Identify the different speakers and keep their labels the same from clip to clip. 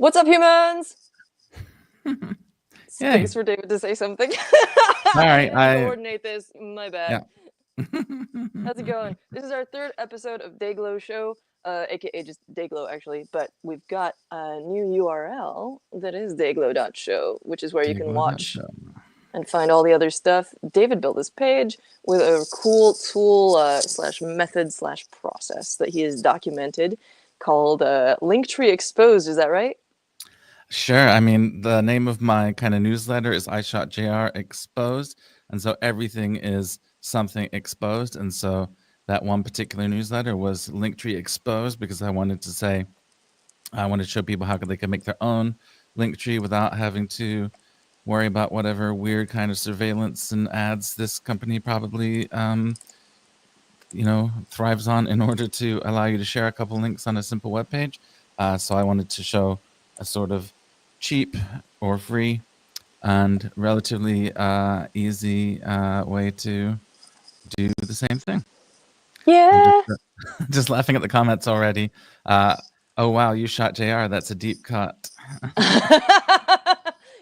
Speaker 1: What's up, humans?
Speaker 2: Yay.
Speaker 1: Space for David to say something.
Speaker 2: All right,
Speaker 1: I didn't coordinate this. My bad.
Speaker 2: Yeah.
Speaker 1: How's it going? This is our third episode of Dayglow Show, aka just Dayglow, actually. But we've got a new URL that is dayglow.show, which is where you can watch and find all the other stuff. David built this page with a cool tool slash method slash process that he has documented called Linktree Exposed. Is that right?
Speaker 2: Sure. I mean, the name of my kind of newsletter is iShotJR Exposed. And so everything is something exposed. And so that one particular newsletter was Linktree Exposed because I wanted to show people how they can make their own Linktree without having to worry about whatever weird kind of surveillance and ads this company probably, thrives on in order to allow you to share a couple links on a simple web page. So I wanted to show a sort of cheap or free and relatively easy way to do the same thing.
Speaker 1: Yeah.
Speaker 2: Just laughing at the comments already. Oh, wow, you shot JR. That's a deep cut.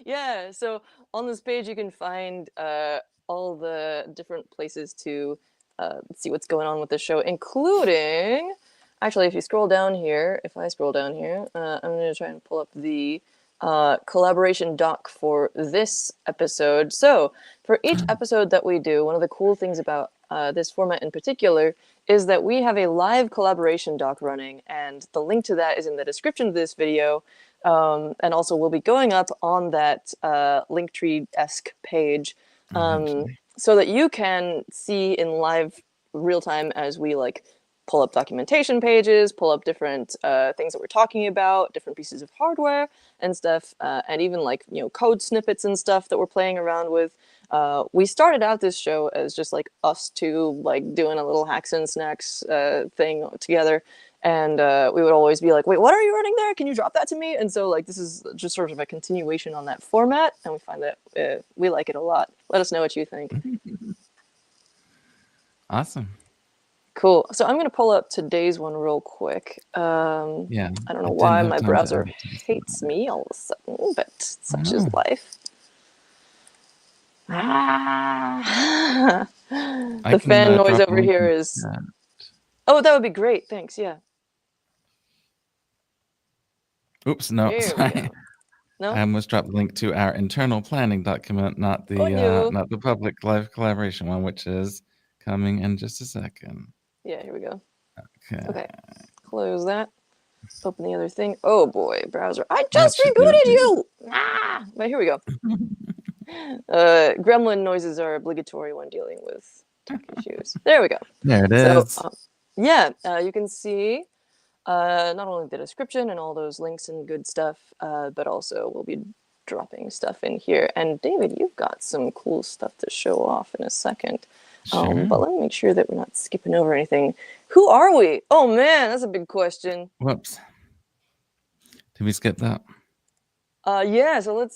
Speaker 1: Yeah, so on this page you can find all the different places to see what's going on with the show, including, actually, if you scroll down here, I'm going to try and pull up the collaboration doc for this episode. So for each episode that we do, one of the cool things about this format in particular is that we have a live collaboration doc running, and the link to that is in the description of this video. And also we'll be going up on that Linktree-esque page so that you can see in live real time as we pull up documentation pages, pull up different things that we're talking about, different pieces of hardware and stuff, and even code snippets and stuff that we're playing around with. We started out this show as just us two doing a little hacks and snacks thing together. And we would always be like, wait, what are you running there? Can you drop that to me? And so this is just sort of a continuation on that format. And we find that we like it a lot. Let us know what you think.
Speaker 2: Awesome.
Speaker 1: Cool. So I'm going to pull up today's one real quick.
Speaker 2: Yeah.
Speaker 1: I don't know why my browser hates me all of a sudden, but such is life. The fan noise over here is... Oh, that would be great. Thanks. Yeah.
Speaker 2: Oops, no, sorry.
Speaker 1: No?
Speaker 2: I almost dropped the link to our internal planning document, not the public live collaboration one, which is coming in just a second.
Speaker 1: Yeah, here we go. Okay. Close that. Open the other thing. Oh boy, browser. I just rebooted you! But here we go. Gremlin noises are obligatory when dealing with tech issues. There we go.
Speaker 2: There it is.
Speaker 1: So, you can see not only the description and all those links and good stuff, but also we'll be dropping stuff in here. And David, you've got some cool stuff to show off in a second.
Speaker 2: Sure.
Speaker 1: But let me make sure that we're not skipping over anything. Who are we? Oh man, that's a big question.
Speaker 2: Whoops. Did we skip that?
Speaker 1: Yeah, so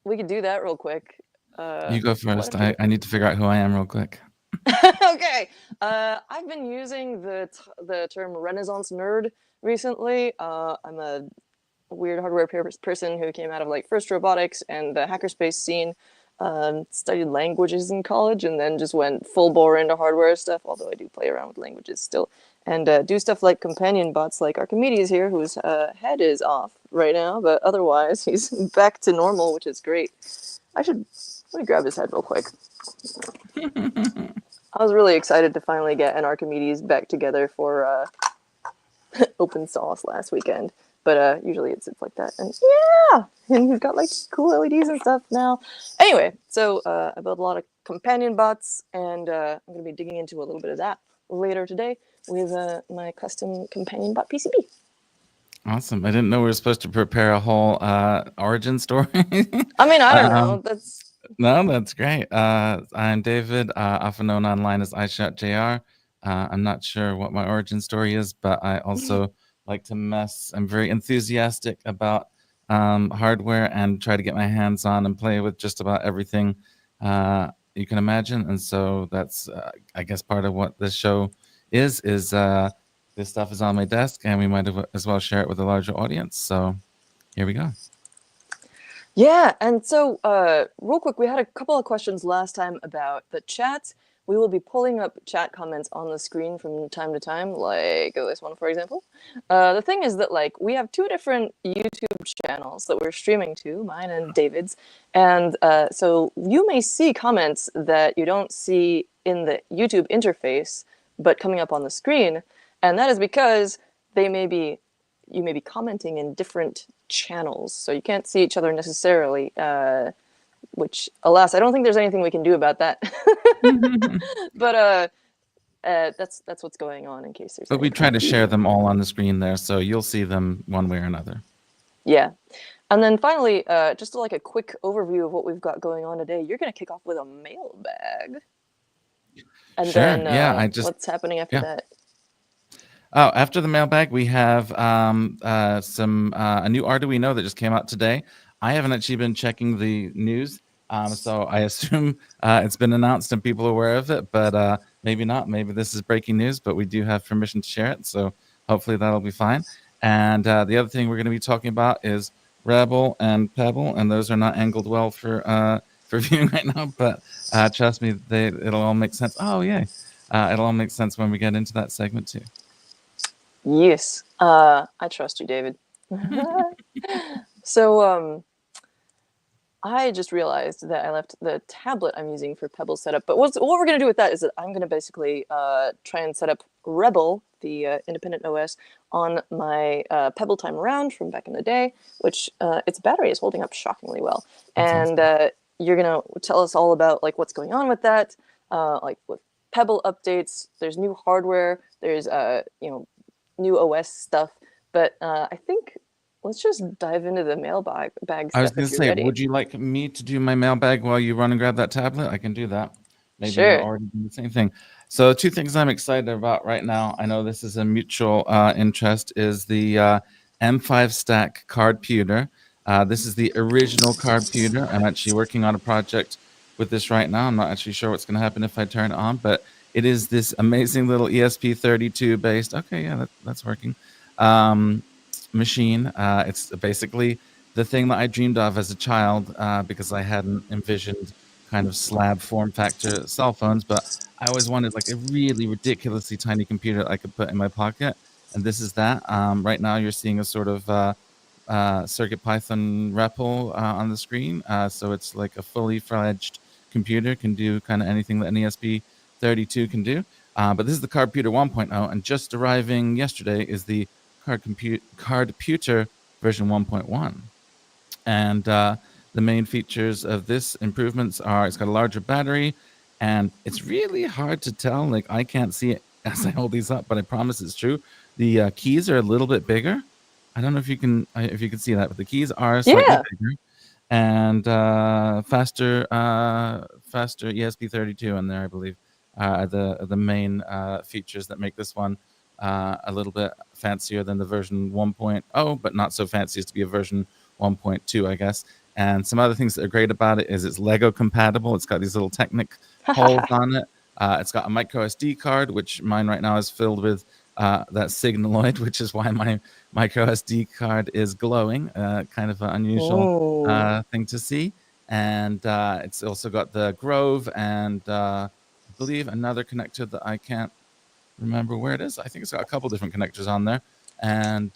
Speaker 1: we could do that real quick.
Speaker 2: You go first. I need to figure out who I am real quick.
Speaker 1: Okay. I've been using the term Renaissance nerd recently. I'm a weird hardware person who came out of FIRST Robotics and the hackerspace scene. Studied languages in college and then just went full bore into hardware stuff, although I do play around with languages still, and do stuff like companion bots like Archimedes here, whose head is off right now, but otherwise he's back to normal, which is great. Let me grab his head real quick. I was really excited to finally get an Archimedes back together for open source last weekend. But usually it's like that. And he's got cool LEDs and stuff now. Anyway, so I built a lot of companion bots, and I'm going to be digging into a little bit of that later today with my custom companion bot PCB.
Speaker 2: Awesome. I didn't know we were supposed to prepare a whole origin story.
Speaker 1: I mean, I don't know.
Speaker 2: No, that's great. I'm David, often known online as iShotJR. I'm not sure what my origin story is, but I also... like to mess. I'm very enthusiastic about hardware and try to get my hands on and play with just about everything you can imagine. And so that's, I guess, part of what this show is this stuff is on my desk and we might as well share it with a larger audience. So here we go.
Speaker 1: Yeah, and so real quick, we had a couple of questions last time about the chat. We will be pulling up chat comments on the screen from time to time, like this one, for example. The thing is that like we have two different YouTube channels that we're streaming to, mine and David's, and so you may see comments that you don't see in the YouTube interface, but coming up on the screen, and that is because they may be you may be commenting in different channels, so you can't see each other necessarily. Which, alas, I don't think there's anything we can do about that. But that's what's going on in case there's.
Speaker 2: But we try to share them all on the screen there, so you'll see them one way or another.
Speaker 1: Yeah. And then finally, just like a quick overview of what we've got going on today, you're going to kick off with a mailbag. And
Speaker 2: sure.
Speaker 1: then
Speaker 2: Yeah,
Speaker 1: what's happening after that?
Speaker 2: Oh, after the mailbag, we have a new Arduino that just came out today. I haven't actually been checking the news, so I assume it's been announced and people are aware of it, but maybe not. Maybe this is breaking news, but we do have permission to share it, so hopefully that'll be fine. And the other thing we're going to be talking about is Rebble and Pebble, and those are not angled well for viewing right now, but trust me, it'll all make sense. Oh, yay. It'll all make sense when we get into that segment too.
Speaker 1: Yes, I trust you, David. So I just realized that I left the tablet I'm using for Pebble setup. But what we're going to do with that is that I'm going to basically try and set up Rebble, the independent OS, on my Pebble Time Round from back in the day, which its battery is holding up shockingly well.
Speaker 2: That's
Speaker 1: and
Speaker 2: awesome.
Speaker 1: You're going to tell us all about like what's going on with that, like with Pebble updates. There's new hardware. There's new OS stuff. But I think let's just dive into the mailbag stuff.
Speaker 2: I was going
Speaker 1: if
Speaker 2: to
Speaker 1: you're
Speaker 2: say,
Speaker 1: ready.
Speaker 2: would you like me to do my mailbag while you run and grab that tablet? I can do that. Maybe
Speaker 1: Sure.
Speaker 2: you're already doing the same thing. So two things I'm excited about right now, I know this is a mutual interest, is the M5 Stack card pewter. This is the original card pewter. I'm actually working on a project with this right now. I'm not actually sure what's going to happen if I turn it on, but it is this amazing little ESP32 based, okay, yeah, that's working, machine. It's basically the thing that I dreamed of as a child because I hadn't envisioned kind of slab form factor cell phones, but I always wanted like a really ridiculously tiny computer that I could put in my pocket, and this is that. Right now you're seeing a sort of CircuitPython REPL on the screen, so it's like a fully fledged computer, can do kind of anything that an ESP32 can do. But this is the Card Pewter 1.0, and just arriving yesterday is the Card Pewter version 1.1. And the main features of this improvements are it's got a larger battery, and it's really hard to tell. Like I can't see it as I hold these up, but I promise it's true. The keys are a little bit bigger. I don't know if you can see that, but the keys are slightly bigger and faster ESP32 in there, I believe. The main features that make this one a little bit fancier than the version 1.0, but not so fancy as to be a version 1.2, I guess. And some other things that are great about it is it's Lego compatible. It's got these little Technic holes on it. It's got a micro SD card, which mine right now is filled with that Signaloid, which is why my micro SD card is glowing. Kind of an unusual thing to see. And it's also got the Grove and I believe another connector that I can't remember where it is. I think it's got a couple different connectors on there. And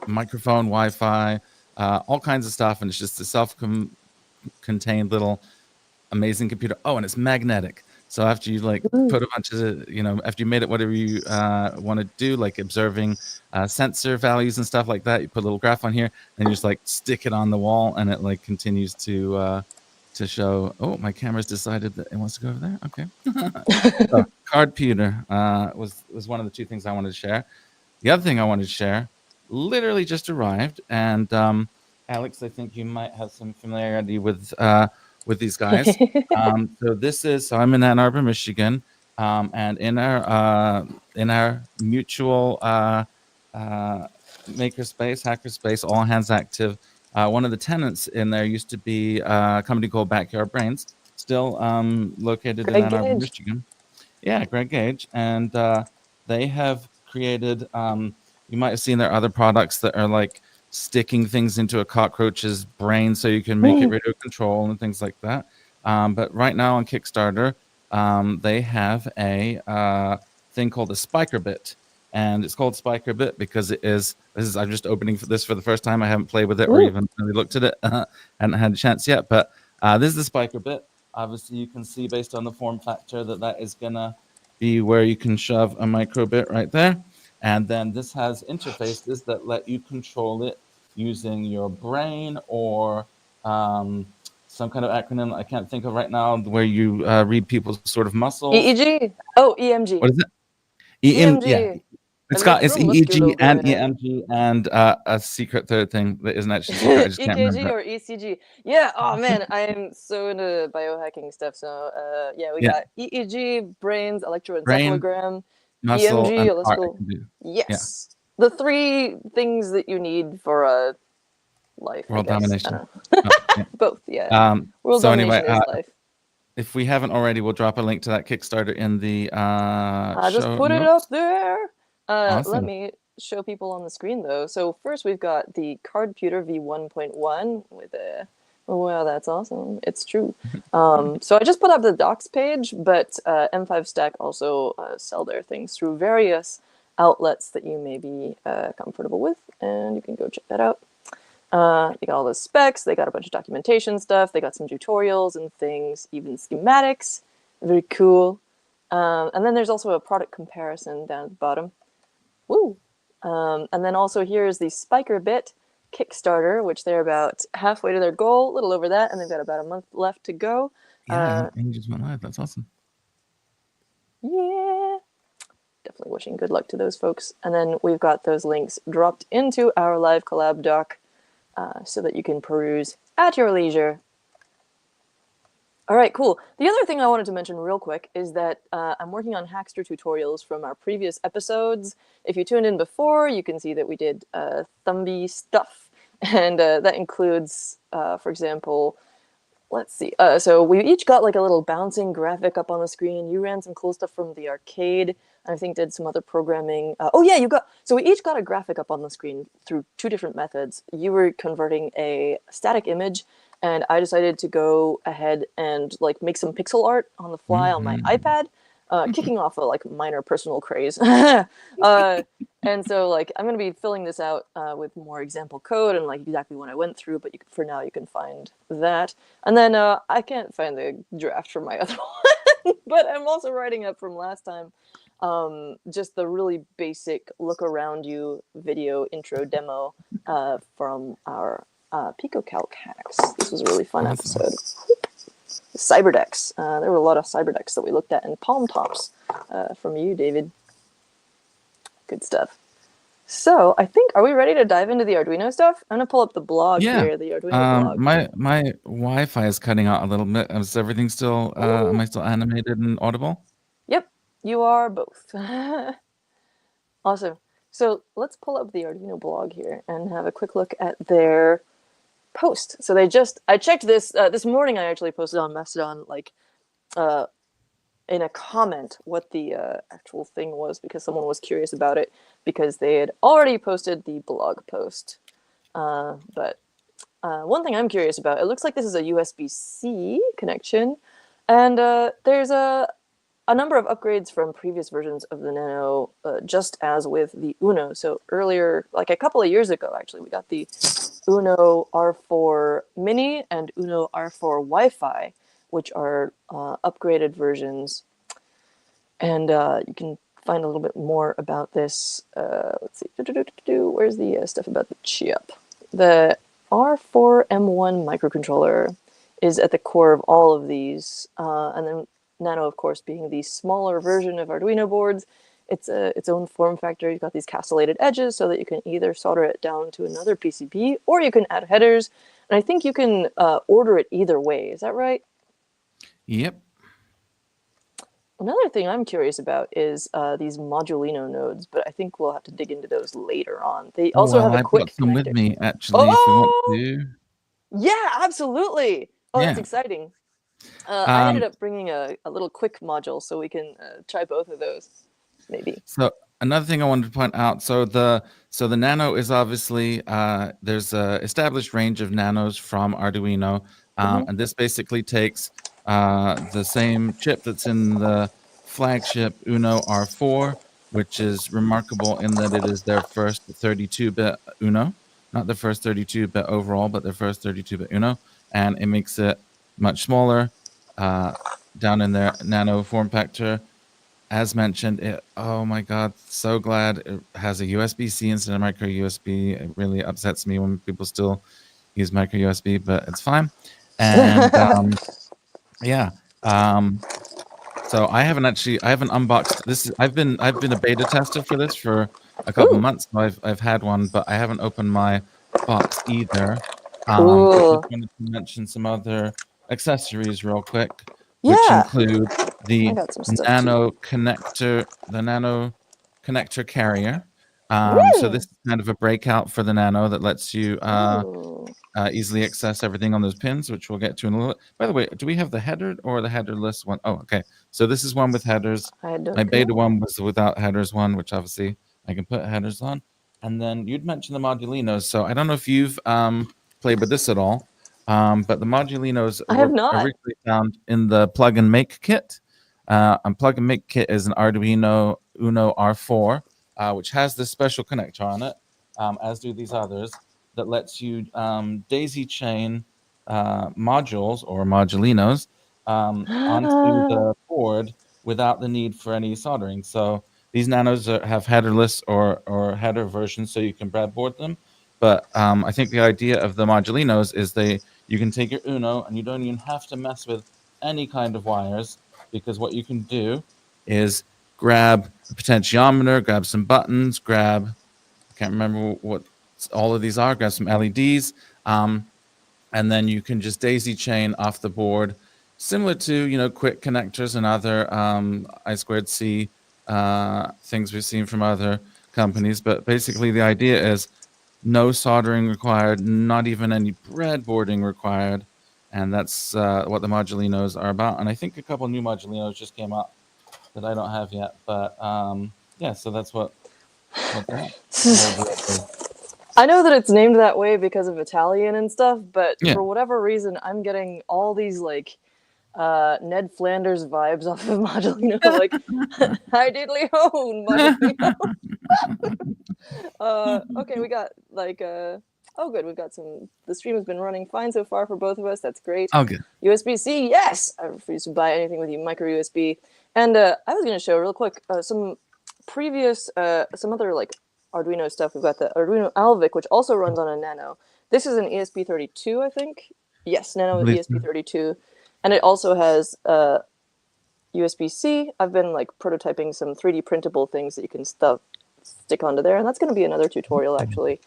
Speaker 2: microphone, Wi-Fi, all kinds of stuff. And it's just a self-contained little amazing computer. Oh, and it's magnetic. So after you like put a bunch of, after you made it whatever you want to do, like observing sensor values and stuff like that, you put a little graph on here, and you just like stick it on the wall, and it like continues to show. Oh, my camera's decided that it wants to go over there. Okay. So, card pewter was one of the two things I wanted to share. The other thing I wanted to share literally just arrived, and Alex, I think you might have some familiarity with these guys. So I'm in Ann Arbor, Michigan, and in our mutual hackerspace, all hands active. One of the tenants in there used to be a company called Backyard Brains, still located in Ann Arbor, Michigan. Yeah, Greg Gage, and they have created you might have seen there are other products that are like sticking things into a cockroach's brain so you can make it radio control and things like that. But right now on Kickstarter, they have a thing called a spiker bit. And it's called spiker bit because I'm just opening this for the first time. I haven't played with it or even really looked at it. Hadn't had a chance yet, but this is the spiker bit. Obviously, you can see based on the form factor that is gonna be where you can shove a micro bit right there. And then this has interfaces that let you control it using your brain or some kind of acronym I can't think of right now, where you read people's sort of muscles.
Speaker 1: EEG? Oh, EMG.
Speaker 2: What is it?
Speaker 1: EMG.
Speaker 2: Yeah. It's EEG and EMG and a secret third thing that isn't actually secret. I just can't remember.
Speaker 1: EKG or ECG. Yeah. Oh man, I am so into biohacking stuff. So yeah, we got EEG, brains, electroencephalogram,
Speaker 2: muscle,
Speaker 1: EMG,
Speaker 2: and
Speaker 1: electrical. Yes. The three things that you need for a life.
Speaker 2: World domination.
Speaker 1: Both, yeah. World domination is life.
Speaker 2: If we haven't already, we'll drop a link to that Kickstarter in the
Speaker 1: I just put it up there.
Speaker 2: Awesome.
Speaker 1: Let me show people on the screen though. So first we've got the Cardputer V1.1 with a, wow, that's awesome. It's true. So I just put up the docs page, but M5 Stack also sell their things through various outlets that you may be comfortable with, and you can go check that out. They got all the specs, they got a bunch of documentation stuff, they got some tutorials and things, even schematics. Very cool. And then there's also a product comparison down at the bottom. Woo! And then also here's the Spiker Bit Kickstarter, which they're about halfway to their goal, a little over that, and they've got about a month left to go.
Speaker 2: Yeah, and you just went live. That's awesome.
Speaker 1: Yeah. Definitely wishing good luck to those folks. And then we've got those links dropped into our live collab doc so that you can peruse at your leisure. All right, cool. The other thing I wanted to mention real quick is that I'm working on Hackster tutorials from our previous episodes. If you tuned in before, you can see that we did Thumby stuff. And that includes, for example, let's see. So we each got like a little bouncing graphic up on the screen. You ran some cool stuff from the arcade. I think did some other programming. Oh yeah, so we each got a graphic up on the screen through two different methods. You were converting a static image, and I decided to go ahead and like make some pixel art on the fly on my iPad, kicking off a like minor personal craze. And so like I'm gonna be filling this out with more example code and like exactly what I went through, but for now you can find that. And then I can't find the draft for my other one, but I'm also writing up from last time. Just the really basic look around you video intro demo from our PicoCalc hacks. This was a really fun episode. Cyberdecks. There were a lot of cyberdecks that we looked at, and palm tops from you, David. Good stuff. So I think, are we ready to dive into the Arduino stuff? I'm gonna pull up the blog here, the Arduino blog.
Speaker 2: My Wi-Fi is cutting out a little bit. Is everything still? Am I still animated and audible?
Speaker 1: Yep, you are both. Awesome. So let's pull up the Arduino blog here and have a quick look at their post. So I checked this this morning. I actually posted on Mastodon, like in a comment, what the actual thing was, because someone was curious about it because they had already posted the blog post. But one thing I'm curious about, it looks like this is a USB-C connection, and there's a number of upgrades from previous versions of the Nano, just as with the Uno. So earlier, like a couple of years ago, actually, we got the Uno R4 Mini and Uno R4 Wi-Fi, which are upgraded versions. And you can find a little bit more about this. Let's see. Where's the stuff about the chip? The R4M1 microcontroller is at the core of all of these. And then Nano, of course, being the smaller version of Arduino boards, it's its own form factor. You've got these castellated edges so that you can either solder it down to another PCB or you can add headers. And I think you can order it either way. Is that right?
Speaker 2: Yep.
Speaker 1: Another thing I'm curious about is these Modulino nodes, but I think we'll have to dig into those later on. They also have a quick
Speaker 2: connector. With me, actually, if you want to.
Speaker 1: Yeah, absolutely. Oh, yeah. That's exciting. I ended up bringing a little quick module, so we can try both of those, maybe.
Speaker 2: So another thing I wanted to point out. So the Nano is obviously there's a established range of Nanos from Arduino, and this basically takes the same chip that's in the flagship Uno R4, which is remarkable in that it is their first 32-bit Uno, not the first 32-bit overall, but their first 32-bit Uno, and it makes it much smaller down in their Nano form factor. As mentioned, oh my God, so glad it has a USB-C instead of micro USB. It really upsets me when people still use micro USB, but it's fine. And yeah, so I haven't unboxed this. I've been a beta tester for this for a couple
Speaker 1: Ooh,
Speaker 2: months. So I've had one, but I haven't opened my box either. But just
Speaker 1: cool.
Speaker 2: wanted to mention some other accessories real quick, which
Speaker 1: Yeah,
Speaker 2: include
Speaker 1: I
Speaker 2: the
Speaker 1: got some stuff too.
Speaker 2: Nano connector carrier. So this
Speaker 1: Mm.
Speaker 2: is kind of a breakout for the Nano that lets you
Speaker 1: Ooh,
Speaker 2: easily access everything on those pins, which we'll get to in a little. By the way, do we have the header or the headerless one? Oh, okay. So this is one with headers.
Speaker 1: I
Speaker 2: My
Speaker 1: don't
Speaker 2: beta
Speaker 1: know.
Speaker 2: one was without headers one, which obviously I can put headers on. And then you'd mentioned the Modulinos. So I don't know if you've played with this at all, but the Modulinos
Speaker 1: I have
Speaker 2: were
Speaker 1: not.
Speaker 2: originally found in the Plug and Make kit. And Plug and Make kit is an Arduino Uno R4, which has this special connector on it, as do these others, that lets you daisy chain modules or modulinos onto the board without the need for any soldering. So these nanos have headerless or header versions, so you can breadboard them. But I think the idea of the modulinos is you can take your Uno and you don't even have to mess with any kind of wires, because what you can do is grab a potentiometer, grab some buttons, I can't remember what all of these are, grab some LEDs, and then you can just daisy chain off the board, similar to quick connectors and other I2C things we've seen from other companies. But basically, the idea is no soldering required, not even any breadboarding required, and that's what the Modulinos are about. And I think a couple new Modulinos just came out that I don't have yet, but yeah, so that's what the whole deal is.
Speaker 1: I know that it's named that way because of Italian and stuff, but
Speaker 2: Yeah.
Speaker 1: for whatever reason, I'm getting all these like Ned Flanders vibes off of Modulino. Like, hi diddly ho, Modulino. Okay, we got like oh good, we've got some. The stream has been running fine so far for both of us. That's great.
Speaker 2: Oh, good.
Speaker 1: USB-C, yes. I refuse to buy anything with micro USB. And I was going to show real quick some previous some other like Arduino stuff. We've got the Arduino Alvic, which also runs on a Nano. This is an ESP32, I think. Yes,
Speaker 2: I
Speaker 1: Nano
Speaker 2: believe so.
Speaker 1: ESP32, and it also has USB-C. I've been like prototyping some 3D printable things that you can stick onto there, and that's going to be another tutorial actually,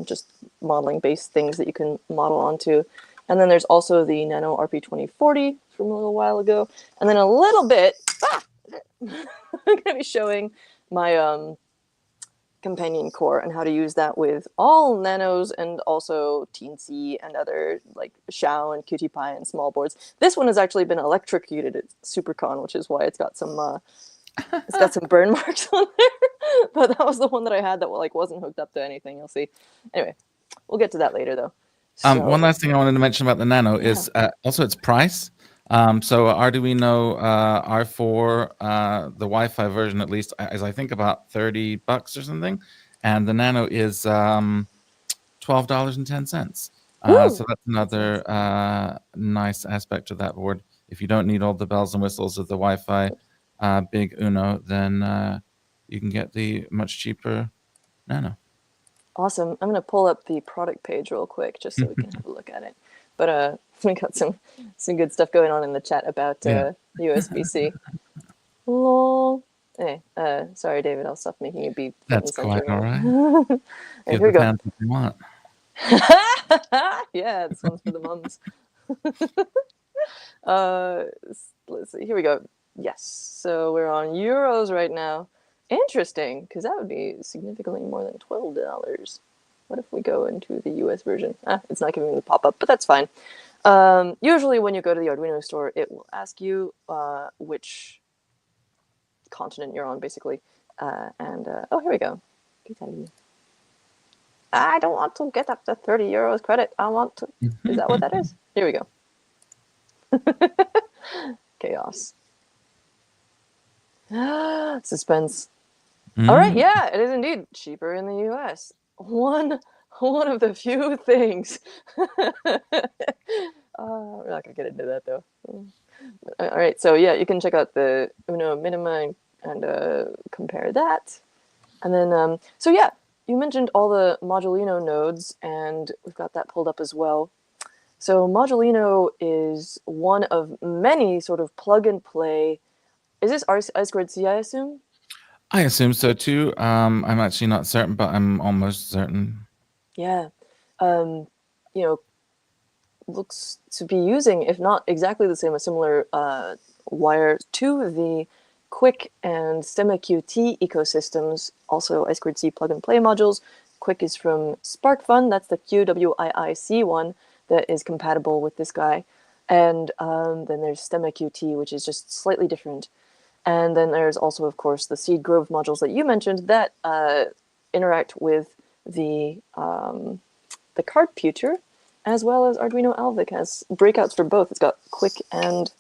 Speaker 1: just modeling based things that you can model onto. And then there's also the Nano RP2040 from a little while ago, and then a little bit I'm going to be showing my companion core and how to use that with all nanos and also Teensy and other like Xiao and Qt Py and small boards. This one has actually been electrocuted at SuperCon, which is why it's got some burn marks on there. But that was the one that I had that like wasn't hooked up to anything. You'll see. Anyway, we'll get to that later though. So
Speaker 2: One last thing I wanted to mention about the Nano is also its price. So Arduino R4, the Wi-Fi version at least, is I think about $30 or something, and the Nano is $12.10. So that's another nice aspect of that board. If you don't need all the bells and whistles of the Wi-Fi big Uno, then you can get the much cheaper Nano.
Speaker 1: awesome. I'm gonna pull up the product page real quick just so we can have a look at it. But we got some good stuff going on in the chat about USB-C. Lol. Hey, sorry, David. I'll stop making you be front
Speaker 2: That's
Speaker 1: and center.
Speaker 2: quite all right.
Speaker 1: Here
Speaker 2: Give
Speaker 1: we
Speaker 2: the
Speaker 1: go.
Speaker 2: fans what they want.
Speaker 1: Yeah, this one's for the mums. Let's see. Here we go. Yes. So we're on euros right now. Interesting, because that would be significantly more than $12. What if we go into the US version? It's not giving me the pop-up, but that's fine. Usually when you go to the Arduino store, it will ask you which continent you're on, basically. Oh, here we go. Get out of here. I don't want to get up to 30 euros credit. I want to. Is that what that is? Here we go. Chaos. Suspense. All right, yeah, it is indeed cheaper in the U.S. One of the few things. We're not gonna get into that though. All right, so yeah, you can check out the Uno Minima and compare that. And then, so yeah, you mentioned all the Modulino nodes, and we've got that pulled up as well. So Modulino is one of many sort of plug and play. Is this I2C, I assume?
Speaker 2: I assume so too. I'm actually not certain, but I'm almost certain.
Speaker 1: Yeah. You know, looks to be using, if not exactly the same, a similar wire to the Quick and StemmaQT ecosystems, also I2C plug and play modules. Quick is from SparkFun, that's the QWIIC one that is compatible with this guy. And then there's StemmaQT, which is just slightly different. And then there's also, of course, the Seed Grove modules that you mentioned that interact with the CardPuter, as well as Arduino Alvic has breakouts for both. It's got Quick and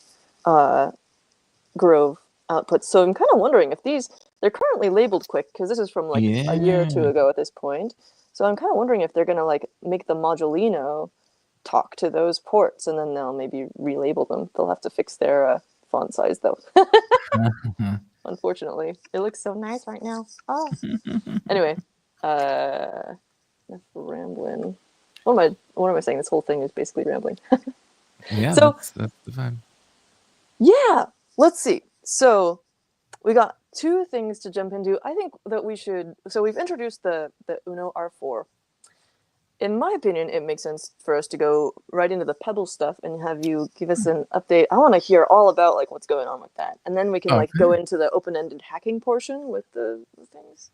Speaker 1: Grove outputs. So I'm kind of wondering if they're currently labeled Quick, because this is from like a year or two ago at this point. So I'm kind of wondering if they're going to like make the Modulino talk to those ports, and then they'll maybe relabel them. They'll have to fix their font size though. Unfortunately, it looks so nice right now. Oh, anyway, enough rambling. What am I saying? This whole thing is basically rambling.
Speaker 2: Yeah,
Speaker 1: so
Speaker 2: that's the vibe.
Speaker 1: Yeah, let's see. So we got two things to jump into. I think that we should. So we've introduced the Uno R4. In my opinion, it makes sense for us to go right into the Pebble stuff and have you give us an update. I want to hear all about like what's going on with that, and then we can like go into the open-ended hacking portion with the things.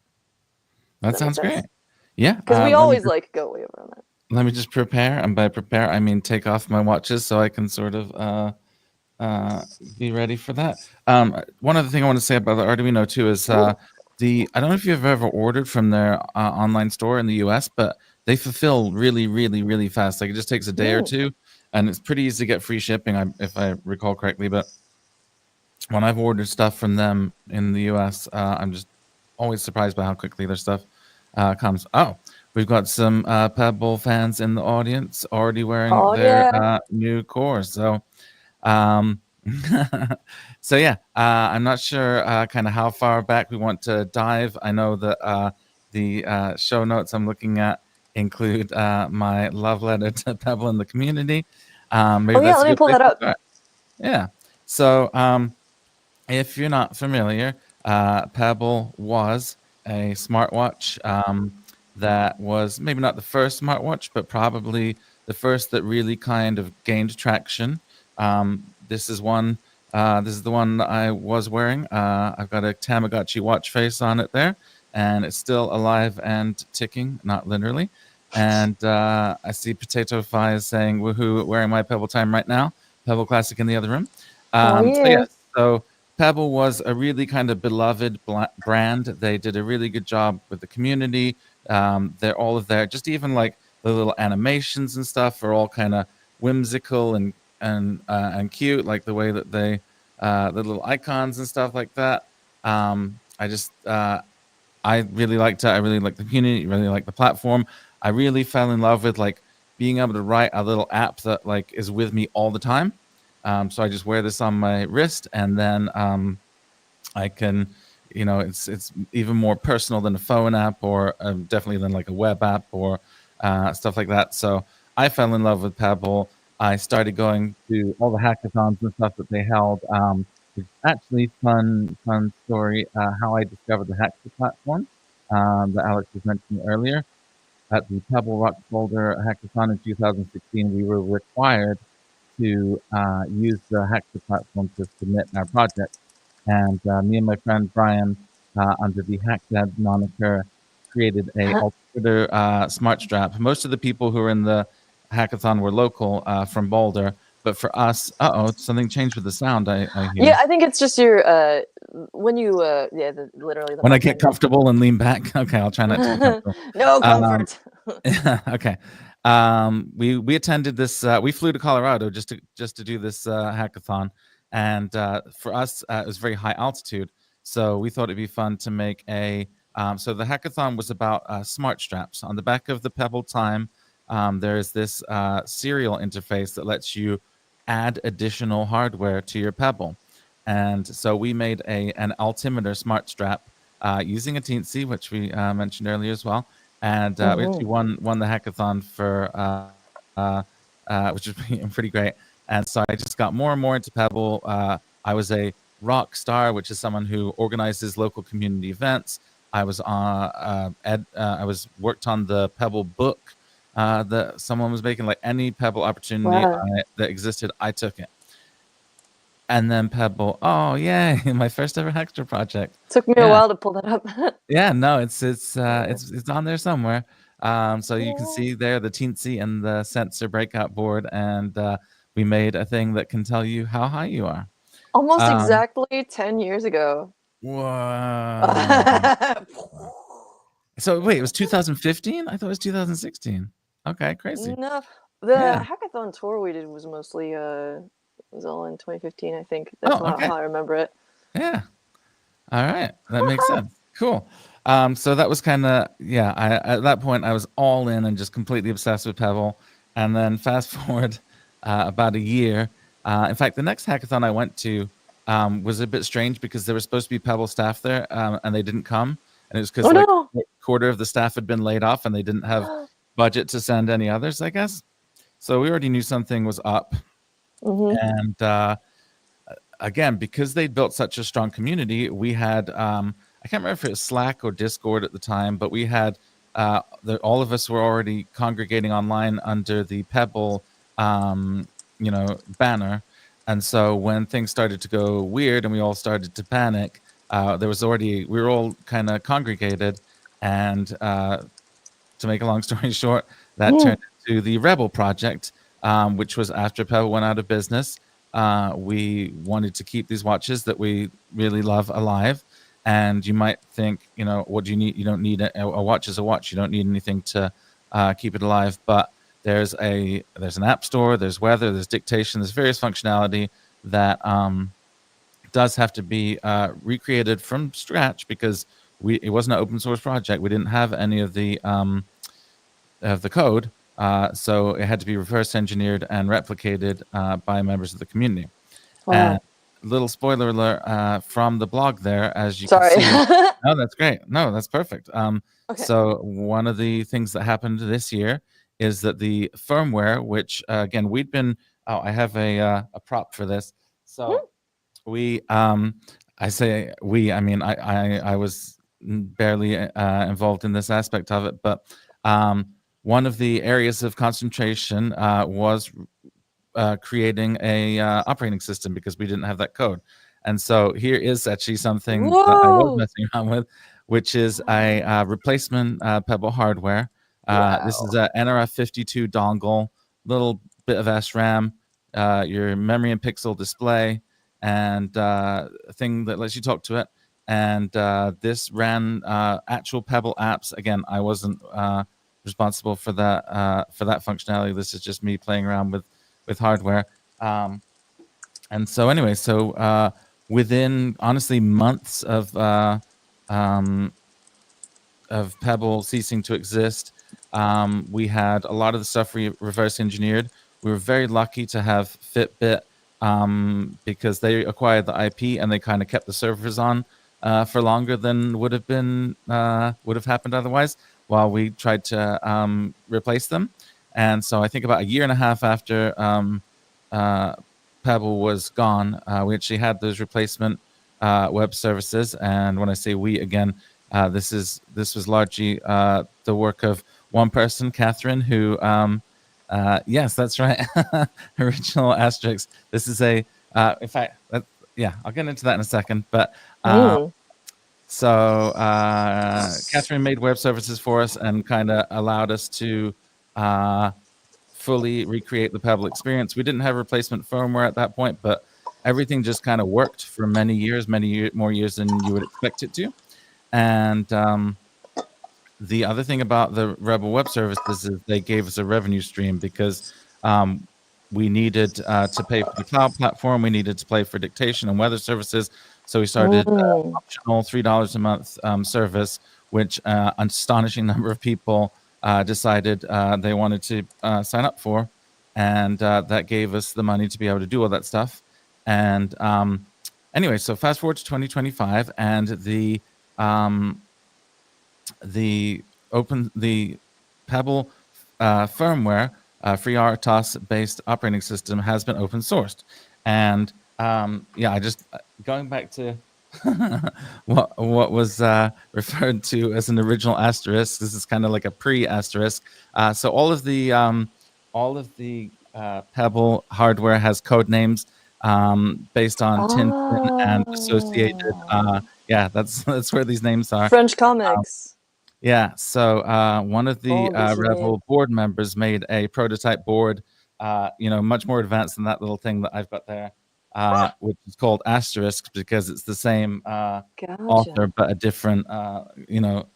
Speaker 2: That sounds great. Yeah,
Speaker 1: because we always like go way over on that.
Speaker 2: Let me just prepare, and by prepare I mean take off my watches so I can sort of be ready for that. One other thing I want to say about the Arduino too is I don't know if you've ever ordered from their online store in the US, but they fulfill really, really, really fast. Like it just takes a day or two, and it's pretty easy to get free shipping, if I recall correctly. But when I've ordered stuff from them in the US, I'm just always surprised by how quickly their stuff comes. Oh, we've got some Pebble fans in the audience already wearing their new cores. So, so yeah, I'm not sure kind of how far back we want to dive. I know that the show notes I'm looking at include my love letter to Pebble in the community. Maybe
Speaker 1: let me pull that up.
Speaker 2: Yeah. So if you're not familiar, Pebble was a smartwatch that was maybe not the first smartwatch, but probably the first that really kind of gained traction. This is one. This is the one that I was wearing. I've got a Tamagotchi watch face on it there, and it's still alive and ticking, not literally. And I see Potato Fi is saying, "Woohoo! Wearing my Pebble Time right now." Pebble Classic in the other room. So Pebble was a really kind of beloved brand. They did a really good job with the community. They're all of their, just even like the little animations and stuff are all kind of whimsical and cute, like the way that they the little icons and stuff like that. I really liked it. I really liked the community, really liked the platform. I really fell in love with like being able to write a little app that like is with me all the time. So I just wear this on my wrist, and then I can, it's even more personal than a phone app, or definitely than like a web app or stuff like that. So I fell in love with Pebble. I started going to all the hackathons and stuff that they held. It's actually fun story how I discovered the Hacker platform that Alex was mentioning earlier. At the Pebble Rock Boulder Hackathon in 2016, we were required to use the Hacker platform to submit our project. And me and my friend Brian, under the HackDad moniker, created a alternative smart strap. Most of the people who were in the hackathon were local from Boulder, but for us, something changed with the sound. I hear.
Speaker 1: Yeah, I think it's just your when you yeah, literally the
Speaker 2: When I
Speaker 1: button
Speaker 2: get
Speaker 1: icon.
Speaker 2: comfortable and lean back. Okay, I'll try not to be comfortable.
Speaker 1: No
Speaker 2: Um,
Speaker 1: comfort.
Speaker 2: okay. We attended this. We flew to Colorado just to do this hackathon, and for us, it was very high altitude. So we thought it'd be fun to make a. So the hackathon was about smart straps. On the back of the Pebble Time, there is this serial interface that lets you add additional hardware to your Pebble, and so we made an altimeter smart strap using a Teensy, which we mentioned earlier as well, and we actually won the hackathon for which was pretty great. And so I just got more and more into Pebble. I was a rock star, which is someone who organizes local community events. I was I was worked on the Pebble book that someone was making. Like any Pebble opportunity
Speaker 1: Wow.
Speaker 2: that existed, I took it. And then Pebble, oh yay, my first ever Hackster project.
Speaker 1: Took me a
Speaker 2: Yeah.
Speaker 1: while to pull that up.
Speaker 2: Yeah, no, it's
Speaker 1: Yeah.
Speaker 2: it's on there somewhere. So you can see there the teensy and the sensor breakout board, and we made a thing that can tell you how high you are.
Speaker 1: Almost
Speaker 2: Um,
Speaker 1: exactly 10 years ago.
Speaker 2: Whoa. So wait, it was 2015? I thought it was 2016. Okay, crazy.
Speaker 1: No, the
Speaker 2: Yeah.
Speaker 1: hackathon tour we did was mostly was all in 2015, I think. That's
Speaker 2: Oh, okay.
Speaker 1: how I remember it.
Speaker 2: Yeah. All right, that makes sense. Cool. So that was kind of yeah. At that point I was all in and just completely obsessed with Pebble. And then fast forward about a year. In fact, the next hackathon I went to was a bit strange because there was supposed to be Pebble staff there, and they didn't come. And it was because
Speaker 1: Oh
Speaker 2: like
Speaker 1: no.
Speaker 2: a quarter of the staff had been laid off, and they didn't have budget to send any others, I guess. So we already knew something was up, and again, because they'd built such a strong community, we had I can't remember if it was Slack or Discord at the time, but we had all of us were already congregating online under the Pebble banner. And so when things started to go weird and we all started to panic, we were all kind of congregated. And to make a long story short, that turned into the Rebble project, which was after Pebble went out of business. We wanted to keep these watches that we really love alive. And you might think, what do you need? You don't need a watch as a watch. You don't need anything to keep it alive. But there's an app store, there's weather, there's dictation, there's various functionality that does have to be recreated from scratch because it wasn't an open source project. We didn't have any of the code. So it had to be reverse engineered and replicated by members of the community.
Speaker 1: Wow.
Speaker 2: And little spoiler alert from the blog there, as you
Speaker 1: Sorry.
Speaker 2: can see. No, that's great. No, that's perfect.
Speaker 1: Okay.
Speaker 2: So one of the things that happened this year is that the firmware, which again we'd been, I have a prop for this. So we, I say we, I mean I was barely involved in this aspect of it, but one of the areas of concentration was creating a operating system because we didn't have that code. And so here is actually something that I was messing around with, which is a replacement Pebble hardware. This is a NRF52 dongle, little bit of SRAM, your memory and pixel display, and a thing that lets you talk to it. And this ran actual Pebble apps. Again, I wasn't responsible for that functionality. This is just me playing around with hardware. And so anyway, within honestly months of Pebble ceasing to exist, we had a lot of the stuff reverse engineered. We were very lucky to have Fitbit because they acquired the IP and they kind of kept the servers on for longer than would have happened otherwise, while we tried to replace them. And so I think about a year and a half after Pebble was gone, we actually had those replacement web services. And when I say we, again, this was largely the work of one person, Catherine, who, yes, that's right, original asterisk. This is in fact, I'll get into that in a second. But so Catherine made web services for us and kind of allowed us to fully recreate the Pebble experience. We didn't have replacement firmware at that point, but everything just kind of worked for many years, more years than you would expect it to. And the other thing about the Rebel Web Services is they gave us a revenue stream because um, we needed to pay for the cloud platform. We needed to pay for dictation and weather services. So we started
Speaker 1: Mm.
Speaker 2: optional $3 a month service, which an astonishing number of people decided they wanted to sign up for. And that gave us the money to be able to do all that stuff. And anyway, so fast forward to 2025, and the Pebble firmware, FreeRTOS based operating system, has been open sourced. And yeah, I just going back to what was referred to as an original asterisk. This is kind of like a pre-asterisk. So all of the Pebble hardware has code names based on Tintin and associated. Yeah, that's where these names are.
Speaker 1: French comics.
Speaker 2: Yeah, so one of the
Speaker 1: Bande dessinée.
Speaker 2: Rebel board members made a prototype board, much more advanced than that little thing that I've got there, which is called Asterisk because it's the same author but a different,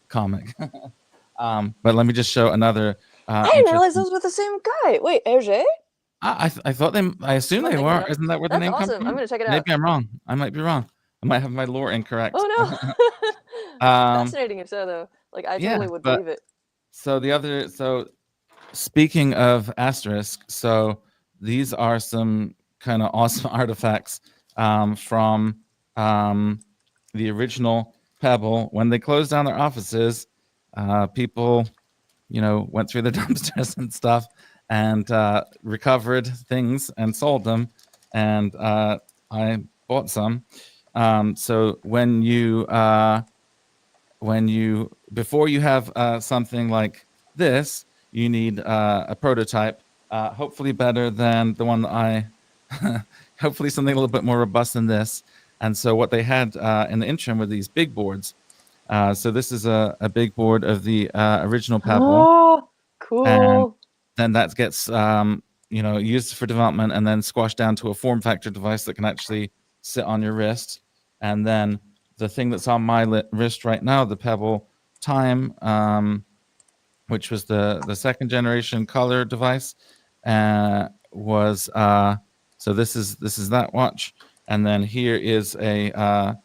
Speaker 2: comic. But let me just show another.
Speaker 1: I didn't realize those were the same guy. Wait, Hergé?
Speaker 2: I thought they. I assume they were. Isn't that where the name comes
Speaker 1: awesome.
Speaker 2: from?
Speaker 1: I'm gonna check it out.
Speaker 2: Maybe I'm wrong. I might be wrong. I might have my lore incorrect.
Speaker 1: Oh no! Fascinating if so, though. Like I totally would believe it.
Speaker 2: So speaking of asterisk, so these are some kind of awesome artifacts from the original Pebble. When they closed down their offices, people, went through the dumpsters and stuff and recovered things and sold them. And I bought some. So before you have something like this, you need a prototype, hopefully better than the one that I, hopefully something a little bit more robust than this. And so what they had in the interim were these big boards. So this is a big board of the original Pebble.
Speaker 1: Oh, cool.
Speaker 2: And then that gets, used for development and then squashed down to a form factor device that can actually sit on your wrist. And then the thing that's on my wrist right now, the Pebble Time, which was the second generation color device, was so this is that watch, and then here is a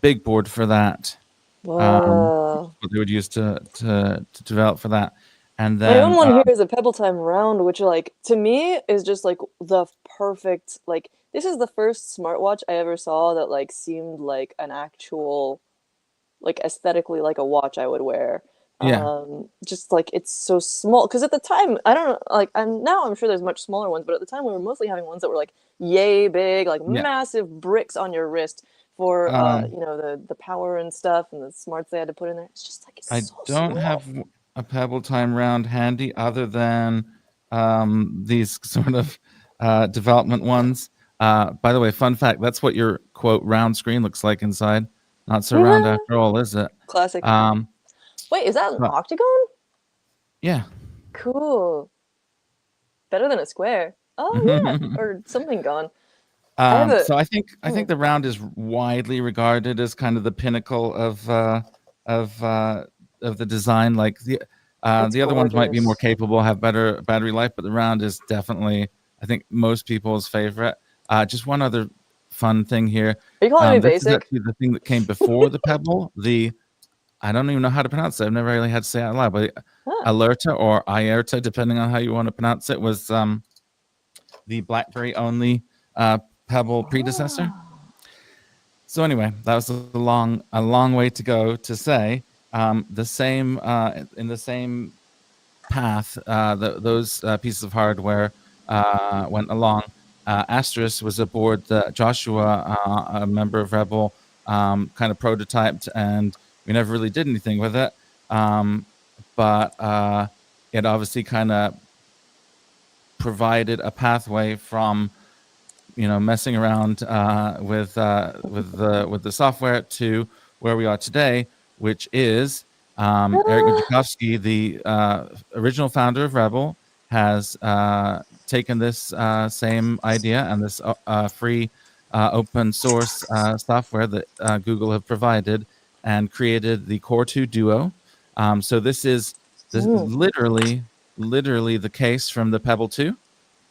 Speaker 2: big board for that.
Speaker 1: Whoa.
Speaker 2: What they would use to develop for that. And then
Speaker 1: my own one here is a Pebble Time Round, which to me is just like the perfect, like this is the first smartwatch I ever saw that seemed like an actual, aesthetically like a watch I would wear.
Speaker 2: Yeah.
Speaker 1: Just it's so small, because at the time I don't know, I'm sure there's much smaller ones, but at the time we were mostly having ones that were yay big, massive bricks on your wrist for the power and stuff and the smarts they had to put in there. It's just it's
Speaker 2: I
Speaker 1: so
Speaker 2: don't
Speaker 1: small.
Speaker 2: have a Pebble Time Round handy other than these sort of development ones. By the way, fun fact, that's what your quote round screen looks like inside. Not so round after all, is it?
Speaker 1: Classic. Wait, is that an octagon?
Speaker 2: Yeah.
Speaker 1: Cool. Better than a square. Oh yeah, or something gone.
Speaker 2: So I think the round is widely regarded as kind of the pinnacle of the design. Like the other ones might be more capable, have better battery life, but the round is definitely, I think, most people's favorite. Just one other fun thing here.
Speaker 1: Are you calling me
Speaker 2: this
Speaker 1: basic?
Speaker 2: is actually the thing that came before the Pebble. I don't even know how to pronounce it. I've never really had to say it out loud, but Alerta or Ierta, depending on how you want to pronounce it, was the BlackBerry only Pebble predecessor. So anyway, that was a long way to go to say the same in the same path those pieces of hardware went along. Asterisk was a board that Joshua, a member of Rebel, kind of prototyped, and we never really did anything with it. But it obviously kind of provided a pathway from messing around with the software to where we are today, which is Eric Majakowski, the original founder of Rebel, has taken this same idea and this free open source software that Google have provided and created the Core 2 Duo. So this is literally the case from the Pebble 2.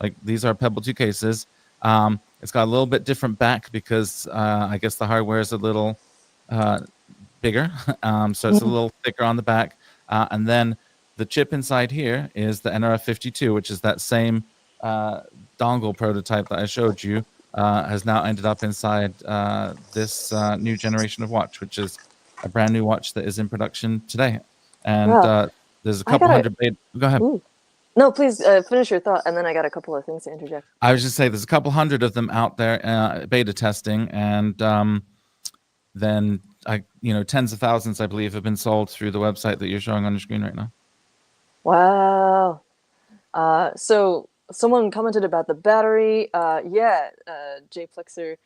Speaker 2: Like these are Pebble 2 cases. It's got a little bit different back because I guess the hardware is a little bigger. So it's a little thicker on the back. And then the chip inside here is the NRF52, which is that same dongle prototype that I showed you, has now ended up inside this new generation of watch, which is a brand new watch that is in production today. And
Speaker 1: Wow.
Speaker 2: there's a
Speaker 1: I
Speaker 2: couple
Speaker 1: gotta.
Speaker 2: hundred beta. Go ahead.
Speaker 1: Ooh. No, please finish your thought, and then I got a couple of things to interject.
Speaker 2: I was just saying there's a couple hundred of them out there beta testing, and then tens of thousands, I believe, have been sold through the website that you're showing on your screen right now.
Speaker 1: Wow. So someone commented about the battery. Yeah, JPlexer.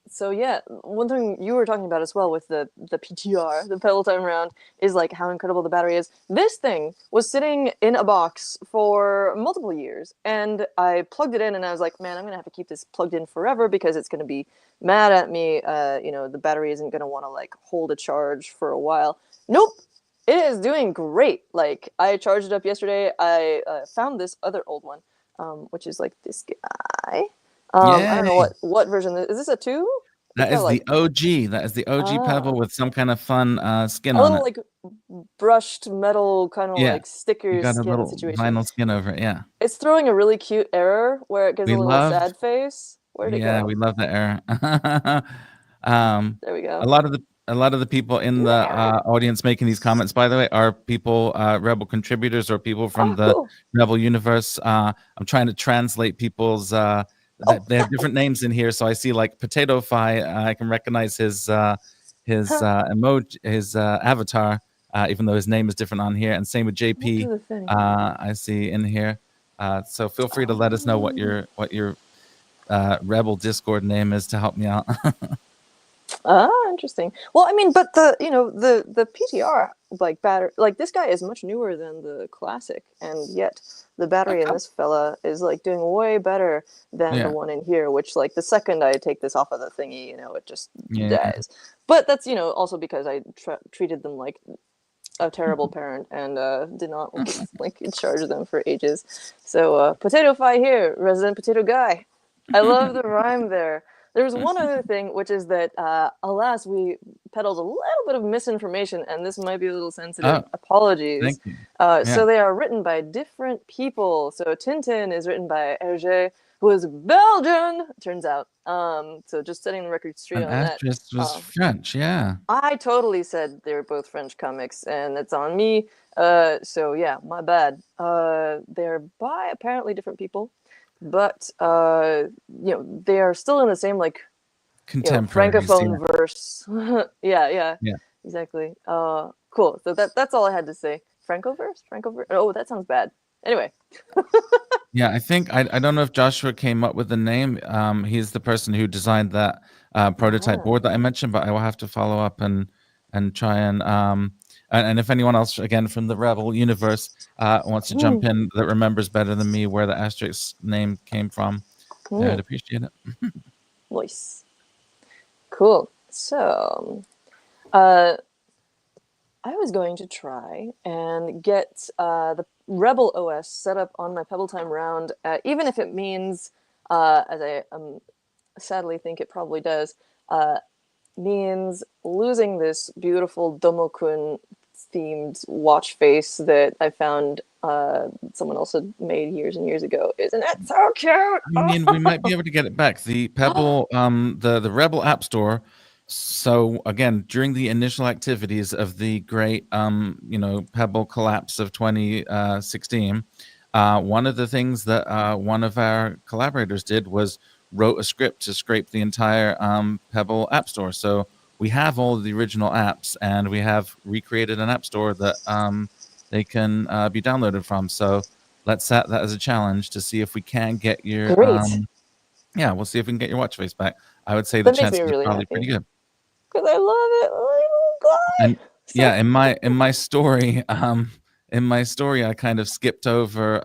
Speaker 1: So yeah, one thing you were talking about as well with the PTR, the Pebble Time Round, is like how incredible the battery is. This thing was sitting in a box for multiple years, and I plugged it in, and I was like, man, I'm gonna have to keep this plugged in forever because it's gonna be mad at me. The battery isn't gonna want to like hold a charge for a while. Nope. It is doing great. Like I charged it up yesterday. I found this other old one, which is like this guy. I don't know
Speaker 2: Yay!
Speaker 1: what version is this, a 2? It's
Speaker 2: That
Speaker 1: got
Speaker 2: is the
Speaker 1: like
Speaker 2: OG. That is the OG Pebble with some kind of fun skin
Speaker 1: a
Speaker 2: on
Speaker 1: little
Speaker 2: it.
Speaker 1: like brushed metal kind of
Speaker 2: Yeah,
Speaker 1: like
Speaker 2: you
Speaker 1: sticker
Speaker 2: got a
Speaker 1: skin
Speaker 2: little
Speaker 1: situation.
Speaker 2: vinyl skin over it. Yeah,
Speaker 1: It's throwing a really cute error where it gives
Speaker 2: we
Speaker 1: a little
Speaker 2: love.
Speaker 1: sad face. Where'd it
Speaker 2: Yeah,
Speaker 1: go?
Speaker 2: we love that era.
Speaker 1: There we
Speaker 2: A
Speaker 1: go.
Speaker 2: lot of the people in the audience making these comments, by the way, are people Rebel contributors or people from
Speaker 1: Oh,
Speaker 2: the
Speaker 1: cool.
Speaker 2: Rebel universe. I'm trying to translate people's
Speaker 1: Oh,
Speaker 2: they have different names in here. So I see like Potato Fi. I can recognize his emoji, his avatar, even though his name is different on here. And same with
Speaker 1: what
Speaker 2: JP.
Speaker 1: do the thing?
Speaker 2: I see in here. So feel free to let us know
Speaker 1: Oh.
Speaker 2: what your Rebel Discord name is to help me out.
Speaker 1: Ah, interesting. Well, I mean, but the PTR like battery, like this guy is much newer than the classic, and yet the battery in
Speaker 2: Okay.
Speaker 1: this fella is like doing way better than the
Speaker 2: Yeah.
Speaker 1: one in here. Which like the second I take this off of the thingy, it just
Speaker 2: Yeah.
Speaker 1: dies. But that's also because I treated them like a terrible parent and did not like charge them for ages. So Potato Fi here, resident potato guy. I love the rhyme there. There's one other thing, which is that, alas, we peddled a little bit of misinformation, and this might be a little sensitive.
Speaker 2: Oh,
Speaker 1: Apologies.
Speaker 2: thank you. Yeah.
Speaker 1: So they are written by different people. So Tintin is written by Hergé, who is Belgian, turns out. So just setting the record straight
Speaker 2: And
Speaker 1: on that.
Speaker 2: Asterisk was French. Yeah.
Speaker 1: I totally said they were both French comics, and it's on me. So yeah, my bad. They're by apparently different people, but they are still in the same like
Speaker 2: Contemporaries. Yeah.
Speaker 1: francophone verse. yeah,
Speaker 2: Yeah.
Speaker 1: exactly. Cool. So that's all I had to say. Francoverse. Oh, that sounds bad. Anyway.
Speaker 2: Yeah. I think I don't know if Joshua came up with the name. He's the person who designed that prototype board that I mentioned, but I will have to follow up and try and if anyone else again from the Rebel universe wants to jump in that remembers better than me where the asterisk name came from, I'd appreciate it.
Speaker 1: Nice. Cool. So, I was going to try and get the Rebel OS set up on my Pebble Time Round, even if it means, as I sadly think it probably does, means losing this beautiful Domokun themed watch face that I found someone else had made years and years ago. Isn't it so cute?
Speaker 2: I mean, we might be able to get it back. The Pebble, the Rebel App Store. So again, during the initial activities of the great, Pebble collapse of 2016, one of the things that one of our collaborators did was wrote a script to scrape the entire Pebble App Store. So we have all of the original apps, and we have recreated an app store that they can be downloaded from. So let's set that as a challenge to see if we can get your
Speaker 1: Great.
Speaker 2: yeah, we'll see if we can get your watch face back. I would say the
Speaker 1: That makes me
Speaker 2: chances are
Speaker 1: really
Speaker 2: probably pretty
Speaker 1: happy
Speaker 2: good.
Speaker 1: because I love it. Oh God.
Speaker 2: And yeah, in my story, I kind of skipped over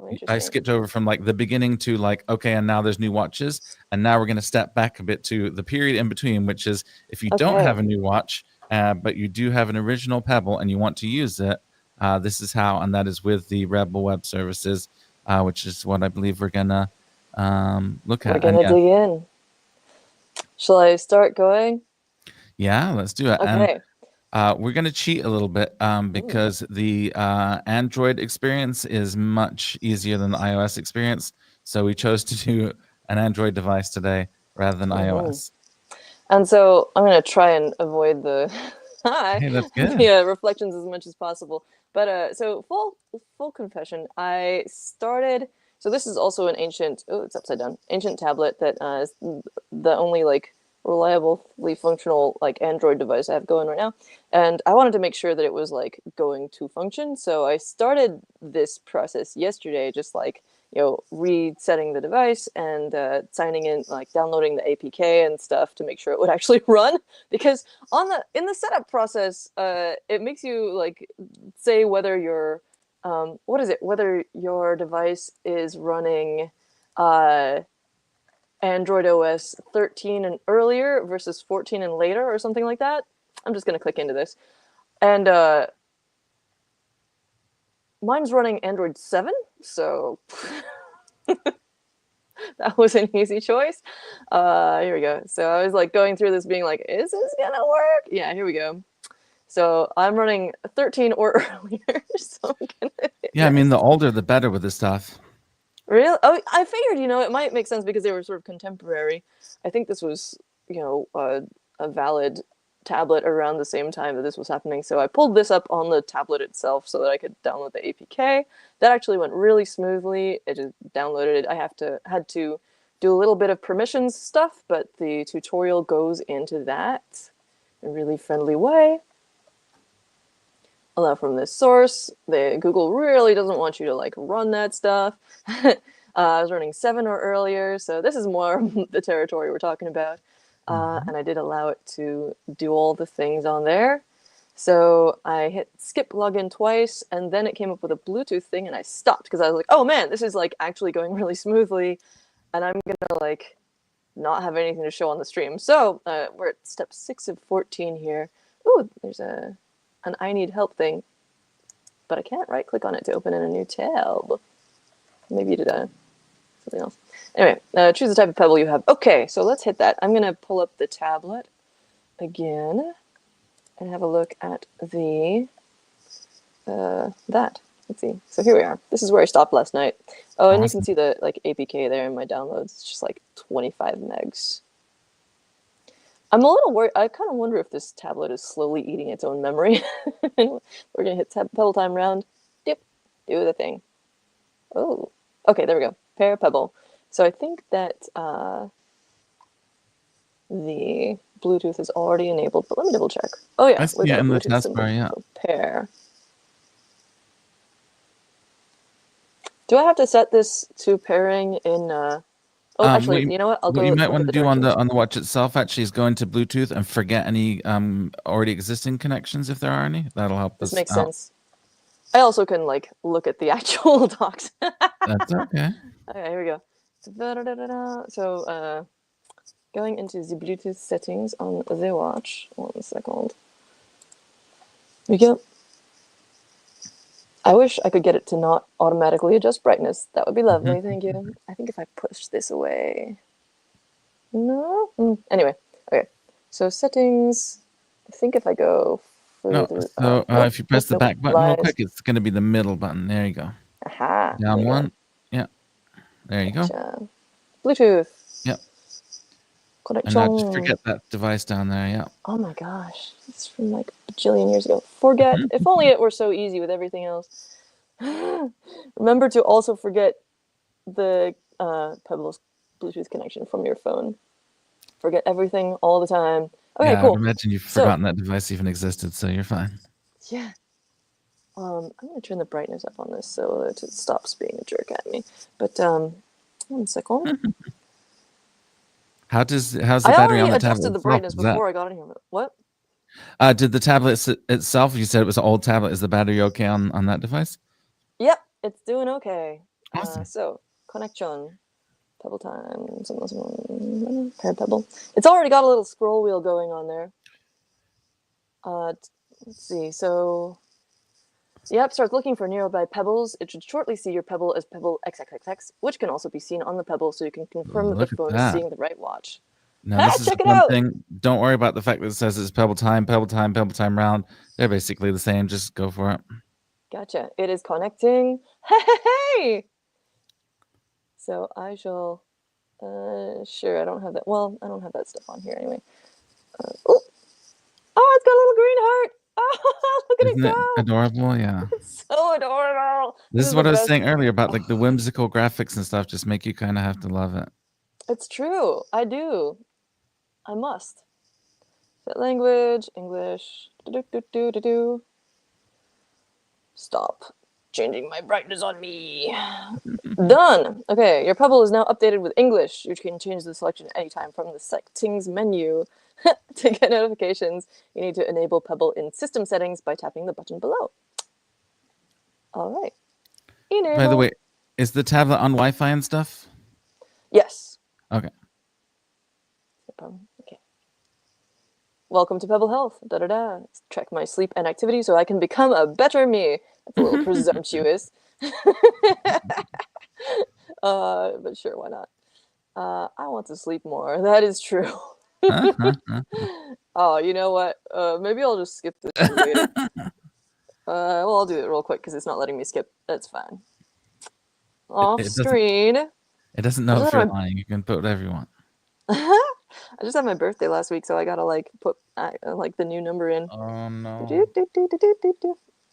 Speaker 2: I
Speaker 1: interesting.
Speaker 2: skipped over from like the beginning to like, okay, and now there's new watches. And now we're going to step back a bit to the period in between, which is if you don't have a new watch, but you do have an original Pebble and you want to use it, this is how, and that is with the Rebel Web Services, which is what I believe we're going to look at.
Speaker 1: We're going to dig in. Shall I start going?
Speaker 2: Yeah, let's do it.
Speaker 1: Okay.
Speaker 2: And we're going to cheat a little bit because the Android experience is much easier than the iOS experience. So we chose to do an Android device today rather than iOS.
Speaker 1: And so I'm going to try and avoid the
Speaker 2: Hey, that's good.
Speaker 1: reflections as much as possible. But so full confession, I started. So this is also an ancient. Oh, it's upside down. Ancient tablet that is the only like reliably functional like Android device I have going right now, and I wanted to make sure that it was like going to function. So I started this process yesterday, just like resetting the device and signing in, like downloading the APK and stuff to make sure it would actually run. Because in the setup process, it makes you like say whether your whether your device is running Android OS 13 and earlier versus 14 and later or something like that. I'm just going to click into this. And mine's running Android 7, so that was an easy choice. Here we go. So I was like going through this being like, is this going to work? Yeah, here we go. So I'm running 13 or earlier. So
Speaker 2: I mean, the older the better with this stuff.
Speaker 1: Really? Oh, I figured, it might make sense because they were sort of contemporary. I think this was, a valid tablet around the same time that this was happening. So I pulled this up on the tablet itself so that I could download the APK. That actually went really smoothly. It just downloaded it. I had to do a little bit of permissions stuff, but the tutorial goes into that in a really friendly way. Allow from this source. Google really doesn't want you to like run that stuff. I was running 7 or earlier, so this is more the territory we're talking about. And I did allow it to do all the things on there. So I hit skip login twice, and then it came up with a Bluetooth thing, and I stopped because I was like, oh man, this is like actually going really smoothly, and I'm gonna like not have anything to show on the stream. So we're at step 6 of 14 here. Ooh, there's an I need help thing, but I can't right click on it to open in a new tab. Maybe you did something else. Anyway, choose the type of Pebble you have. Okay, so let's hit that. I'm going to pull up the tablet again and have a look at the that. Let's see. So here we are. This is where I stopped last night. Oh, and you can see the like APK there in my downloads. It's just like 25 megs. I'm a little worried. I kind of wonder if this tablet is slowly eating its own memory. We're going to hit Pebble Time Round. Dip. Do the thing. Oh. Okay, there we go. Pair Pebble. So I think that the Bluetooth is already enabled, but let me double check. Oh yeah,
Speaker 2: with the Bluetooth taskbar, yeah.
Speaker 1: So pair. Do I have to set this to pairing in actually, you know what? I'll go.
Speaker 2: What you might want to do on the watch itself actually is go into Bluetooth and forget any already existing connections if there are any. That'll help us.
Speaker 1: This makes sense. I also can like look at the actual docs.
Speaker 2: That's okay.
Speaker 1: Okay, here we go. So going into the Bluetooth settings on the watch. 1 second. Here we go. I wish I could get it to not automatically adjust brightness. That would be lovely. Thank you. I think if I push this away. No? Anyway, okay. So settings. I think if I go further.
Speaker 2: No, so if you press the back button real quick, it's going to be the middle button. There you go.
Speaker 1: Aha.
Speaker 2: Down one. Yeah. There you go.
Speaker 1: Bluetooth.
Speaker 2: Yep.
Speaker 1: Connection.
Speaker 2: And now just forget that device down there. Yeah.
Speaker 1: Oh my gosh. It's from like a bajillion years ago. Forget. If only it were so easy with everything else. Remember to also forget the Pebble's Bluetooth connection from your phone. Forget everything all the time. Okay,
Speaker 2: yeah,
Speaker 1: cool.
Speaker 2: I imagine you've forgotten that device even existed, so you're fine.
Speaker 1: Yeah. I'm going to turn the brightness up on this so that it stops being a jerk at me. But 1 second.
Speaker 2: How's the battery on the tablet?
Speaker 1: I adjusted the brightness before I got in here. What?
Speaker 2: Did the tablet itself, you said it was an old tablet, is the battery okay on that device?
Speaker 1: Yep, it's doing okay.
Speaker 2: Awesome.
Speaker 1: So, connection. Pebble time. Pair pebble. It's already got a little scroll wheel going on there. Let's see. So the app starts looking for nearby pebbles. It should shortly see your pebble as pebble XXXX, which can also be seen on the pebble, so you can confirm that the
Speaker 2: Look at
Speaker 1: phone is
Speaker 2: that.
Speaker 1: seeing the right watch.
Speaker 2: Now, this is
Speaker 1: Check it
Speaker 2: one
Speaker 1: out.
Speaker 2: thing. Don't worry about the fact that it says it's Pebble Time, Pebble Time, Pebble Time Round. They're basically the same. Just go for it.
Speaker 1: Gotcha. It is connecting. Hey! So I shall. Sure, I don't have that. Well, I don't have that stuff on here anyway. Oh, it's got a little green heart. Oh, look at
Speaker 2: Isn't
Speaker 1: it
Speaker 2: it
Speaker 1: go.
Speaker 2: adorable? Yeah.
Speaker 1: It's so adorable.
Speaker 2: This is what I was
Speaker 1: best.
Speaker 2: saying earlier about like the whimsical graphics and stuff. Just make you kind of have to love it.
Speaker 1: It's true. I do. I must. Set language, English. Do. Stop changing my brightness on me. Done. Okay, your Pebble is now updated with English. You can change the selection anytime from the settings menu. To get notifications, you need to enable Pebble in system settings by tapping the button below. All right. Enable.
Speaker 2: By the way, is the tablet on Wi-Fi and stuff?
Speaker 1: Yes.
Speaker 2: Okay.
Speaker 1: No problem. Okay. Welcome to Pebble Health. Track my sleep and activity so I can become a better me. That's a little presumptuous. But sure, why not? I want to sleep more. That is true. Oh, you know what? Maybe I'll just skip this later. Well, I'll do it real quick because it's not letting me skip. That's fine. Off screen.
Speaker 2: It doesn't know if you're lying. You can put whatever you want.
Speaker 1: I just had my birthday last week, so I gotta like put like the new number in.
Speaker 2: Oh no.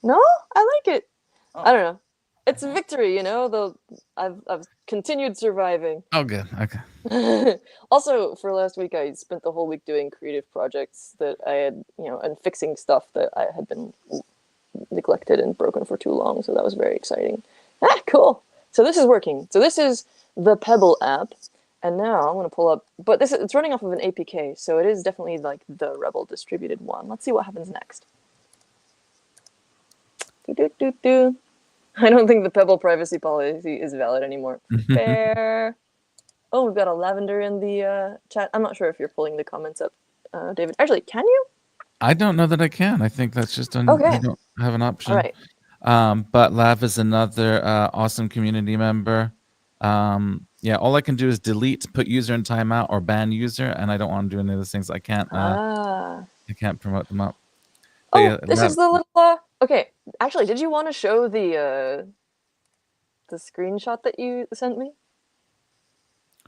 Speaker 1: No, I like it. Oh. I don't know. It's a victory, you know. I've continued surviving.
Speaker 2: Oh, good. Okay.
Speaker 1: Also, for last week, I spent the whole week doing creative projects that I had, and fixing stuff that I had been neglected and broken for too long. So that was very exciting. Cool. So this is working. So this is the Pebble app, and now I'm going to pull up. But it's running off of an APK, so it is definitely like the Rebble distributed one. Let's see what happens next. I don't think the Pebble privacy policy is valid anymore. Fair. Oh, we've got a lavender in the chat. I'm not sure if you're pulling the comments up, David. Actually, can you?
Speaker 2: I don't know that I can. I think that's just
Speaker 1: okay.
Speaker 2: You don't have an option.
Speaker 1: All right.
Speaker 2: But Lav is another awesome community member. Yeah, all I can do is delete, put user in timeout, or ban user, and I don't want to do any of those things. I can't. I can't promote them up.
Speaker 1: But yeah, this is the little. Okay, actually, did you want to show the screenshot that you sent me?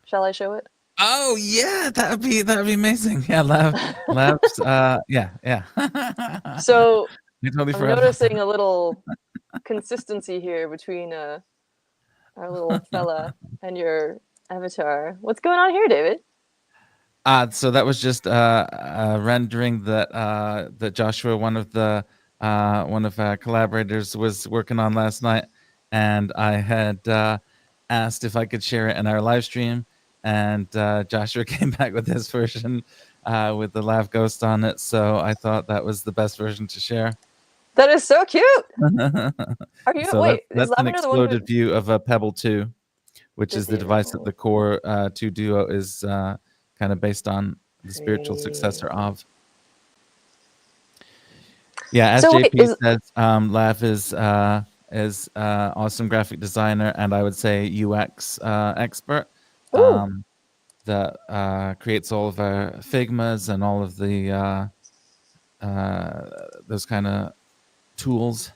Speaker 1: Shall I show it?
Speaker 2: Oh yeah, that'd be amazing. Yeah, Labs. Yeah.
Speaker 1: So
Speaker 2: totally
Speaker 1: I'm noticing a little consistency here between our little fella and your avatar. What's going on here, David?
Speaker 2: So that was just rendering that Joshua, one of our collaborators, was working on last night, and I had asked if I could share it in our live stream, and Joshua came back with his version with the Lav Ghost on it. So I thought that was the best version to share.
Speaker 1: That is so cute. Are you?
Speaker 2: So
Speaker 1: wait,
Speaker 2: that's an exploded view of a Pebble 2, which is the device that the Core 2 Duo is kind of based on, the spiritual successor of. Yeah, as JP says, Lav is awesome graphic designer, and I would say UX expert that creates all of our Figmas and all of the those kind of tools,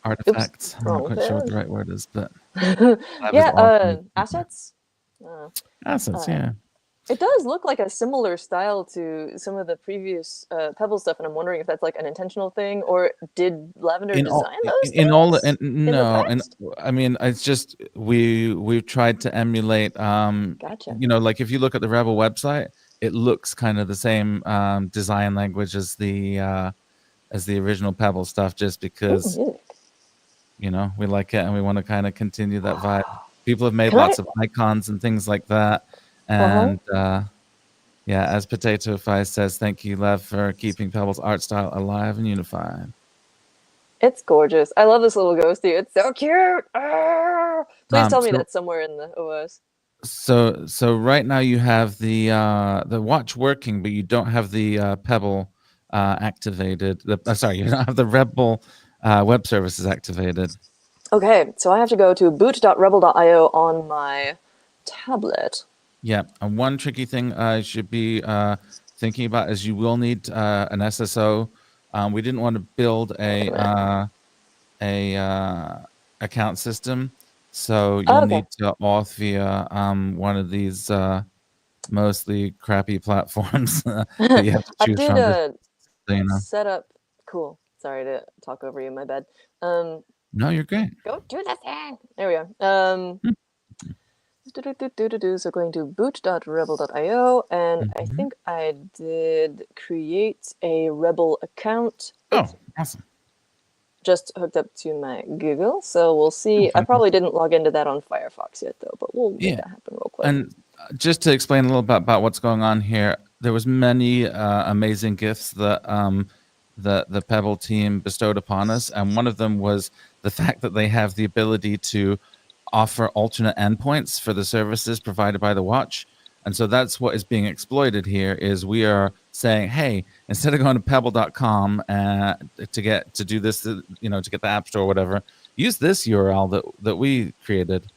Speaker 2: artifacts. I'm not quite sure what the right word is, but
Speaker 1: yeah, assets.
Speaker 2: Assets, yeah.
Speaker 1: It does look like a similar style to some of the previous Pebble stuff, and I'm wondering if that's like an intentional thing, or did Lavender design those things?
Speaker 2: No, and I mean, it's just we've tried to emulate.
Speaker 1: Gotcha.
Speaker 2: Like if you look at the Rebel website, it looks kind of the same design language as the original Pebble stuff, just because we like it and we want to kind of continue that vibe. People have made lots of icons and things like that. And as Potato-Fi says, thank you, Lev, for keeping Pebble's art style alive and unified.
Speaker 1: It's gorgeous. I love this little ghosty. It's so cute. Please tell me
Speaker 2: So
Speaker 1: that's somewhere in the OS.
Speaker 2: so right now you have the watch working, but you don't have the Pebble activated. Sorry, you don't have the Rebel web services activated.
Speaker 1: Okay, so I have to go to boot.rebel.io on my tablet.
Speaker 2: Yeah, and one tricky thing I should be thinking about is you will need an SSO. We didn't want to build
Speaker 1: Wait a minute.
Speaker 2: a account system, so
Speaker 1: Oh,
Speaker 2: you'll
Speaker 1: okay.
Speaker 2: need to auth via one of these mostly crappy platforms that you have to
Speaker 1: I
Speaker 2: choose
Speaker 1: did
Speaker 2: from. Just so you know.
Speaker 1: set up. Cool. Sorry to talk over you. My bad.
Speaker 2: No, you're great.
Speaker 1: Go do the thing. There we go. So going to boot.rebel.io, and I
Speaker 2: Mm-hmm.
Speaker 1: think I did create a Rebel account.
Speaker 2: Oh,
Speaker 1: It's
Speaker 2: awesome.
Speaker 1: just hooked up to my Google, so we'll
Speaker 2: Oh,
Speaker 1: see. I probably
Speaker 2: fantastic.
Speaker 1: didn't log into that on Firefox yet, though, but we'll make
Speaker 2: Yeah,
Speaker 1: that happen real quick.
Speaker 2: and just to explain a little bit about what's going on here, there was many amazing gifts that the Pebble team bestowed upon us, and one of them was the fact that they have the ability to offer alternate endpoints for the services provided by the watch. And so that's what is being exploited here is we are saying, hey, instead of going to pebble.com to do this, to get the app store or whatever, use this URL that we created.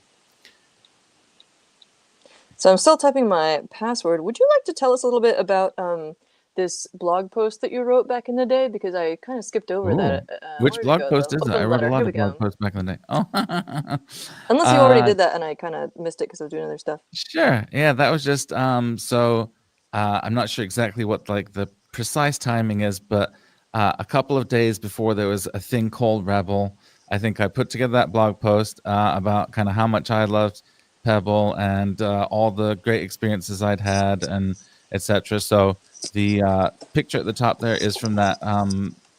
Speaker 1: So I'm still typing my password. Would you like to tell us a little bit about this blog post that you wrote back in the day? Because I kind of skipped over
Speaker 2: Ooh.
Speaker 1: that.
Speaker 2: Which
Speaker 1: Where'd it
Speaker 2: blog
Speaker 1: go?
Speaker 2: post
Speaker 1: The
Speaker 2: is it? I
Speaker 1: open
Speaker 2: wrote a
Speaker 1: letter.
Speaker 2: lot
Speaker 1: Here we
Speaker 2: of blog
Speaker 1: go.
Speaker 2: posts back in the day. Oh.
Speaker 1: Unless you already did that and I kind of missed it because I was doing other stuff.
Speaker 2: Sure. Yeah, that was just I'm not sure exactly what like the precise timing is, but a couple of days before there was a thing called Rebel, I think I put together that blog post about kind of how much I loved Pebble and all the great experiences I'd had and etc. So the picture at the top there is from that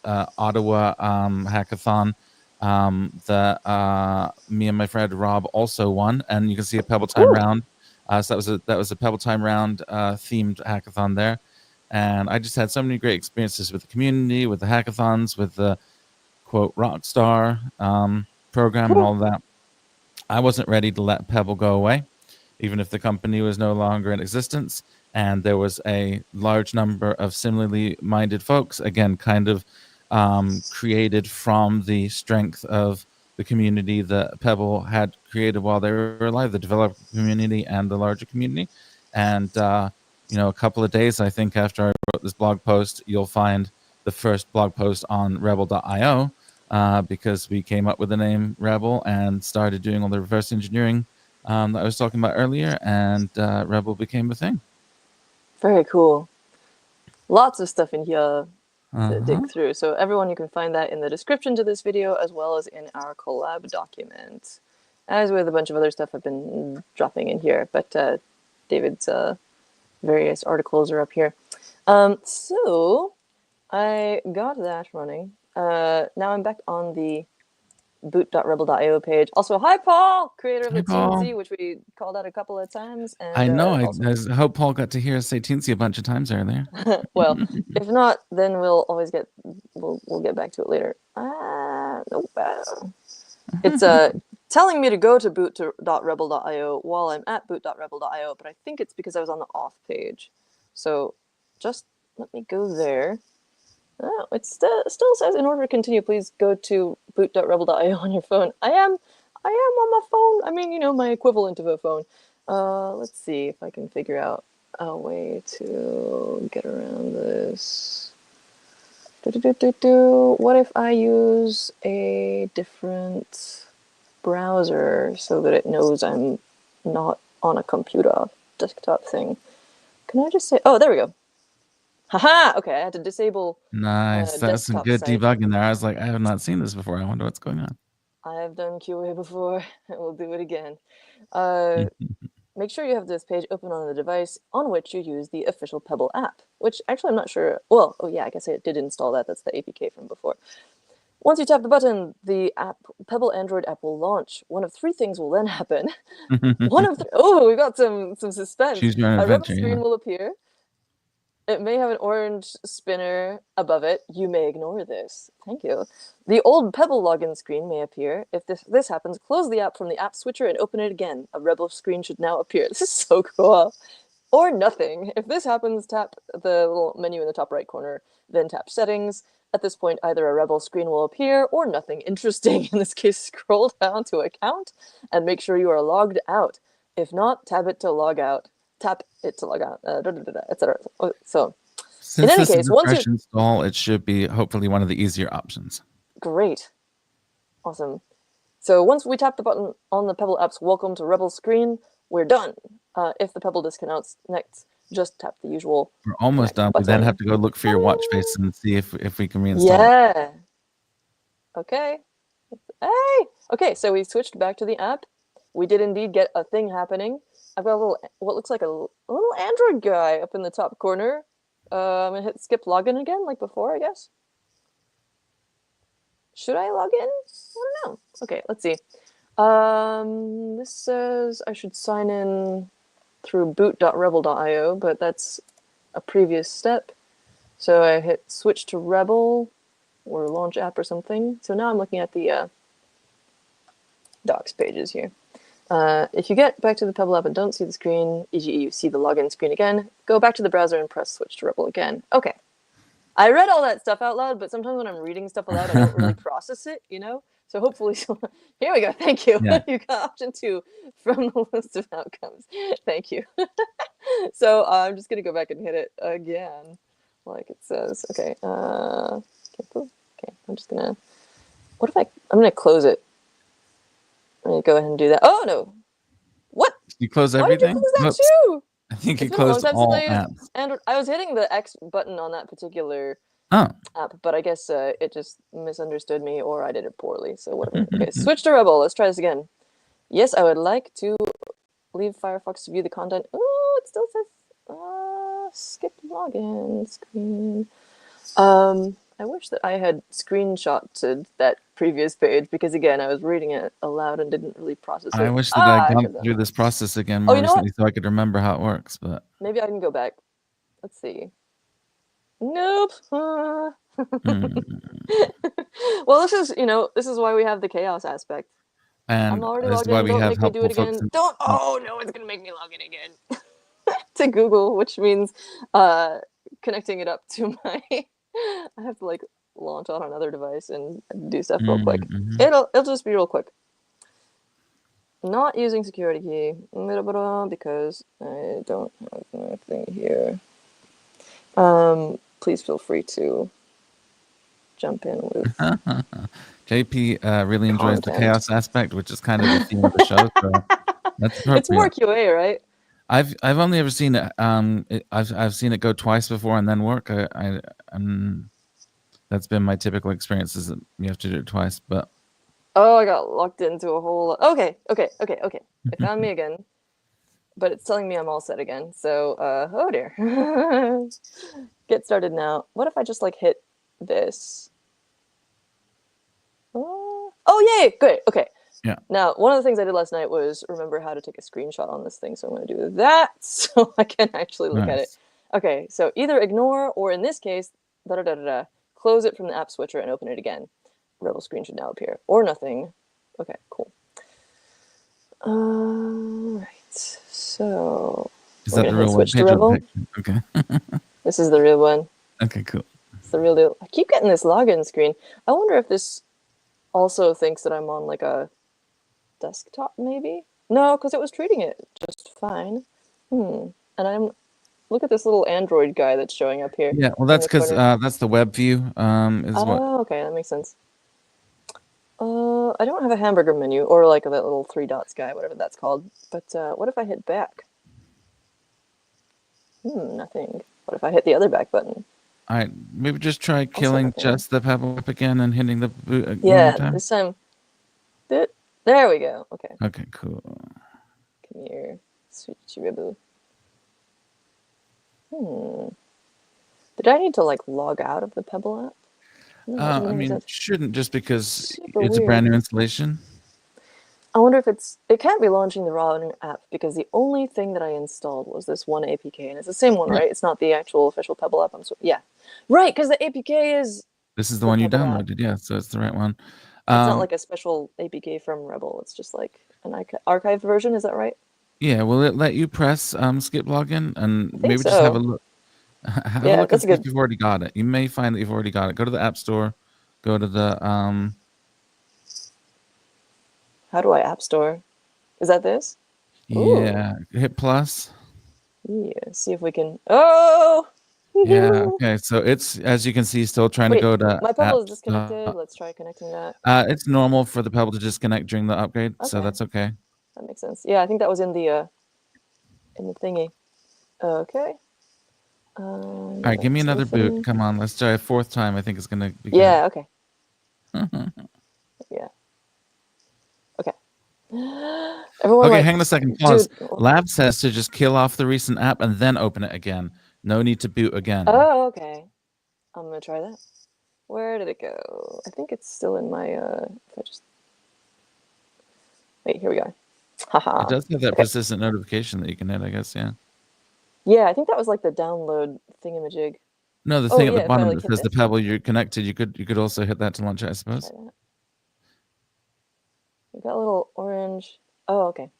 Speaker 2: Ottawa hackathon that me and my friend Rob also won, and you can see a Pebble Time
Speaker 1: Woo!
Speaker 2: Round. So that was a Pebble Time Round themed hackathon there, and I just had so many great experiences with the community, with the hackathons, with the quote Rockstar program, and
Speaker 1: Woo!
Speaker 2: all of that. I wasn't ready to let Pebble go away, even if the company was no longer in existence. And there was a large number of similarly minded folks, again, kind of created from the strength of the community that Pebble had created while they were alive, the developer community and the larger community. And, a couple of days, I think, after I wrote this blog post, you'll find the first blog post on rebel.io because we came up with the name Rebel and started doing all the reverse engineering that I was talking about earlier, and Rebel became a thing.
Speaker 1: Very cool. Lots of stuff in here to dig
Speaker 2: Uh-huh.
Speaker 1: through. So everyone, you can find that in the description to this video as well as in our collab document. As with a bunch of other stuff I've been dropping in here, but David's various articles are up here. So I got that running. Now I'm back on the boot.rebel.io page. Also, hi Paul, creator of
Speaker 2: Hey,
Speaker 1: the
Speaker 2: Paul.
Speaker 1: Teensy, which we called out a couple of times,
Speaker 2: I
Speaker 1: and
Speaker 2: know. I
Speaker 1: also,
Speaker 2: hope Paul got to hear us say teensy a bunch of times earlier.
Speaker 1: well, if not, then we'll get back to it later. Nope. It's telling me to go to boot.rebel.io while I'm at boot.rebel.io, but I think it's because I was on the off page. So just let me go there. Oh, it still says in order to continue, please go to boot.rebel.io on your phone. I am on my phone. I mean, my equivalent of a phone. Let's see if I can figure out a way to get around this. What if I use a different browser so that it knows I'm not on a computer desktop thing? Can I just say, oh, there we go. Haha, okay, I had to disable
Speaker 2: Nice. That's some
Speaker 1: desktop
Speaker 2: good
Speaker 1: site.
Speaker 2: debugging there. I was like, I have not seen this before. I wonder what's going on.
Speaker 1: I have done QA before, and we'll do it again. Make sure you have this page open on the device on which you use the official Pebble app, which actually I'm not sure. Well, oh yeah, I guess I did install that. That's the APK from before. Once you tap the button, the Pebble Android app will launch. One of three things will then happen. Oh, we got some suspense.
Speaker 2: Choose your own
Speaker 1: A Rebel
Speaker 2: adventure,
Speaker 1: screen
Speaker 2: yeah.
Speaker 1: will appear. It may have an orange spinner above it. You may ignore this. Thank you. The old Pebble login screen may appear. If this happens, close the app from the app switcher and open it again. A Rebel screen should now appear. This is so cool. Or nothing. If this happens, tap the little menu in the top right corner, then tap settings. At this point, either a Rebel screen will appear or nothing interesting. In this case, scroll down to account and make sure you are logged out. If not, tap it to log out. Tap it to log out, etc. So, in
Speaker 2: Since
Speaker 1: any
Speaker 2: this is
Speaker 1: case,
Speaker 2: a
Speaker 1: once you
Speaker 2: fresh install, it should be hopefully one of the easier options.
Speaker 1: great, awesome. So once we tap the button on the Pebble app's Welcome to Rebel screen, we're done. If the Pebble disconnects, just tap the usual
Speaker 2: We're almost done.
Speaker 1: button.
Speaker 2: We then have to go look for your watch face and see if we can reinstall it.
Speaker 1: Yeah. Okay. Hey. Okay. So we switched back to the app. We did indeed get a thing happening. I've got a little, what looks like a little Android guy up in the top corner. I'm gonna hit skip login again, like before, I guess. Should I log in? I don't know. Okay, let's see. This says I should sign in through boot.rebel.io, but that's a previous step. So I hit switch to Rebel or launch app or something. So now I'm looking at the docs pages here. If you get back to the Pebble app and don't see the screen, e.g. you see the login screen again, go back to the browser and press switch to Rebel again. Okay. I read all that stuff out loud, but sometimes when I'm reading stuff aloud, I don't really process it, you know? So hopefully, here we go. Thank you.
Speaker 2: Yeah.
Speaker 1: You got option 2 from the list of outcomes. Thank you. So I'm just going to go back and hit it again, like it says. Okay. Okay. I'm just going to, I'm going to close it. I'm going to go ahead and do that. Oh, no. What?
Speaker 2: You close
Speaker 1: Why did you
Speaker 2: everything?
Speaker 1: close that
Speaker 2: Oops.
Speaker 1: too?
Speaker 2: I think you
Speaker 1: It's been a long
Speaker 2: closed
Speaker 1: time
Speaker 2: all
Speaker 1: since I used
Speaker 2: apps.
Speaker 1: Android. I was hitting the X button on that particular
Speaker 2: Oh.
Speaker 1: app, but I guess it just misunderstood me, or I did it poorly. So whatever. Okay, switch to Rebel. Let's try this again. Yes, I would like to leave Firefox to view the content. Oh, it still says skip login screen. I wish that I had screenshotted that previous page because again, I was reading it aloud and didn't really process it.
Speaker 2: I wish that I'd gone
Speaker 1: should've done
Speaker 2: through
Speaker 1: that.
Speaker 2: this process again more
Speaker 1: you know
Speaker 2: recently so I could remember how it works, but
Speaker 1: Maybe I can go back. Let's see. Nope. Well, this is why we have the chaos aspect. I'm
Speaker 2: and
Speaker 1: already
Speaker 2: this
Speaker 1: logged
Speaker 2: is why
Speaker 1: in.
Speaker 2: we
Speaker 1: Don't
Speaker 2: have
Speaker 1: make me do it
Speaker 2: helpful folks
Speaker 1: again. Don't. Oh no, it's gonna make me log in again to Google, which means connecting it up to my. I have to like launch on another device and do stuff real quick.
Speaker 2: Mm-hmm.
Speaker 1: It'll just be real quick. Not using security key because I don't have anything here. Please feel free to jump in with
Speaker 2: JP really enjoys the
Speaker 1: content.
Speaker 2: chaos aspect, which is kind of the theme of the show. So that's appropriate.
Speaker 1: It's more QA, right?
Speaker 2: I've only ever seen it. I've seen it go twice before and then work. That's been my typical experience. Is that you have to do it twice, but.
Speaker 1: Oh, I got locked into a whole. Okay. It found me again, but it's telling me I'm all set again. So, oh dear. Get started now. What if I just like hit this? Oh, yay! Great. Okay.
Speaker 2: Yeah.
Speaker 1: Now, one of the things I did last night was remember how to take a screenshot on this thing. So I'm going to do that so I can actually look at it. Okay. So either ignore or in this case, close it from the app switcher and open it again. Rebel screen should now appear or nothing. Okay, cool. Right. So
Speaker 2: is that the real
Speaker 1: switch
Speaker 2: page
Speaker 1: to Rebel?
Speaker 2: Okay.
Speaker 1: This is the real one.
Speaker 2: Okay, cool.
Speaker 1: It's the real deal. I keep getting this login screen. I wonder if this also thinks that I'm on like a desktop, maybe? No, because it was treating it just fine. And look at this little Android guy that's showing up here.
Speaker 2: Yeah, well, that's because that's the web view.
Speaker 1: Okay, that makes sense. I don't have a hamburger menu or like that little 3 dots guy, whatever that's called. But what if I hit back? Nothing. What if I hit the other back button?
Speaker 2: All right, maybe just try killing just the Pebble up again and hitting the boot.
Speaker 1: Yeah, this time. There we go. Okay.
Speaker 2: Okay, cool.
Speaker 1: Come here, sweet Rebble. Did I need to like log out of the Pebble app?
Speaker 2: I mean, shouldn't just because
Speaker 1: super
Speaker 2: it's
Speaker 1: weird.
Speaker 2: a brand new installation.
Speaker 1: I wonder if it can't be launching the wrong app because the only thing that I installed was this one APK, and it's the same one,
Speaker 2: Yeah.
Speaker 1: right? It's not the actual official Pebble app. Yeah, right, because the APK is
Speaker 2: This is the
Speaker 1: the
Speaker 2: one you
Speaker 1: Pebble app.
Speaker 2: downloaded. Yeah, so it's the right one.
Speaker 1: It's not like a special APK from Rebel. It's just like an archived version. Is that right?
Speaker 2: Yeah, will it let you press skip login and
Speaker 1: I think
Speaker 2: maybe just have a
Speaker 1: so.
Speaker 2: look? Have a
Speaker 1: Yeah,
Speaker 2: look and
Speaker 1: that's a
Speaker 2: see if
Speaker 1: good.
Speaker 2: you've already got it. You may find that you've already got it. Go to the App Store. Go to the
Speaker 1: How do I App Store? Is that this? Ooh.
Speaker 2: yeah, hit plus.
Speaker 1: Yeah. See if we can. Oh.
Speaker 2: Yeah, okay. So it's, as you can see, still trying to
Speaker 1: Wait,
Speaker 2: go to
Speaker 1: my Pebble is
Speaker 2: apps.
Speaker 1: disconnected. Let's try connecting that.
Speaker 2: It's normal for the Pebble to disconnect during the upgrade, so
Speaker 1: Okay,
Speaker 2: that's okay.
Speaker 1: that makes sense. Yeah, I think that was in the thingy. Okay.
Speaker 2: All right, give me
Speaker 1: Still
Speaker 2: another boot.
Speaker 1: fitting.
Speaker 2: Come on, let's try a fourth time. I think it's gonna be good.
Speaker 1: Yeah. Okay. Yeah. Okay. Everyone,
Speaker 2: Okay,
Speaker 1: like,
Speaker 2: hang on a second. Pause.
Speaker 1: dude.
Speaker 2: Lab says to just kill off the recent app and then open it again. No need to boot again.
Speaker 1: Oh, okay. I'm gonna try that. Where did it go? I think it's still in my. If I just wait, here we go. Haha.
Speaker 2: It does have that
Speaker 1: Okay.
Speaker 2: persistent notification that you can hit, I guess. Yeah.
Speaker 1: Yeah, I think that was like the download thingamajig.
Speaker 2: No, the
Speaker 1: Oh
Speaker 2: thing at the
Speaker 1: yeah, if I
Speaker 2: bottom
Speaker 1: like
Speaker 2: that
Speaker 1: hit
Speaker 2: says the
Speaker 1: this.
Speaker 2: Pebble you're connected, you could also hit that to launch it, I suppose.
Speaker 1: Try that. We got a little orange. Oh, okay.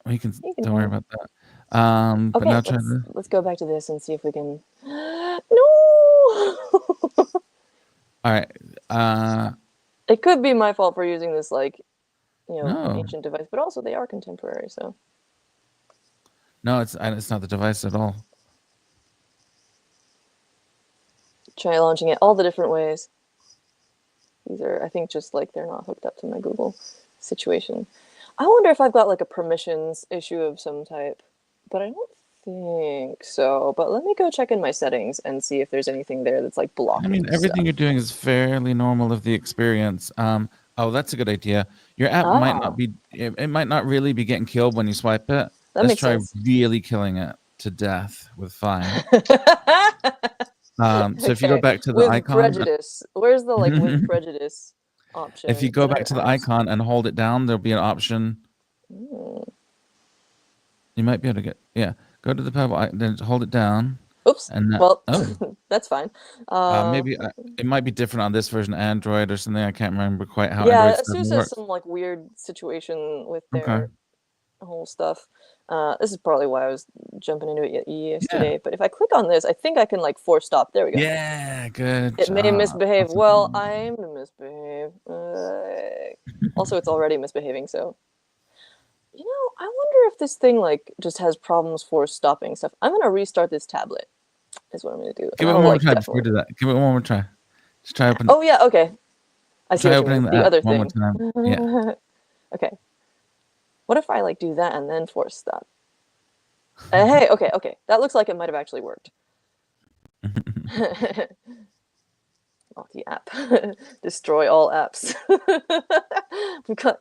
Speaker 2: Well, you can
Speaker 1: You can
Speaker 2: don't worry
Speaker 1: tell.
Speaker 2: about that. But
Speaker 1: Okay,
Speaker 2: now try the.
Speaker 1: let's go back to this and see if we can. No.
Speaker 2: All right.
Speaker 1: It could be my fault for using this like,
Speaker 2: No,
Speaker 1: ancient device, but also they are contemporary, so.
Speaker 2: no, it's not the device at all.
Speaker 1: Try launching it all the different ways. These are, I think, just like they're not hooked up to my Google situation. I wonder if I've got like a permissions issue of some type, but I don't think so. But let me go check in my settings and see if there's anything there that's like
Speaker 2: I
Speaker 1: blocking
Speaker 2: mean, everything
Speaker 1: stuff.
Speaker 2: you're doing is fairly normal of the experience. Oh, that's a good idea. Your app might not
Speaker 1: Ah,
Speaker 2: be. It might not really be getting killed when you swipe it.
Speaker 1: that
Speaker 2: Let's
Speaker 1: makes
Speaker 2: try
Speaker 1: sense.
Speaker 2: really killing it to death with fine. So if you go
Speaker 1: Okay,
Speaker 2: back to the
Speaker 1: with
Speaker 2: icon,
Speaker 1: prejudice. Where's the like with prejudice
Speaker 2: if you
Speaker 1: option?
Speaker 2: go
Speaker 1: Event
Speaker 2: back to the
Speaker 1: apps.
Speaker 2: icon and hold it down, there'll be an option.
Speaker 1: Mm.
Speaker 2: You might be able to get. Yeah, go to the Pebble, then hold it down,
Speaker 1: Oops.
Speaker 2: and that.
Speaker 1: Well,
Speaker 2: Oh,
Speaker 1: that's fine.
Speaker 2: maybe it might be different on this version of Android or something. I can't remember quite how
Speaker 1: Yeah,
Speaker 2: Android 7
Speaker 1: ASUS has
Speaker 2: works.
Speaker 1: some like weird situation with
Speaker 2: Okay.
Speaker 1: their whole stuff. This is probably why I was jumping into it
Speaker 2: Yeah.
Speaker 1: yesterday. But if I click on this, I think I can like force stop. There we go.
Speaker 2: Yeah. Good
Speaker 1: It may
Speaker 2: job.
Speaker 1: misbehave. Well,
Speaker 2: Awesome.
Speaker 1: I aim to misbehave. Also, it's already misbehaving, so. I wonder if this thing like just has problems for stopping stuff. I'm gonna restart this tablet. Is what I'm gonna do, and
Speaker 2: Give it
Speaker 1: that'll
Speaker 2: one more
Speaker 1: like
Speaker 2: try before you
Speaker 1: definitely.
Speaker 2: do that. Give it one more try. Just try
Speaker 1: Oh yeah, okay. I see what you
Speaker 2: opening
Speaker 1: mean.
Speaker 2: the
Speaker 1: The
Speaker 2: app
Speaker 1: other
Speaker 2: one more
Speaker 1: thing.
Speaker 2: time. Yeah.
Speaker 1: Okay. What if I like do that and then force stop? Hey, okay. That looks like it might have actually worked. Naughty app. Destroy all apps. We've got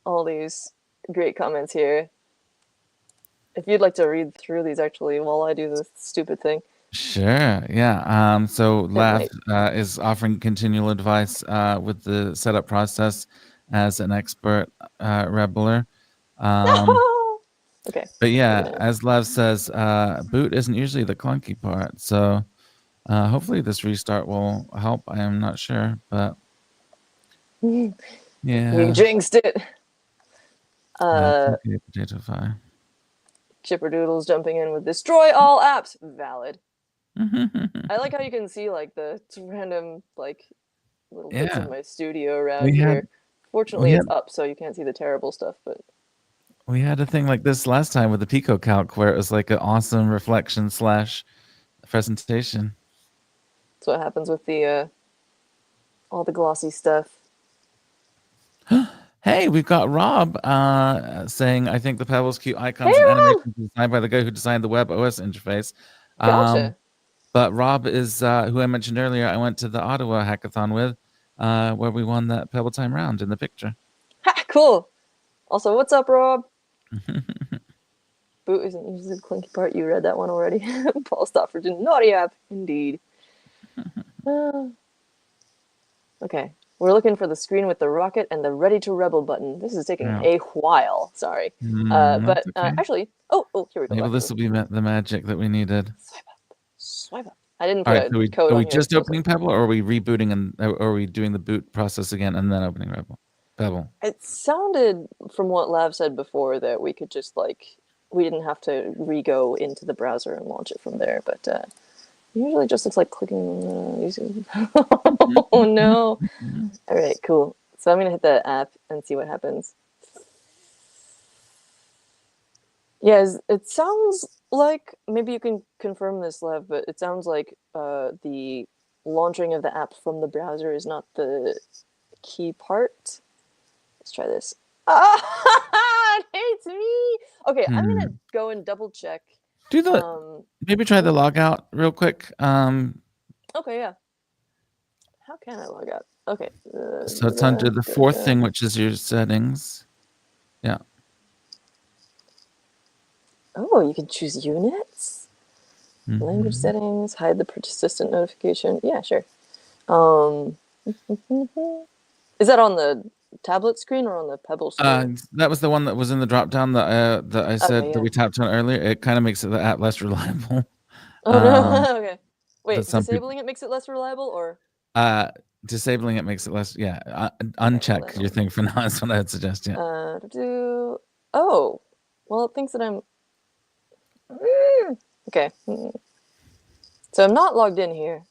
Speaker 1: all these great comments here. If you'd like to read through these actually while I do this stupid thing.
Speaker 2: Sure. Yeah. So
Speaker 1: It
Speaker 2: Lav
Speaker 1: might.
Speaker 2: is offering continual advice with the setup process as an expert Rebeler.
Speaker 1: Okay.
Speaker 2: But yeah,
Speaker 1: Gonna...
Speaker 2: as Lav says, boot isn't usually the clunky part. So hopefully this restart will help. I am not sure, but
Speaker 1: You
Speaker 2: yeah.
Speaker 1: jinxed it.
Speaker 2: It's okay, Potato Pie.
Speaker 1: Chipperdoodle's jumping in with destroy all apps. Valid. I like how you can see like the random like little bits
Speaker 2: Yeah.
Speaker 1: of my studio around here. Fortunately, it's up, so you can't see the terrible stuff. But
Speaker 2: we had a thing like this last time with the Pico Calc, where it was like an awesome reflection / presentation.
Speaker 1: that's what happens with the all the glossy stuff.
Speaker 2: Hey, we've got Rob saying, I think the Pebble's cute icons
Speaker 1: Hey,
Speaker 2: and
Speaker 1: Rob!
Speaker 2: animations were designed by the guy who designed the web OS interface.
Speaker 1: Gotcha.
Speaker 2: But Rob is who I mentioned earlier. I went to the Ottawa hackathon with, where we won that Pebble Time round in the picture.
Speaker 1: Ha! Cool. Also, what's up, Rob? Boot isn't usually the clinky part. You read that one already. Paul Stofford, naughty app, indeed. Okay. We're looking for the screen with the rocket and the ready to rebel button. This is taking
Speaker 2: Yeah.
Speaker 1: a while. Sorry.
Speaker 2: That's
Speaker 1: But
Speaker 2: okay.
Speaker 1: actually, here we go.
Speaker 2: Maybe
Speaker 1: Back
Speaker 2: this
Speaker 1: to
Speaker 2: will be the magic that we needed.
Speaker 1: swipe up. Swipe up. I didn't
Speaker 2: All
Speaker 1: put
Speaker 2: right,
Speaker 1: a
Speaker 2: so
Speaker 1: code
Speaker 2: are
Speaker 1: on
Speaker 2: we
Speaker 1: here.
Speaker 2: just
Speaker 1: So it's
Speaker 2: opening Pebble, or are we rebooting or are we doing the boot process again and then opening Pebble?
Speaker 1: it sounded from what Lav said before that we could just we didn't have to re-go into the browser and launch it from there. But usually it just looks like clicking. Using. Oh no! All right, cool. So I'm gonna hit the app and see what happens. Yes, it sounds like maybe you can confirm this, Lev, but it sounds like the launching of the app from the browser is not the key part. Let's try this. Ah, it hates me. Okay, I'm gonna go and double check.
Speaker 2: Do maybe try the log out real quick.
Speaker 1: Okay, yeah. How can I log out? Okay.
Speaker 2: So it's under the fourth thing, which is your settings. Yeah.
Speaker 1: Oh, you can choose units, language settings, hide the persistent notification. Yeah, sure. Is that on the tablet screen or on the Pebble screen?
Speaker 2: That was the one that was in the drop down that I said
Speaker 1: Okay,
Speaker 2: that
Speaker 1: yeah.
Speaker 2: we tapped on earlier. It kind of makes the app less reliable.
Speaker 1: Oh no. Okay. Wait,
Speaker 2: some
Speaker 1: disabling it makes it less reliable, or
Speaker 2: disabling it makes it less. Yeah,
Speaker 1: okay,
Speaker 2: uncheck your thing for now is what I'd suggest. Yeah.
Speaker 1: Oh, well, it thinks that I'm. Okay. So I'm not logged in here.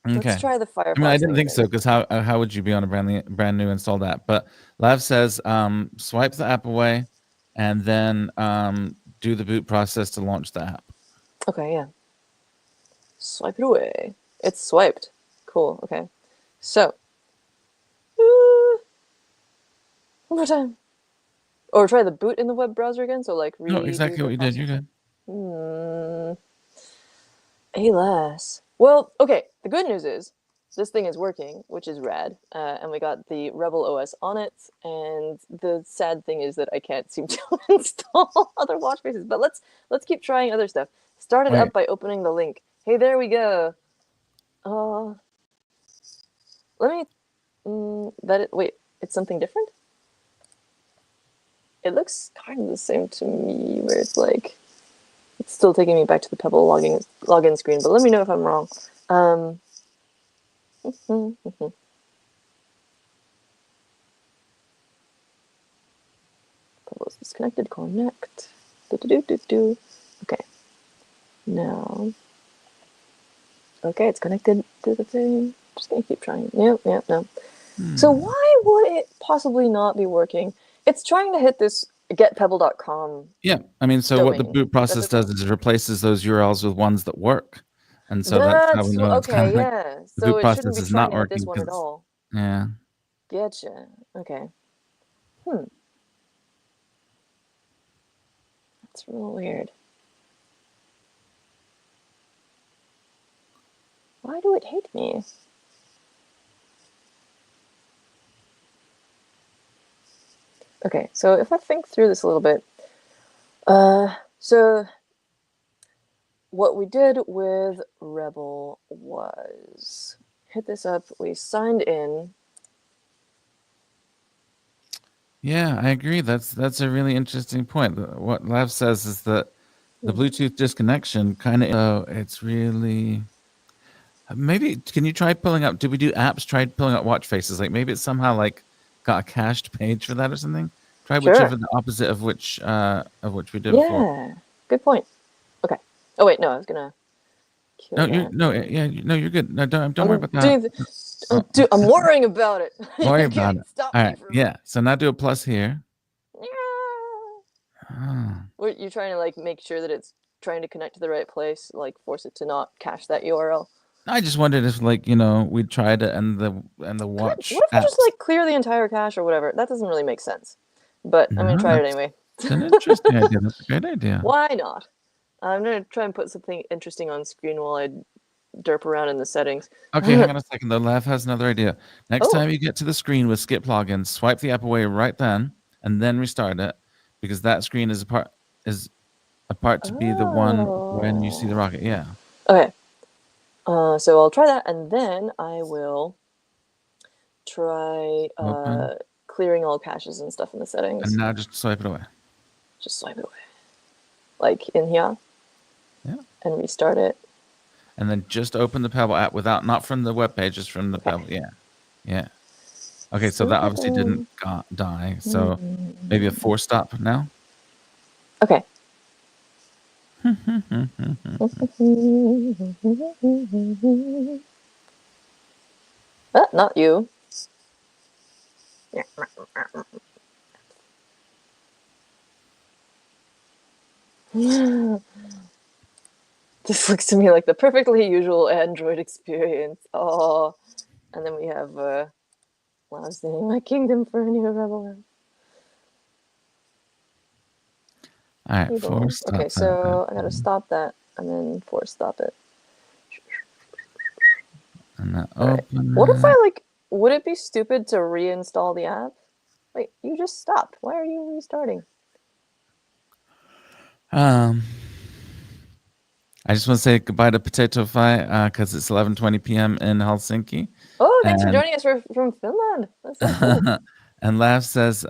Speaker 2: Okay.
Speaker 1: Let's try the Firefox.
Speaker 2: I mean, I didn't think so, because how would you be on a brand new installed app? But Lav says swipe the app away, and then do the boot process to launch the app.
Speaker 1: Okay, yeah. Swipe it away. It's swiped. Cool. Okay. So one more time. Or try the boot in the web browser again. So
Speaker 2: No, exactly what you did. You're good.
Speaker 1: Alas. Well, okay. The good news is this thing is working, which is rad, and we got the Rebel OS on it. And the sad thing is that I can't seem to install other watch faces. But let's keep trying other stuff. Start it up by opening the link. Hey, there we go. Let me. Wait, it's something different. It looks kind of the same to me, where it's like it's still taking me back to the Pebble login screen. But let me know if I'm wrong. Pebble's disconnected. Connect. Okay. Now. Okay, it's connected to the thing. Just gonna keep trying. Yep, no. So why would it possibly not be working? It's trying to hit this getpebble.com.
Speaker 2: Yeah, I mean, so what the boot process does is it replaces those URLs with ones that work, and so that's how we know it's kind of like
Speaker 1: yeah.
Speaker 2: the
Speaker 1: So
Speaker 2: boot
Speaker 1: it shouldn't
Speaker 2: process
Speaker 1: be
Speaker 2: is
Speaker 1: trying
Speaker 2: not
Speaker 1: to hit this
Speaker 2: working.
Speaker 1: one at all.
Speaker 2: Yeah.
Speaker 1: Getcha. Okay. That's real weird. Why do it hate me? Okay, so if I think through this a little bit, so what we did with Rebel was hit this up, we signed in.
Speaker 2: Yeah, I agree. That's a really interesting point. What Lav says is that the Bluetooth disconnection kind of it's really maybe can you try pulling up? Did we do apps? Tried pulling up watch faces? Like maybe it's somehow like got a cached page for that or something. Try whichever the opposite of which we did before.
Speaker 1: Yeah, good point. Okay. Oh wait, no, I was gonna.
Speaker 2: No, you're good. No, don't worry about
Speaker 1: that. I'm worrying about it.
Speaker 2: Worry about it.
Speaker 1: Stop
Speaker 2: All
Speaker 1: me
Speaker 2: right.
Speaker 1: from.
Speaker 2: Yeah. So now do a plus here.
Speaker 1: What you're trying to like make sure that it's trying to connect to the right place, like force it to not cache that URL.
Speaker 2: I just wondered if we tried it and the watch.
Speaker 1: What if we just like clear the entire cache or whatever? That doesn't really make sense. But I'm gonna try it anyway.
Speaker 2: It's an interesting idea. That's a great idea.
Speaker 1: Why not? I'm gonna try and put something interesting on screen while I derp around in the settings.
Speaker 2: Okay, hang on a second. The Lav has another idea. Next time you get to the screen with skip login, swipe the app away right then, and then restart it, because that screen is a part to be the one when you see the rocket. Yeah.
Speaker 1: Okay. So I'll try that, and then I will try
Speaker 2: Open.
Speaker 1: clearing all caches and stuff in the settings.
Speaker 2: And now just swipe it away.
Speaker 1: Just swipe it away. Like in here.
Speaker 2: Yeah.
Speaker 1: And restart it.
Speaker 2: And then just open the Pebble app not from the web page, just from the Pebble. Yeah. Yeah. Okay, so that obviously didn't die. So maybe a force stop now.
Speaker 1: Okay. Not you. This looks to me like the perfectly usual Android experience. Oh, and then we have Last Day in My Kingdom for a new Rebel.
Speaker 2: All right, force stop.
Speaker 1: Okay, so I gotta stop that and then force stop it.
Speaker 2: And then
Speaker 1: Right.
Speaker 2: open.
Speaker 1: What if I would it be stupid to reinstall the app? Wait, you just stopped. Why are you restarting?
Speaker 2: I just want to say goodbye to Potato Fi because it's 11:20 p.m. in Helsinki.
Speaker 1: Oh, thanks for joining us from Finland. That's so cool.
Speaker 2: And Lav says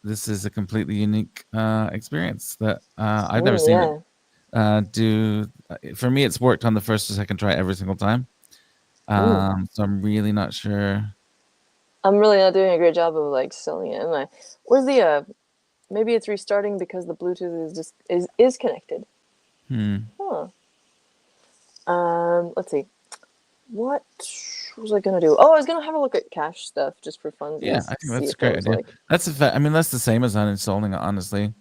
Speaker 2: this is a completely unique experience that I've never seen it do. For me, it's worked on the first or second try every single time. So I'm really not sure. I'm
Speaker 1: really not doing a great job of selling it, am I? Where's the maybe it's restarting because the Bluetooth is connected. Huh. Let's see. What was I gonna do? Oh, I was gonna have a look at cache stuff just for fun.
Speaker 2: Yeah, I think that's a great idea. That's that's the same as uninstalling it, honestly.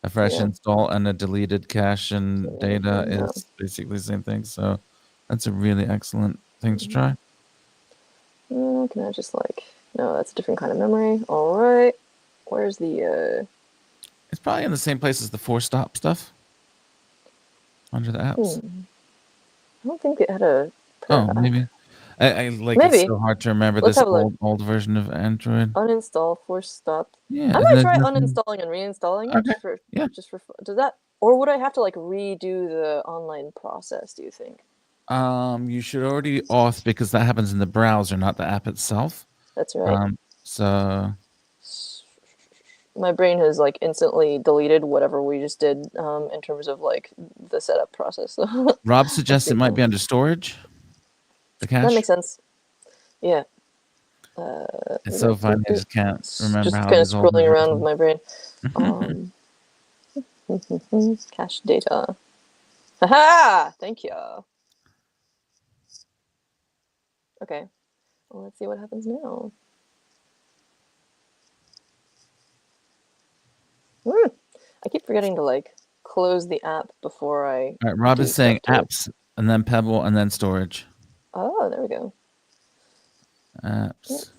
Speaker 2: A fresh install and a deleted cache and data is basically the same thing. So that's a really excellent thing to try.
Speaker 1: Can I just no, that's a different kind of memory. All right. Where's the
Speaker 2: It's probably in the same place as the force stop stuff. Under the apps.
Speaker 1: I don't think it had a
Speaker 2: maybe. It's so hard to remember this old version of Android.
Speaker 1: Uninstall, force stop.
Speaker 2: Yeah.
Speaker 1: I might try uninstalling and reinstalling it just for does that, or would I have to redo the online process, do you think?
Speaker 2: You should already auth because that happens in the browser, not the app itself.
Speaker 1: That's right.
Speaker 2: So
Speaker 1: my brain has instantly deleted whatever we just did in terms of the setup process.
Speaker 2: Rob suggests it might be under storage. The cache.
Speaker 1: That makes sense. Yeah.
Speaker 2: It's so funny. I just can't remember
Speaker 1: just
Speaker 2: how.
Speaker 1: Just kind of scrolling around with my brain. Cache data. Haha! Thank you. Okay. Well, let's see what happens now. I keep forgetting to close the app before I.
Speaker 2: All right, Rob is saying apps and then Pebble and then storage.
Speaker 1: Oh, there we go.
Speaker 2: Apps.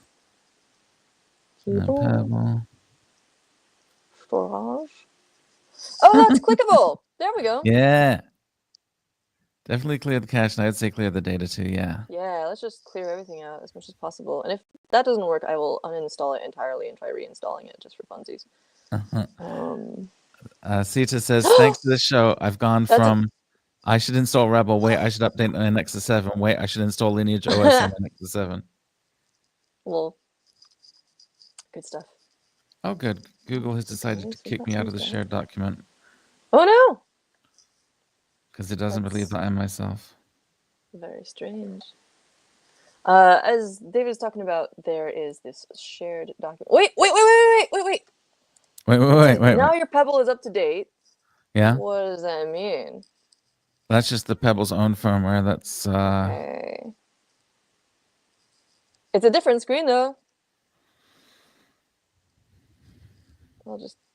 Speaker 2: And then Pebble.
Speaker 1: Storage. Oh, that's clickable. There we go.
Speaker 2: Yeah. Definitely clear the cache, and I'd say clear the data too, yeah.
Speaker 1: Yeah, let's just clear everything out as much as possible. And if that doesn't work, I will uninstall it entirely and try reinstalling it just for funsies.
Speaker 2: Sita says, thanks to this show, I've gone from I should install Rebel, wait, I should update my Nexus 7, wait, I should install Lineage OS on my Nexus 7.
Speaker 1: Well, good stuff.
Speaker 2: Oh, good. Google has decided to kick me out of the shared document.
Speaker 1: Oh, no!
Speaker 2: Because it doesn't believe that I'm myself.
Speaker 1: Very strange. As David's talking about, there is this shared document. Wait. Now your Pebble is up to date.
Speaker 2: Yeah?
Speaker 1: What does that mean?
Speaker 2: That's just the Pebble's own firmware. That's
Speaker 1: Okay. It's a different screen though.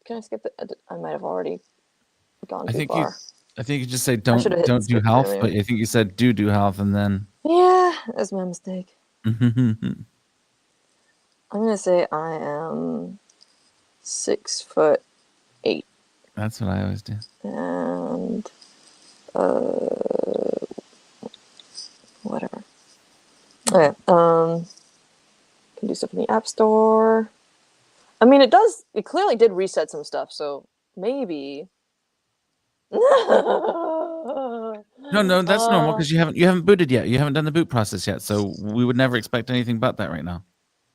Speaker 1: Can I skip it? I might have already gone too far.
Speaker 2: I think you just say don't do health, but I think you said do health and then.
Speaker 1: Yeah, that's my mistake. I'm gonna say I am 6'8".
Speaker 2: That's what I always do.
Speaker 1: And whatever. Okay. Can do stuff in the App Store. I mean, it clearly did reset some stuff, so maybe.
Speaker 2: No, that's normal because you haven't booted yet. You haven't done the boot process yet, so we would never expect anything but that right now.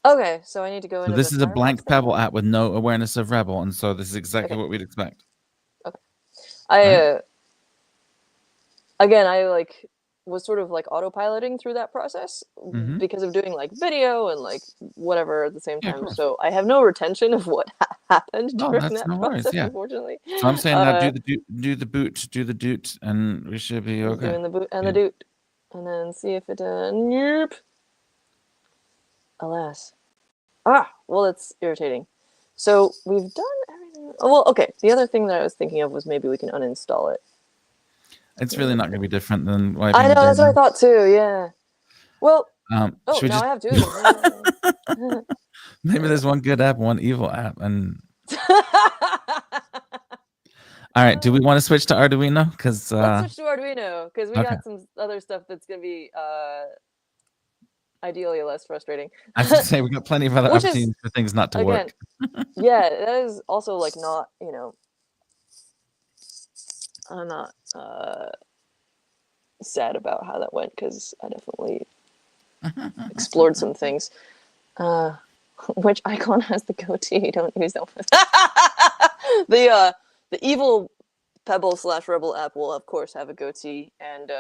Speaker 1: Okay, so I need to go
Speaker 2: So
Speaker 1: into the
Speaker 2: this is a
Speaker 1: Firebox
Speaker 2: blank
Speaker 1: thing?
Speaker 2: Pebble app with no awareness of Rebel, and so this is exactly
Speaker 1: Okay.
Speaker 2: what we'd expect.
Speaker 1: Okay.
Speaker 2: Right?
Speaker 1: Again, I like was sort of like autopiloting through that process
Speaker 2: Mm-hmm.
Speaker 1: because of doing like video and like whatever at the same
Speaker 2: Yeah, of
Speaker 1: time.
Speaker 2: course.
Speaker 1: So I have no retention of what happened
Speaker 2: Oh,
Speaker 1: during
Speaker 2: that's
Speaker 1: that
Speaker 2: no worries.
Speaker 1: process,
Speaker 2: Yeah.
Speaker 1: unfortunately.
Speaker 2: So I'm saying now do the boot, and we should be okay.
Speaker 1: Doing the boot and
Speaker 2: Yeah.
Speaker 1: the doot, and then see if it. Nope. Alas. Well, it's irritating. So we've done everything. Oh, well, okay. The other thing that I was thinking of was maybe we can uninstall it.
Speaker 2: It's really not going to be different than
Speaker 1: I
Speaker 2: wiping
Speaker 1: know,
Speaker 2: the
Speaker 1: that's what I
Speaker 2: data.
Speaker 1: thought too, yeah. Well,
Speaker 2: Should we
Speaker 1: now
Speaker 2: just
Speaker 1: I have two of them.
Speaker 2: maybe there's one good app, one evil app, and all right. Do we want to switch to Arduino? Because
Speaker 1: Let's switch to Arduino, because we
Speaker 2: okay.
Speaker 1: got some other stuff that's going to be ideally less frustrating.
Speaker 2: I was going to say we got plenty of other
Speaker 1: Which is,
Speaker 2: opportunities for things not to
Speaker 1: again,
Speaker 2: work.
Speaker 1: yeah, that is also like not, I'm not sad about how that went, because I definitely explored some things. Which icon has the goatee? Don't use that one. The evil Pebble / Rebel app will of course have a goatee, and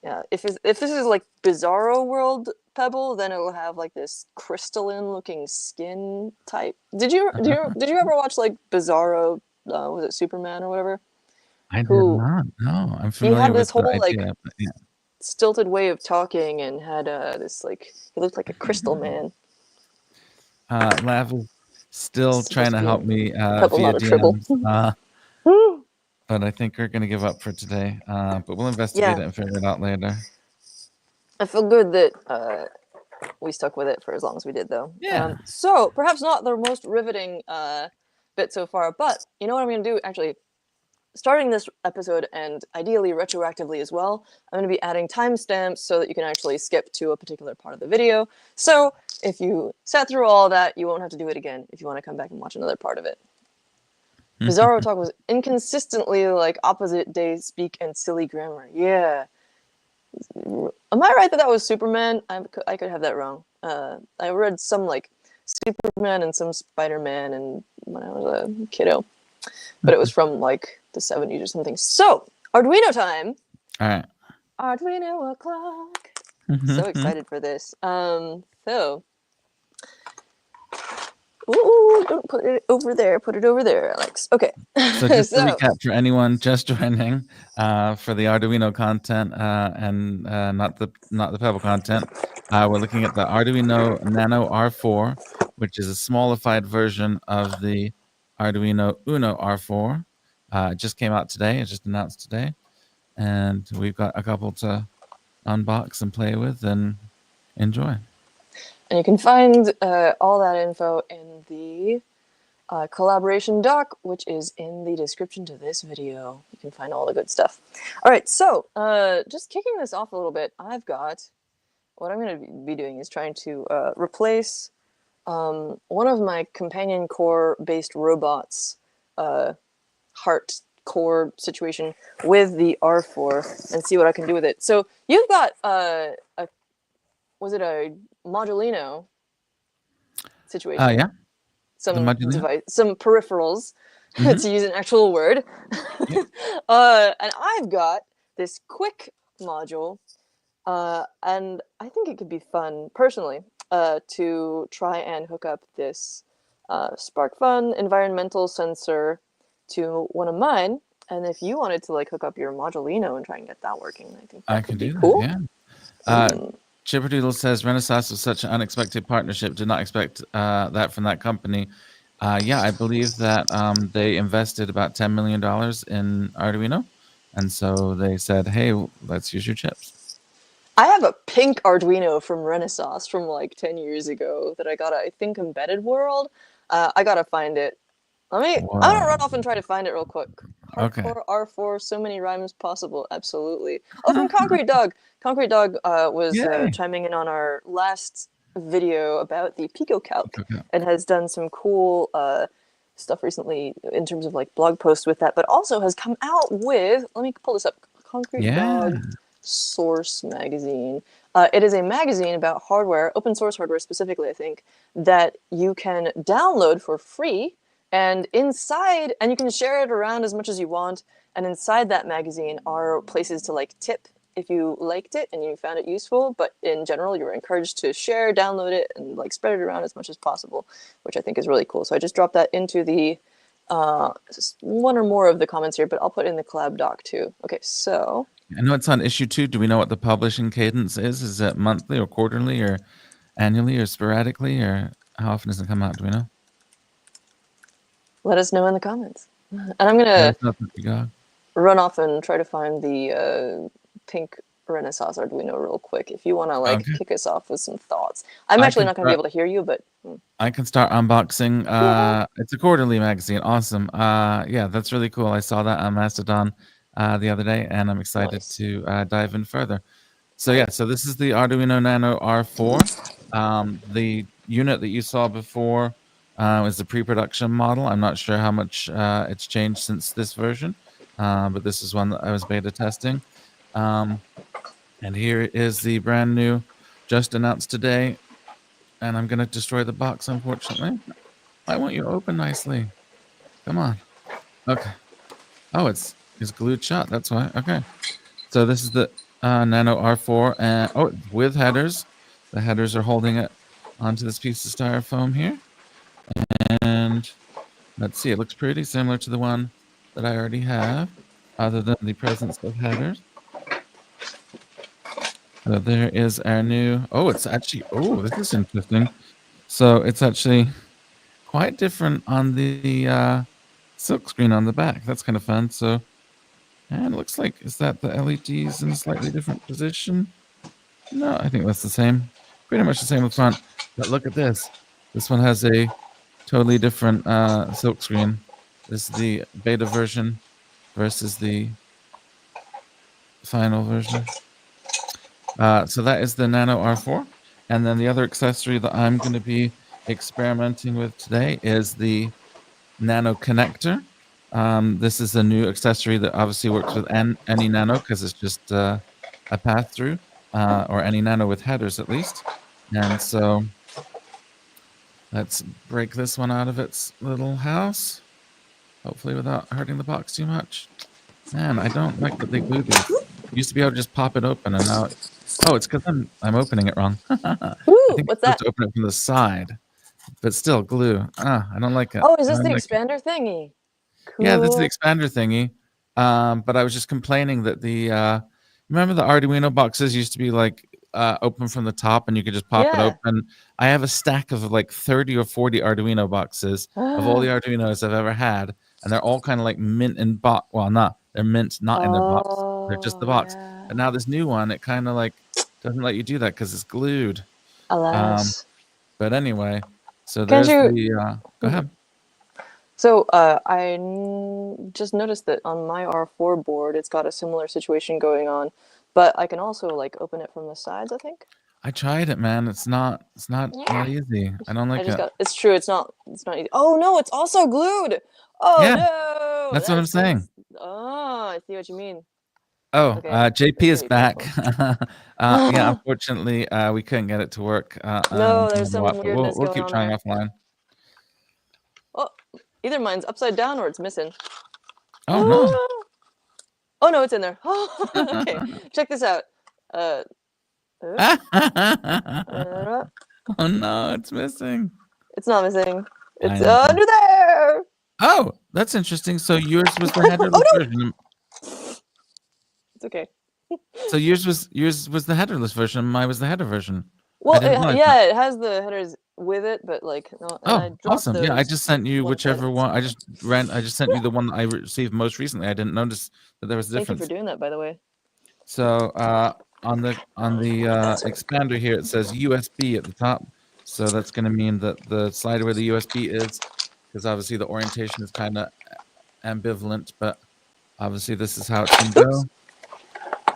Speaker 1: yeah, if this is like Bizarro World Pebble, then it will have like this crystalline looking skin type. Did you ever watch like Bizarro? Was it Superman or whatever?
Speaker 2: I did
Speaker 1: Who
Speaker 2: not. No, I'm
Speaker 1: he
Speaker 2: familiar
Speaker 1: had
Speaker 2: with
Speaker 1: this
Speaker 2: the
Speaker 1: whole like
Speaker 2: idea, but yeah.
Speaker 1: stilted way of talking and had this like he looked like a crystal man.
Speaker 2: Lav is still trying to help me
Speaker 1: Pebble,
Speaker 2: via
Speaker 1: not a tribble.
Speaker 2: DMs, but I think we're going to give up for today. But we'll investigate
Speaker 1: Yeah,
Speaker 2: it and figure it out later.
Speaker 1: I feel good that we stuck with it for as long as we did, though.
Speaker 2: Yeah.
Speaker 1: So perhaps not the most riveting bit so far, but you know what I'm going to do? Actually, starting this episode and ideally retroactively as well, I'm going to be adding timestamps so that you can actually skip to a particular part of the video. So if you sat through all that, you won't have to do it again if you want to come back and watch another part of it. Bizarro talk was inconsistently like opposite day speak and silly grammar. Yeah. Am I right that was Superman? I could have that wrong. I read some like Superman and some Spider-Man and when I was a kiddo. But it was from like the 70s or something. So, Arduino time.
Speaker 2: All right.
Speaker 1: Arduino o'clock. So excited for this. Ooh, don't put it over there. Put it over there, Alex. Okay.
Speaker 2: So just to recap for anyone just joining, for the Arduino content and not the Pebble content, we're looking at the Arduino Nano R4, which is a smallified version of the Arduino Uno R4. It just came out today. It just announced today, and we've got a couple to unbox and play with and enjoy.
Speaker 1: And you can find all that info in the collaboration doc, which is in the description to this video. You can find all the good stuff. All right, so just kicking this off a little bit, I've got, what I'm going to be doing is trying to replace one of my companion core-based robots heart core situation with the R4 and see what I can do with it. So you've got was it a Modulino situation?
Speaker 2: Yeah.
Speaker 1: Some device, some peripherals, to use an actual word.
Speaker 2: Yep.
Speaker 1: And I've got this quick module, and I think it could be fun, personally, to try and hook up this SparkFun environmental sensor to one of mine. And if you wanted to like hook up your Modulino and try and get that working, I think that could be cool.
Speaker 2: Yeah. Chipperdoodle says Renaissance was such an unexpected partnership. Did not expect that from that company. Yeah, I believe that they invested about $10 million in Arduino. And so they said, hey, let's use your chips.
Speaker 1: I have a pink Arduino from Renaissance from like 10 years ago that I got at, I think, Embedded World. I got to find it. I'm going to run off and try to find it real quick. Hardcore R4, so many rhymes possible. Absolutely. Oh, from Concrete Dog. Concrete Dog was chiming in on our last video about the PicoCalc and has done some cool stuff recently in terms of like blog posts with that, but also has come out with, let me pull this up Concrete
Speaker 2: Yeah.
Speaker 1: Dog Source Magazine. It is a magazine about hardware, open source hardware specifically, I think, that you can download for free. And inside, and you can share it around as much as you want. And inside that magazine are places to like tip if you liked it and you found it useful. But in general, you're encouraged to share, download it, and like spread it around as much as possible, which I think is really cool. So I just dropped that into the one or more of the comments here, but I'll put it in the collab doc too. Okay, so
Speaker 2: I know it's on issue 2. Do we know what the publishing cadence is? Is it monthly or quarterly or annually or sporadically, or how often does it come out? Do we know?
Speaker 1: let us know in the comments. And I'm gonna run off and try to find the pink Renaissance Arduino real quick. If you want to like kick us off with some thoughts, I'm actually not going to be able to hear you, but
Speaker 2: I can start unboxing. It's a quarterly magazine. Awesome. Yeah, that's really cool. I saw that on Mastodon the other day, and I'm excited to dive in further. So yeah, so this is the Arduino Nano R4. The unit that you saw before is the pre-production model. I'm not sure how much it's changed since this version, but this is one that I was beta testing. And here is the brand new, just announced today. And I'm going to destroy the box, unfortunately. Why won't you open nicely? Come on. Okay. Oh, it's glued shut. That's why. Okay. So this is the Nano R4. And oh, with headers. The headers are holding it onto this piece of styrofoam here. And let's see. It looks pretty similar to the one that I already have, other than the presence of headers. So there is our new... Oh, it's actually... Oh, this is interesting. So it's actually quite different on the silk screen on the back. That's kind of fun. So, and it looks like, is that the LEDs in a slightly different position? No, I think that's the same. Pretty much the same with front. But look at this. This one has a totally different silk screen. This is the beta version versus the final version. So that is the Nano R4. And then the other accessory that I'm going to be experimenting with today is the Nano connector. This is a new accessory that obviously works with any Nano because it's just a pass-through, or any Nano with headers at least. And so let's break this one out of its little house, hopefully without hurting the box too much. Man, I don't like that they glue these. Used to be able to just pop it open, and now oh, it's because I'm opening it wrong.
Speaker 1: Ooh,
Speaker 2: I think
Speaker 1: what's
Speaker 2: I'm
Speaker 1: that?
Speaker 2: supposed to open it from the side, but still glue. I don't like it.
Speaker 1: Oh, is this the expander thingy?
Speaker 2: Cool. Yeah, this is the expander thingy. But I was just complaining that the remember the Arduino boxes used to be like open from the top, and you could just pop it open. I have a stack of like 30 or 40 Arduino boxes of all the Arduinos I've ever had, and they're all kind of like mint in box. Well, they're mint not in their box. They're just the box. Yeah. But now this new one, it kind of like doesn't let you do that because it's glued.
Speaker 1: Alas.
Speaker 2: But anyway, so there's the go ahead.
Speaker 1: So I just noticed that on my R4 board, it's got a similar situation going on, but I can also like open it from the sides, I think.
Speaker 2: I tried it, man. It's not easy. I don't like it.
Speaker 1: It's true. It's not easy. Oh no, it's also glued. Oh yeah, no.
Speaker 2: That's what I'm saying.
Speaker 1: Oh, I see what you mean.
Speaker 2: Oh, okay. JP is back. Yeah, unfortunately, we couldn't get it to work.
Speaker 1: No, there's some weirdness
Speaker 2: we'll keep trying offline.
Speaker 1: Oh, either mine's upside down or it's missing.
Speaker 2: Oh no.
Speaker 1: Oh no, it's in there. Okay, check this out.
Speaker 2: Oh no, it's missing.
Speaker 1: It's not missing. It's under there.
Speaker 2: Oh, that's interesting. So yours was the headerless version.
Speaker 1: It's okay.
Speaker 2: So yours was the headerless version. Mine was the header version.
Speaker 1: Well, yeah, it has the headers with it, but like no.
Speaker 2: Oh, awesome! Yeah, I just sent you whichever one. I just sent you the one that I received most recently. I didn't notice that there was a difference.
Speaker 1: Thank you for doing that, by the way.
Speaker 2: So on the expander here, it says USB at the top. So that's going to mean that the slider where the USB is, because obviously the orientation is kind of ambivalent, but obviously this is how it's going to go.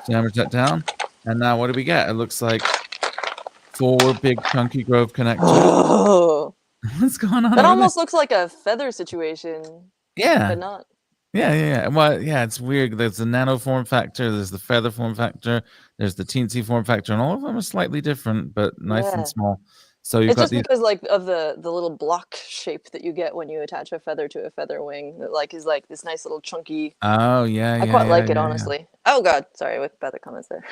Speaker 2: Jammers that down, and now what do we get? It looks like 4 big chunky Grove connectors.
Speaker 1: Oh.
Speaker 2: What's going on?
Speaker 1: That almost looks like a feather situation.
Speaker 2: Yeah,
Speaker 1: but not.
Speaker 2: Yeah. Well, yeah, it's weird. There's the nano form factor, there's the feather form factor, there's the teensy form factor, and all of them are slightly different, but nice and
Speaker 1: Yeah.
Speaker 2: small. So you've
Speaker 1: It's
Speaker 2: got
Speaker 1: just
Speaker 2: these.
Speaker 1: because like of the little block shape that you get when you attach a feather to a feather wing that like is like this nice little chunky.
Speaker 2: Oh, yeah,
Speaker 1: I
Speaker 2: yeah,
Speaker 1: quite
Speaker 2: yeah,
Speaker 1: like it
Speaker 2: yeah,
Speaker 1: honestly. Oh god, sorry with better comments there.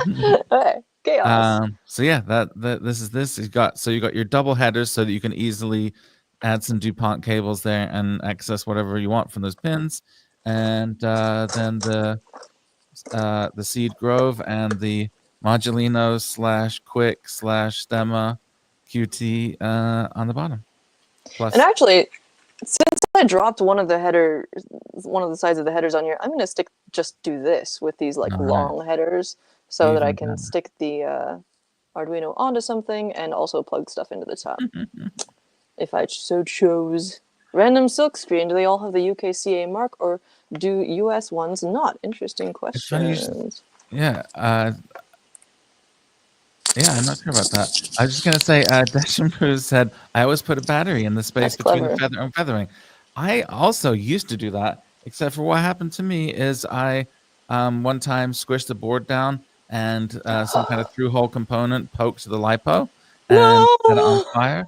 Speaker 2: yeah.
Speaker 1: Okay, chaos.
Speaker 2: So yeah, that this is this. You got your double headers so that you can easily add some DuPont cables there and access whatever you want from those pins, and then the Seed Grove and the Modulino slash Quick slash Stemma QT on the bottom.
Speaker 1: And
Speaker 2: Plus,
Speaker 1: actually, since I dropped one of the header, one of the sides of the headers on here, I'm gonna just do this with these like
Speaker 2: all right,
Speaker 1: long headers so that I
Speaker 2: even
Speaker 1: can
Speaker 2: better.
Speaker 1: stick the Arduino onto something and also plug stuff into the top if I so chose. Random silkscreen, do they all have the UKCA mark or do US ones not? Interesting
Speaker 2: It's funny you should,
Speaker 1: questions.
Speaker 2: yeah. Yeah, I'm not sure about that. I was just gonna say, Deshampoo said, "I always put a battery in the space
Speaker 1: That's
Speaker 2: between the
Speaker 1: clever.
Speaker 2: feather and feathering." I also used to do that, except for what happened to me is I, one time squished the board down and some kind of through-hole component poked the lipo and set it on
Speaker 1: No!
Speaker 2: fire.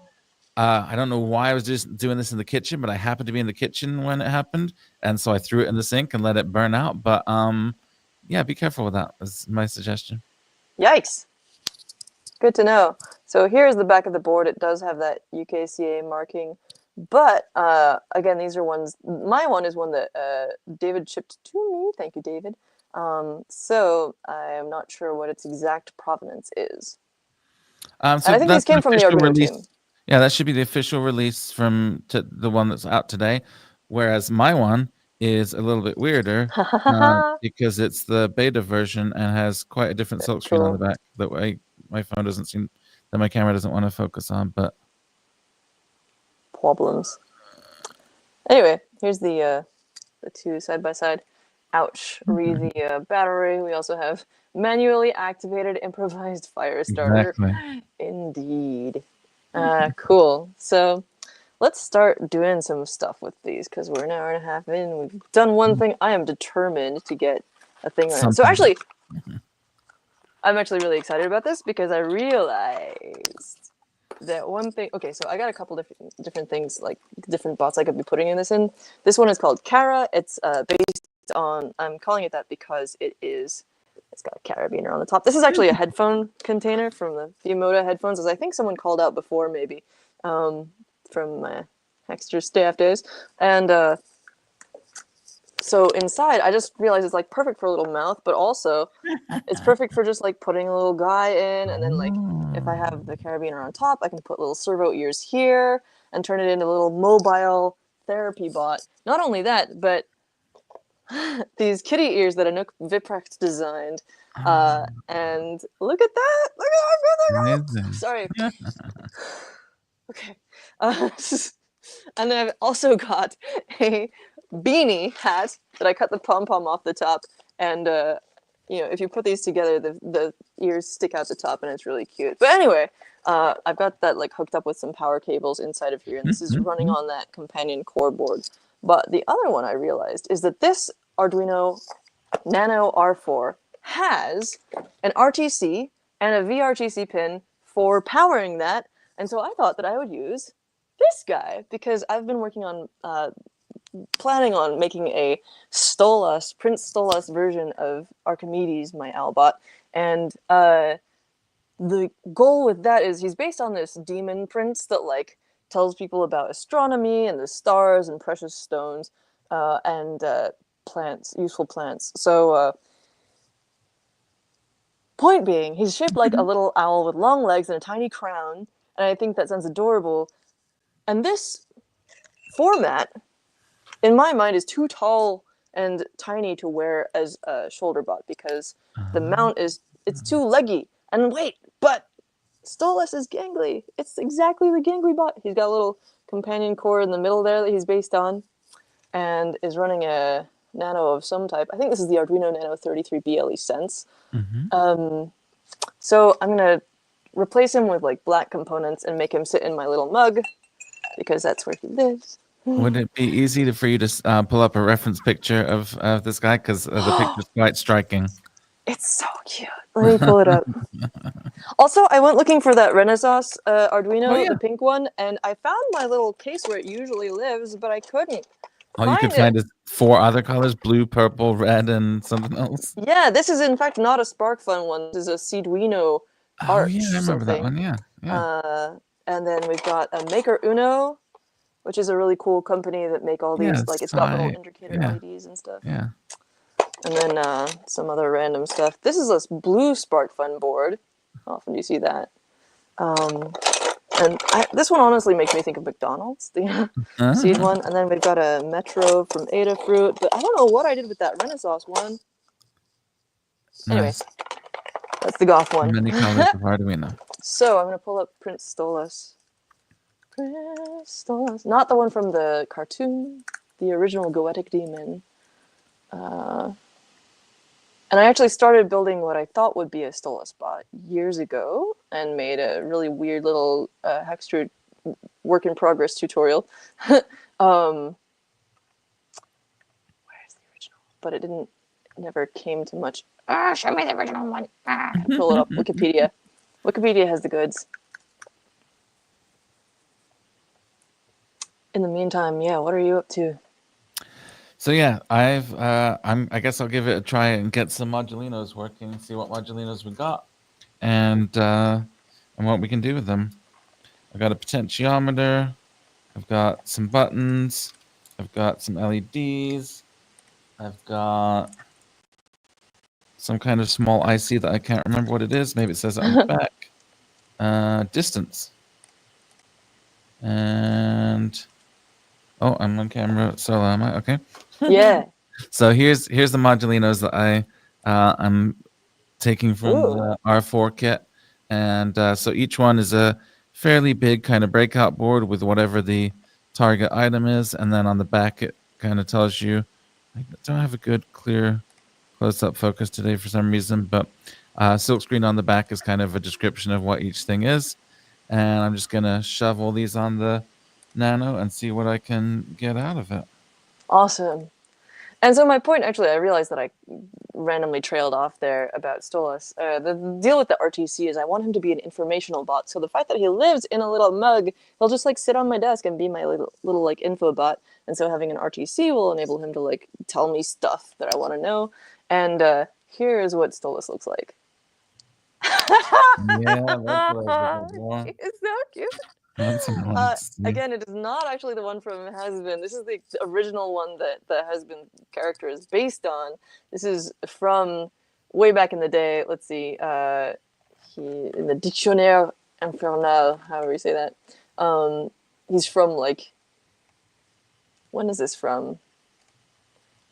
Speaker 2: I don't know why I was just doing this in the kitchen, but I happened to be in the kitchen when it happened, and so I threw it in the sink and let it burn out. But yeah, be careful with that. That's my suggestion.
Speaker 1: Yikes. Good to know. So here's the back of the board. It does have that UKCA marking. But again, these are ones. My one is one that David shipped to me. Thank you, David. So I am not sure what its exact provenance is. And
Speaker 2: So
Speaker 1: I think these
Speaker 2: that's an
Speaker 1: came from the
Speaker 2: official
Speaker 1: Arduino
Speaker 2: release.
Speaker 1: team.
Speaker 2: Yeah, that should be the official release from the one that's out today. Whereas my one is a little bit weirder because it's the beta version and has quite a different
Speaker 1: Very
Speaker 2: silkscreen on the
Speaker 1: cool.
Speaker 2: back that way my phone doesn't seem that my camera doesn't want to focus on. But
Speaker 1: Problems. Anyway, here's the two side by side. Ouch. Read the battery. We also have manually activated improvised fire starter.
Speaker 2: exactly.
Speaker 1: Indeed. Cool. So let's start doing some stuff with these because we're an hour and a half in. We've done one thing. I am determined to get a thing on it. So
Speaker 2: Something.
Speaker 1: actually, I'm actually really excited about this because I realized that one thing. Okay, so I got a couple different things, like different bots I could be putting in this in. This one is called Kara. It's based on. I'm calling it that because it is. It's got a carabiner on the top. This is actually a headphone container from the Fiamoda headphones, as I think someone called out before, maybe from my extra staff days. And so inside, I just realized it's like perfect for a little mouth, but also it's perfect for just like putting a little guy in, and then like if I have the carabiner on top, I can put little servo ears here and turn it into a little mobile therapy bot. Not only that, but these kitty ears that Anouk Viprecht designed. And look at that! Look at how good they go!
Speaker 2: Amazing.
Speaker 1: Sorry. Okay. And then I've also got a beanie hat that I cut the pom pom off the top, and if you put these together, the ears stick out the top, and it's really cute. But anyway, I've got that like hooked up with some power cables inside of here, and this is running on that companion core board. But the other one I realized is that this Arduino Nano R4 has an RTC and a VRTC pin for powering that, and so I thought that I would use this guy because I've been working on planning on making a Prince Stolas version of Archimedes, my Albot, and the goal with that is he's based on this demon prince that like tells people about astronomy and the stars and precious stones and plants, useful plants. So point being, he's shaped like a little owl with long legs and a tiny crown, and I think that sounds adorable. And this format, in my mind, is too tall and tiny to wear as a shoulder bot because the mount it's too leggy. And wait, but Stolas is gangly. It's exactly the gangly bot. He's got a little companion core in the middle there that he's based on, and is running a Nano of some type. I think this is the Arduino Nano 33 BLE Sense. So I'm gonna replace him with like black components and make him sit in my little mug because that's where he lives.
Speaker 2: Would it be easy for you to pull up a reference picture of this guy? Because the picture's quite striking.
Speaker 1: It's so cute. Let me pull it up. Also, I went looking for that Renaissance Arduino,
Speaker 2: Oh, yeah.
Speaker 1: the pink one, and I found my little case where it usually lives, but I couldn't
Speaker 2: All you could
Speaker 1: find it.
Speaker 2: find is 4 other colors: blue, purple, red, and something else.
Speaker 1: Yeah, this is in fact not a SparkFun one. This is a Seeduino
Speaker 2: Oh,
Speaker 1: Arch
Speaker 2: yeah, I remember that
Speaker 1: something.
Speaker 2: one. Yeah, yeah.
Speaker 1: And then we've got a Maker Uno, which is a really cool company that make all these,
Speaker 2: Yeah,
Speaker 1: like it's got little
Speaker 2: side.
Speaker 1: indicator
Speaker 2: Yeah,
Speaker 1: LEDs and stuff.
Speaker 2: yeah.
Speaker 1: And then some other random stuff. This is a blue SparkFun board. How often do you see that? And this one honestly makes me think of McDonald's, the seed one. And then we've got a Metro from Adafruit, but I don't know what I did with that Renaissance one. Anyway,
Speaker 2: Nice.
Speaker 1: that's the Goth one.
Speaker 2: Many colors of Arduino.
Speaker 1: So I'm going to pull up Prince Stolas. Prince Stolas. Not the one from the cartoon, the original Goetic Demon. And I actually started building what I thought would be a Stolas bot years ago and made a really weird little Hextrude work in progress tutorial. Where's the original? But it never came to much. Show me the original one. Pull it up. Wikipedia. Wikipedia has the goods. In the meantime, yeah, what are you up to?
Speaker 2: So yeah, I guess I'll give it a try and get some modulinos working, see what modulinos we got, and what we can do with them. I've got a potentiometer, I've got some buttons, I've got some LEDs, I've got some kind of small IC that I can't remember what it is. Maybe it says it on the back. Distance. And oh, I'm on camera. So am I? Okay.
Speaker 1: Yeah.
Speaker 2: So here's the modulinos that I'm taking from the R4 kit, and so each one is a fairly big kind of breakout board with whatever the target item is, and then on the back it kind of tells you. I don't have a good clear close-up focus today for some reason, but silkscreen on the back is kind of a description of what each thing is, and I'm just gonna shovel these on the Nano and see what I can get out of it.
Speaker 1: Awesome. And so my point, actually, I realized that I randomly trailed off there about Stolas. The deal with the RTC is I want him to be an informational bot. So the fact that he lives in a little mug, he'll just like sit on my desk and be my little like info bot. And so having an RTC will enable him to like tell me stuff that I want to know. And here is what Stolas looks like.
Speaker 2: Yeah, that's what I was looking for.
Speaker 1: It's so cute. Again, it is not actually the one from Has-Been. This is the original one that the Has-Been character is based on. This is from way back in the day. Let's see. In the Dictionnaire Infernal, however you say that. He's from like. When is this from?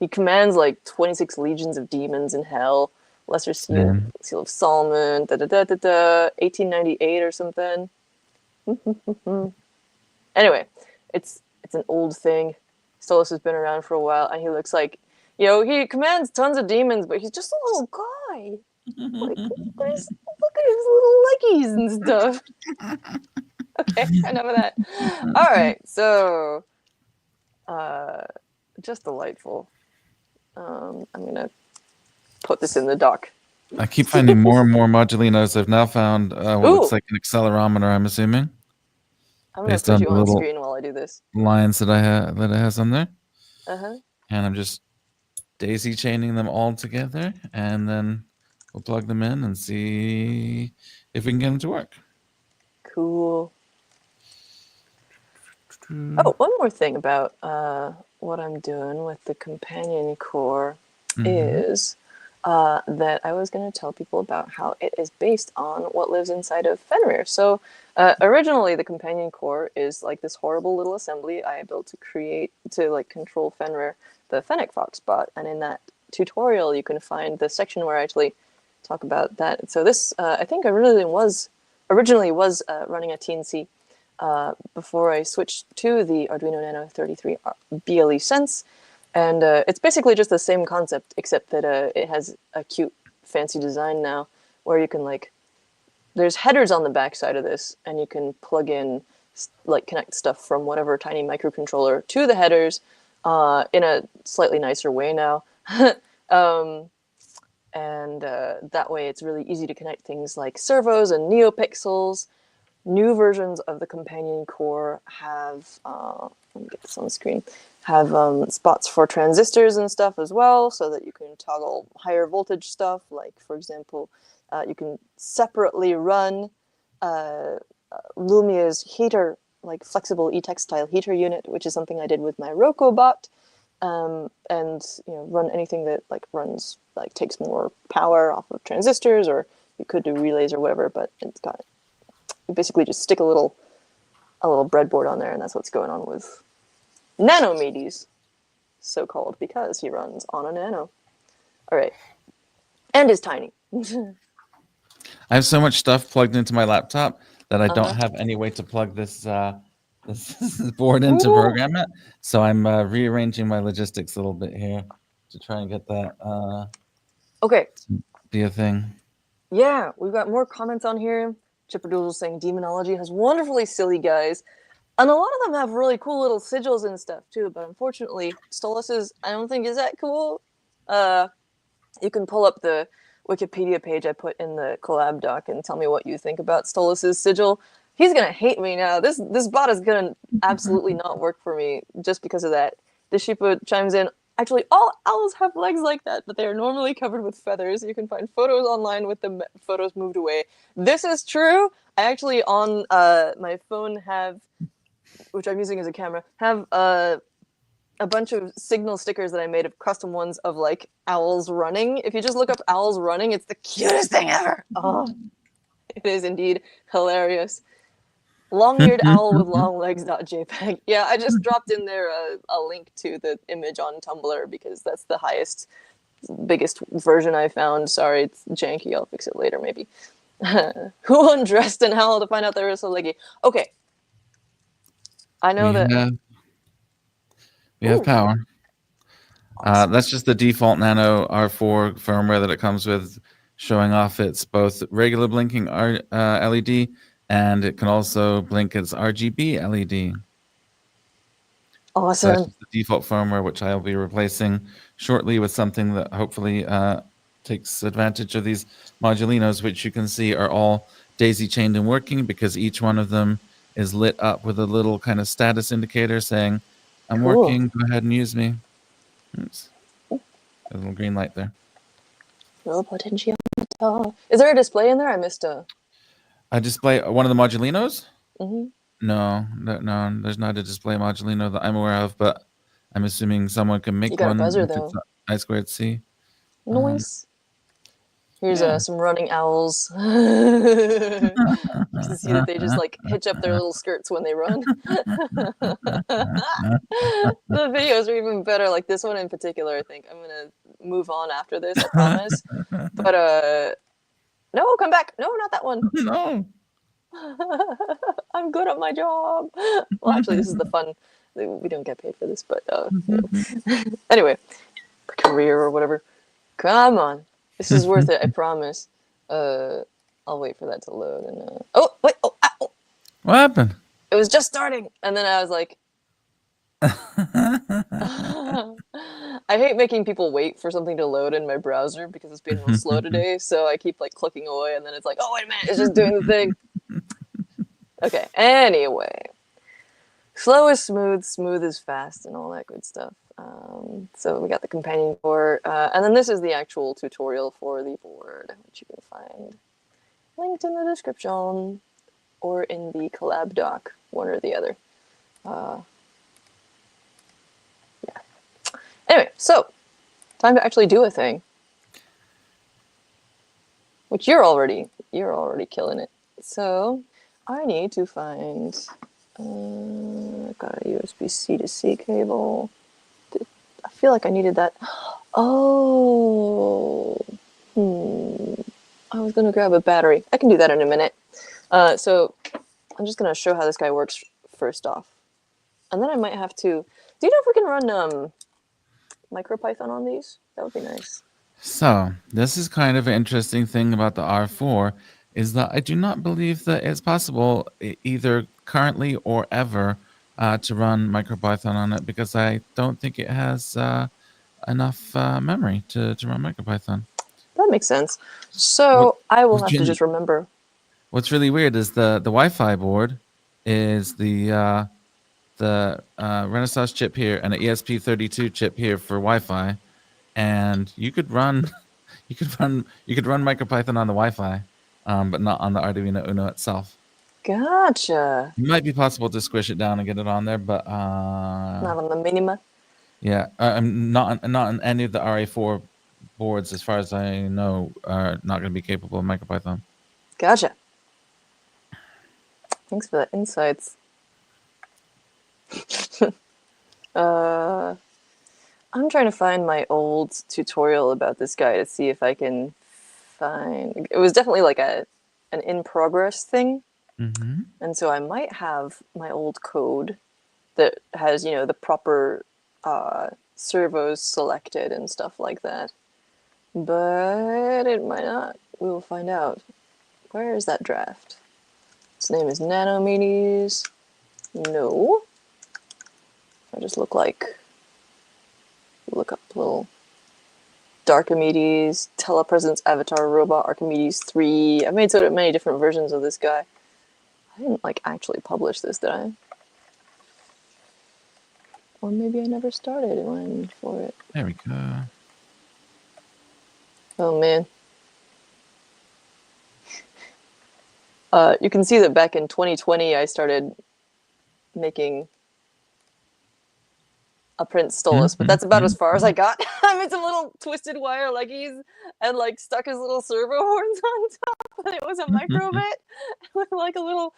Speaker 1: He commands like 26 legions of demons in hell. Lesser Seal of Solomon. 1898 or something. Anyway, it's an old thing. Stolas has been around for a while, and he looks like, he commands tons of demons, but he's just a little guy. Like, look at his little leggies and stuff. Okay, enough of that. All right, so, just delightful. I'm gonna put this in the dock.
Speaker 2: I keep finding more and more modulinos. I've now found what looks like an accelerometer, I'm assuming.
Speaker 1: I'm going to put you on screen while I do this.
Speaker 2: Lines that it has on there.
Speaker 1: Uh-huh.
Speaker 2: And I'm just daisy chaining them all together, and then we'll plug them in and see if we can get them to work.
Speaker 1: Cool. Oh, one more thing about what I'm doing with the companion core is that I was going to tell people about how it is based on what lives inside of Fenrir. So originally the companion core is like this horrible little assembly I built to like control Fenrir, the Fennec Fox bot. And in that tutorial, you can find the section where I actually talk about that. So this, I think originally was running a TNC before I switched to the Arduino Nano 33 BLE Sense. And it's basically just the same concept, except that it has a cute, fancy design now, where you can there's headers on the back side of this, and you can plug in like connect stuff from whatever tiny microcontroller to the headers in a slightly nicer way now. And that way it's really easy to connect things like servos and neopixels. New versions of the companion core have, let me get this on the screen, have spots for transistors and stuff as well, so that you can toggle higher voltage stuff. Like, for example, you can separately run Lumia's heater, like flexible e-textile heater unit, which is something I did with my Rokobot, and run anything that takes more power off of transistors, or you could do relays or whatever. But it's got, you basically just stick a little breadboard on there, and that's what's going on with Nanomedes, so called because he runs on a Nano. All right, and is tiny.
Speaker 2: I have so much stuff plugged into my laptop that I don't have any way to plug this this board in to program it. So I'm rearranging my logistics a little bit here to try and get that
Speaker 1: okay,
Speaker 2: to be a thing.
Speaker 1: Yeah, we've got more comments on here. Chipperdoodle saying Demonology has wonderfully silly guys. And a lot of them have really cool little sigils and stuff too, but unfortunately, Stolus's I don't think is that cool. You can pull up the Wikipedia page I put in the collab doc and tell me what you think about Stolus's sigil. He's gonna hate me now. This bot is gonna absolutely not work for me just because of that. The Sheepa chimes in. Actually, all owls have legs like that, but they are normally covered with feathers. You can find photos online with the photos moved away. This is true. I actually on my phone have, which I'm using as a camera, have a bunch of signal stickers that I made of custom ones of like owls running. If you just look up owls running, it's the cutest thing ever. Oh, it is indeed hilarious. Long-eared owl with long legs.jpg. Yeah, I just dropped in there a link to the image on Tumblr because that's the biggest version I found. Sorry, it's janky. I'll fix it later, maybe. Who undressed an owl to find out they were so leggy? Okay. I know
Speaker 2: we have power. Awesome. That's just the default Nano R4 firmware that it comes with, showing off its both regular blinking LED, and it can also blink its RGB LED.
Speaker 1: Awesome.
Speaker 2: So that's just the default firmware, which I'll be replacing shortly with something that hopefully takes advantage of these modulinos, which you can see are all daisy chained and working because each one of them is lit up with a little kind of status indicator saying, I'm working, go ahead and use me. Oops. A little green light there.
Speaker 1: No potentiometer. Is there a display in there? I missed a
Speaker 2: display, one of the modulinos?
Speaker 1: Mm-hmm.
Speaker 2: No, there's not a display modulino that I'm aware of, but I'm assuming someone can make one.
Speaker 1: You got a buzzer, though.
Speaker 2: I2C.
Speaker 1: Nice. Here's some running owls. You can see that they just like hitch up their little skirts when they run. The videos are even better. Like this one in particular, I think I'm gonna move on after this. I promise. But no, come back. No, not that one.
Speaker 2: No.
Speaker 1: I'm good at my job. Well, actually, this is the fun. We don't get paid for this, but anyway, career or whatever. Come on, this is worth it. I promise. I'll wait for that to load. And oh wait, oh, ow.
Speaker 2: What happened?
Speaker 1: It was just starting, and then I was like, I hate making people wait for something to load in my browser because it's been real slow today. So I keep like clicking away, and then it's like, oh wait a minute, it's just doing the thing. Okay. Anyway, slow is smooth, smooth is fast, and all that good stuff. So we got the companion core, and then this is the actual tutorial for the board, which you can find linked in the description or in the collab doc, one or the other. Yeah. Anyway, so time to actually do a thing, which you're already killing it. So I need to find. Got a USB-C to C cable. I feel like I needed that. Oh. I was going to grab a battery. I can do that in a minute. So I'm just going to show how this guy works first off. And then I might have to... Do you know if we can run MicroPython on these? That would be nice.
Speaker 2: So this is kind of an interesting thing about the R4 is that I do not believe that it's possible either currently or ever to run MicroPython on it because I don't think it has enough memory to run MicroPython.
Speaker 1: That makes sense.
Speaker 2: What,
Speaker 1: So I will
Speaker 2: what's,
Speaker 1: have to
Speaker 2: really,
Speaker 1: just remember.
Speaker 2: what's really weird is the Wi-Fi board is the Renaissance chip here and an ESP32 chip here for Wi-Fi, and you could run MicroPython on the Wi-Fi, but not on the Arduino Uno itself.
Speaker 1: Gotcha.
Speaker 2: It might be possible to squish it down and get it on there, but
Speaker 1: Not on the Minima.
Speaker 2: yeah, not on any of the RA4 boards, as far as I know, are not going to be capable of MicroPython.
Speaker 1: Gotcha. Thanks for the insights. I'm trying to find my old tutorial about this guy to see if I can find. It was definitely like an in progress thing, and so I might have my old code that has the proper servos selected and stuff like that, but it might not. We will find out. Where is that draft? Its name is Nanomedes. No. I just look up little Darkimedes, Telepresence Avatar Robot Archimedes 3. I've made so many different versions of this guy. I didn't actually publish this, did I? Or maybe I never started one for it.
Speaker 2: There we go.
Speaker 1: Oh man. You can see that back in 2020 I started making a Prince Stolas, but that's about as far as I got. I made some little twisted wire leggies and stuck his little servo horns on top. And it was a microbit with a little,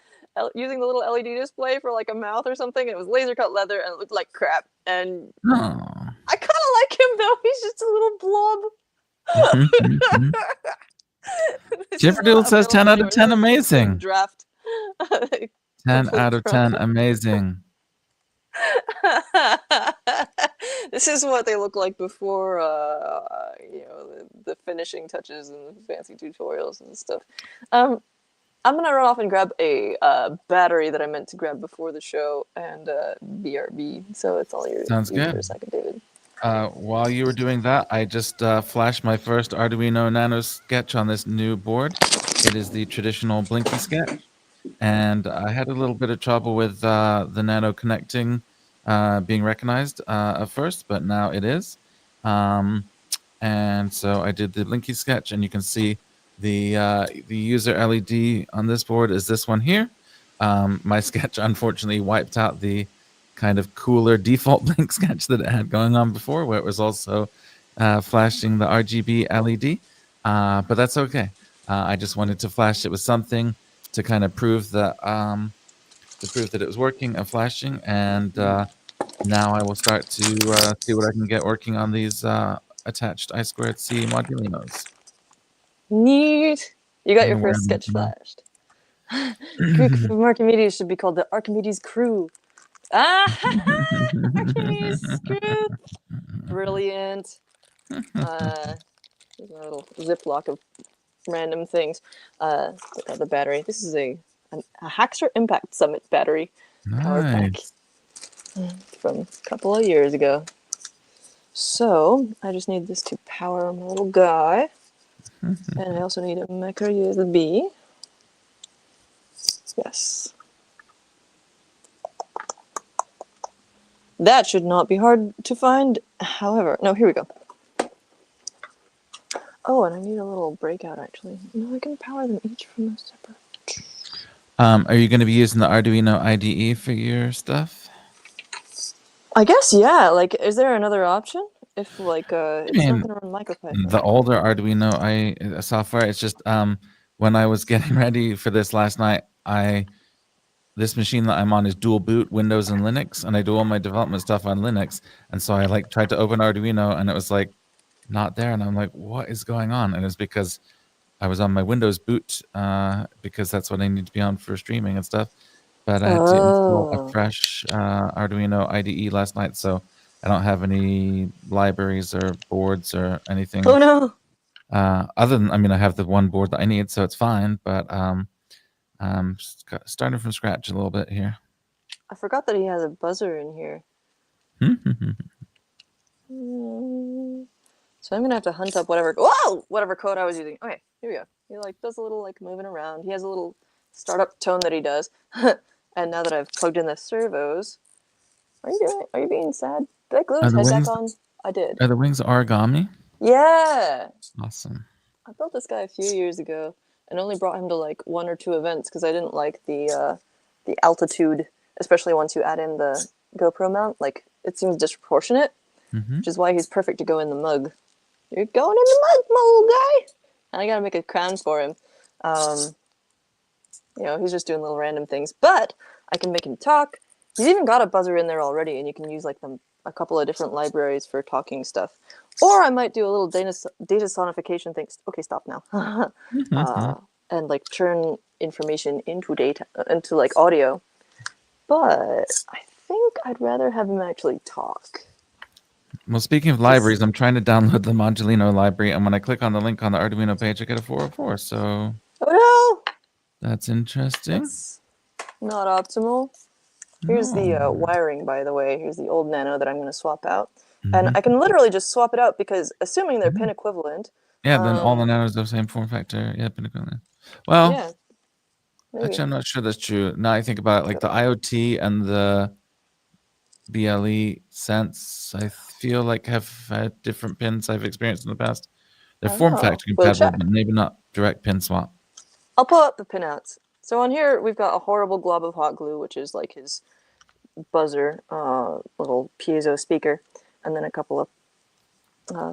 Speaker 1: using the little LED display for a mouth or something. It was laser cut leather and it looked like crap. And I kind of like him though. He's just a little blob.
Speaker 2: Jifferdoodle says 10 out of 10 amazing.
Speaker 1: Draft.
Speaker 2: 10 out of 10 amazing.
Speaker 1: This is what they look like before, the finishing touches and the fancy tutorials and stuff. I'm gonna run off and grab a battery that I meant to grab before the show and BRB. So it's all yours.
Speaker 2: Sounds good.
Speaker 1: For a second, David.
Speaker 2: While you were doing that, I just flashed my first Arduino Nano sketch on this new board. It is the traditional Blinky sketch. And I had a little bit of trouble with the Nano connecting being recognized at first, but now it is. And so I did the Blinky sketch, and you can see the user LED on this board is this one here. My sketch unfortunately wiped out the kind of cooler default blink sketch that it had going on before, where it was also flashing the RGB LED. But that's okay. I just wanted to flash it with something to kind of prove that it was working and flashing, and now I will start to see what I can get working on these attached I2C modulinos.
Speaker 1: Neat. You got your first sketch flashed. Group of Archimedes should be called the Archimedes Crew. Archimedes Crew. Brilliant. Here's my little Ziploc of random things. The battery. This is a Hackster Impact Summit battery power pack from a couple of years ago. So I just need this to power my little guy, and I also need a micro USB. Yes. That should not be hard to find. However, no, here we go. Oh, and I need a little breakout, actually. No, I can power them each from a separate.
Speaker 2: Are you going to be using the Arduino IDE for your stuff?
Speaker 1: I guess, yeah. Is there another option? If, it's not going to run MicroPython.
Speaker 2: The older Arduino software, it's just, when I was getting ready for this last night, this machine that I'm on is dual boot Windows and Linux, and I do all my development stuff on Linux. And so I tried to open Arduino, and it was not there, and I'm like, what is going on? And it's because I was on my Windows boot because that's what I need to be on for streaming and stuff. But I had to install a fresh Arduino IDE last night, so I don't have any libraries or boards or anything.
Speaker 1: Oh no!
Speaker 2: Other than, I mean, I have the one board that I need, so it's fine. But starting from scratch a little bit here.
Speaker 1: I forgot that he has a buzzer in here. So I'm gonna have to hunt up whatever code I was using. Okay, here we go. He like does a little like moving around. He has a little startup tone that he does. And now that I've plugged in the servos, are you being sad? Did I glue his head back on? I did.
Speaker 2: Are the wings origami?
Speaker 1: Yeah.
Speaker 2: Awesome.
Speaker 1: I built this guy a few years ago and only brought him to like 1 or 2 events because I didn't like the altitude, especially once you add in the GoPro mount. Like it seems disproportionate, which is why he's perfect to go in the mug. You're going in the mud, my little guy. And I gotta make a crown for him. He's just doing little random things, but I can make him talk. He's even got a buzzer in there already, and you can use like a couple of different libraries for talking stuff. Or I might do a little data sonification thing. Okay, stop now. And like turn information into like audio. But I think I'd rather have him actually talk.
Speaker 2: Well, speaking of libraries, I'm trying to download the Modulino library, and when I click on the link on the Arduino page, I get a 404. So,
Speaker 1: oh no,
Speaker 2: that's interesting.
Speaker 1: that's not optimal. Here's the wiring, by the way. Here's the old Nano that I'm going to swap out, and I can literally just swap it out because, assuming they're pin equivalent.
Speaker 2: Yeah, then all the Nanos are the same form factor. Yeah, pin equivalent. Well,
Speaker 1: yeah,
Speaker 2: actually, I'm not sure that's true. Now I think about it, like the IoT and the BLE Sense, I feel like have had different pins I've experienced in the past. They're form factor compatible, but maybe not direct pin swap.
Speaker 1: I'll pull up the pinouts. So on here, we've got a horrible glob of hot glue, which is like his buzzer, little piezo speaker, and then a couple of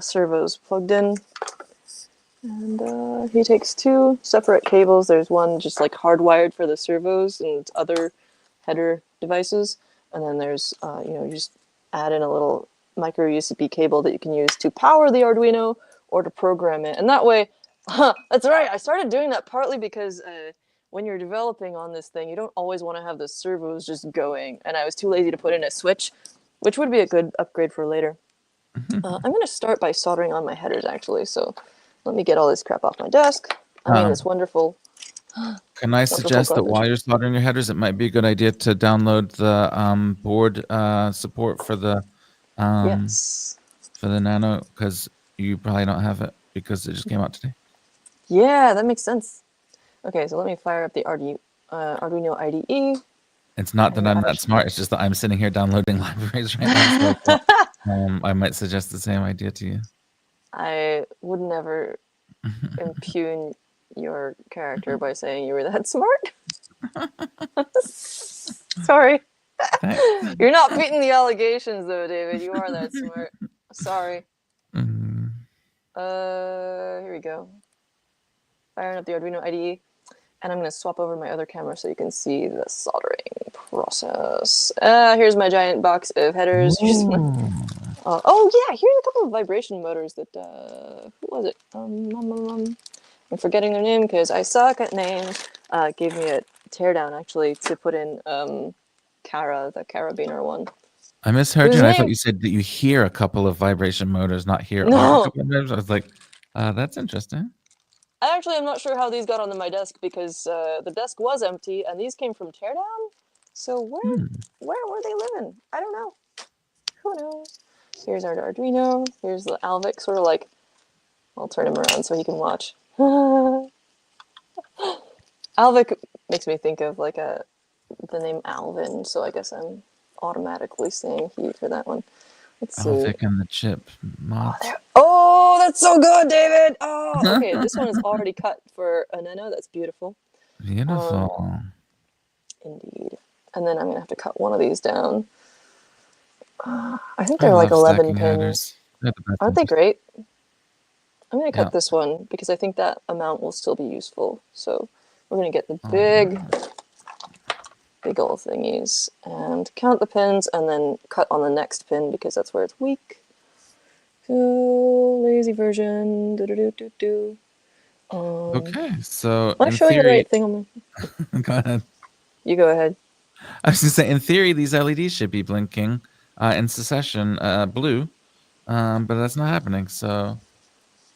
Speaker 1: servos plugged in. And he takes 2 separate cables. There's one just like hardwired for the servos and other header devices. And then there's, you just add in a little micro USB cable that you can use to power the Arduino or to program it. And that way, that's right, I started doing that partly because when you're developing on this thing, you don't always want to have the servos just going. And I was too lazy to put in a switch, which would be a good upgrade for later. I'm going to start by soldering on my headers, actually. So let me get all this crap off my desk. I mean, it's wonderful.
Speaker 2: Can I suggest that while you're soldering your headers, it might be a good idea to download the board support for the
Speaker 1: yes,
Speaker 2: for the Nano, because you probably don't have it because it just came out today.
Speaker 1: Yeah, that makes sense. Okay, so let me fire up the Arduino IDE.
Speaker 2: It's not that I'm that smart. It's just that I'm sitting here downloading libraries right now. So I might suggest the same idea to you.
Speaker 1: I would never impugn your character by saying you were that smart. Sorry. You're not beating the allegations, though, David. You are that smart. Sorry. Here we go. Firing up the Arduino IDE. And I'm going to swap over my other camera so you can see the soldering process. Here's my giant box of headers. Oh, yeah, here's a couple of vibration motors that, who was it? I'm forgetting their name because I suck at names. Gave me a teardown, actually, to put in Kara, the carabiner one.
Speaker 2: I misheard you, and I thought you said that you hear a couple of vibration motors, not hear are a couple of motors. I was like, that's interesting.
Speaker 1: I actually am not sure how these got onto my desk because the desk was empty and these came from teardown. So where were they living? I don't know. Who knows? Here's our Arduino. Here's the Alvic, sort of like, I'll turn him around so he can watch. Alvic makes me think of like the name Alvin, so I guess I'm automatically saying he for that one. Let's see.
Speaker 2: Alvic and the chip mod.
Speaker 1: Oh, that's so good, David! Oh, okay, this one is already cut for a Nano. That's beautiful.
Speaker 2: Beautiful.
Speaker 1: Indeed. And then I'm going to have to cut one of these down. I think they're like 11 pins. Aren't they great? I'm going to cut this one because I think that amount will still be useful. So we're going to get the big old thingies and count the pins and then cut on the next pin because that's where it's weak. So, lazy version.
Speaker 2: Okay, so
Speaker 1: am I showing the right thing on my...
Speaker 2: Go ahead.
Speaker 1: You go ahead.
Speaker 2: I was going to say, in theory, these LEDs should be blinking in succession blue, but that's not happening. So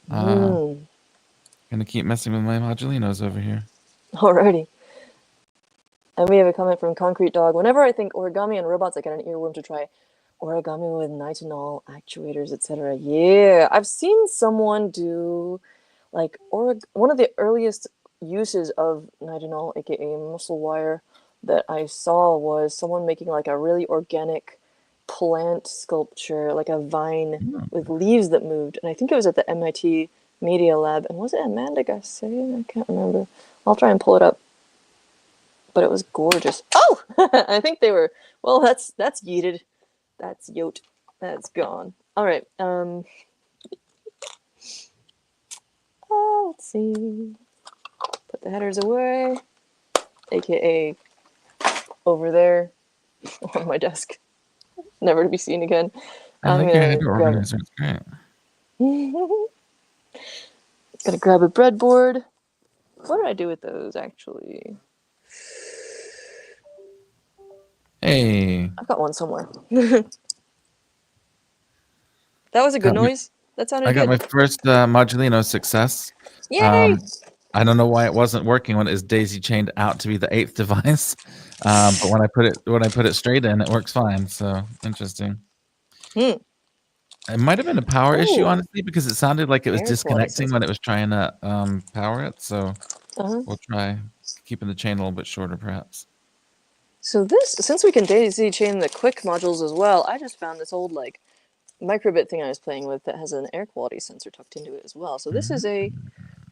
Speaker 1: Mm.
Speaker 2: Gonna keep messing with my modulinos over here.
Speaker 1: Alrighty. And we have a comment from Concrete Dog. Whenever I think origami and robots, I get an earworm to try origami with nitinol actuators, etc. Yeah, I've seen someone do like one of the earliest uses of nitinol, aka muscle wire, that I saw was someone making like a really organic plant sculpture, like a vine with leaves that moved. And I think it was at the MIT Media Lab. And was it Amanda Gassé? I can't remember. I'll try and pull it up. But it was gorgeous. Oh, I think they were. Well, that's yeeted. That's yote. That's gone. All right. Let's see. Put the headers away, aka over there on my desk, never to be seen again.
Speaker 2: I
Speaker 1: I'm
Speaker 2: like your
Speaker 1: gonna
Speaker 2: header
Speaker 1: grab.
Speaker 2: organizer. It's great.
Speaker 1: Gonna grab a breadboard. What did I do with those actually?
Speaker 2: Hey.
Speaker 1: I've got one somewhere. That was a good noise. That sounded
Speaker 2: I got my
Speaker 1: good.
Speaker 2: first modulino success.
Speaker 1: Yay!
Speaker 2: I don't know why it wasn't working when it was daisy chained out to be the 8th device, but when I put it straight in, it works fine. So interesting.
Speaker 1: Hmm.
Speaker 2: It might have been a power issue,
Speaker 1: Ooh,
Speaker 2: honestly, because it sounded like it was
Speaker 1: air quality
Speaker 2: disconnecting when
Speaker 1: sensor.
Speaker 2: it was trying to power it. So
Speaker 1: Uh-huh.
Speaker 2: we'll try keeping the chain a little bit shorter, perhaps.
Speaker 1: So this, since we can daisy chain the quick modules as well, I just found this old like microbit thing I was playing with that has an air quality sensor tucked into it as well. So this is a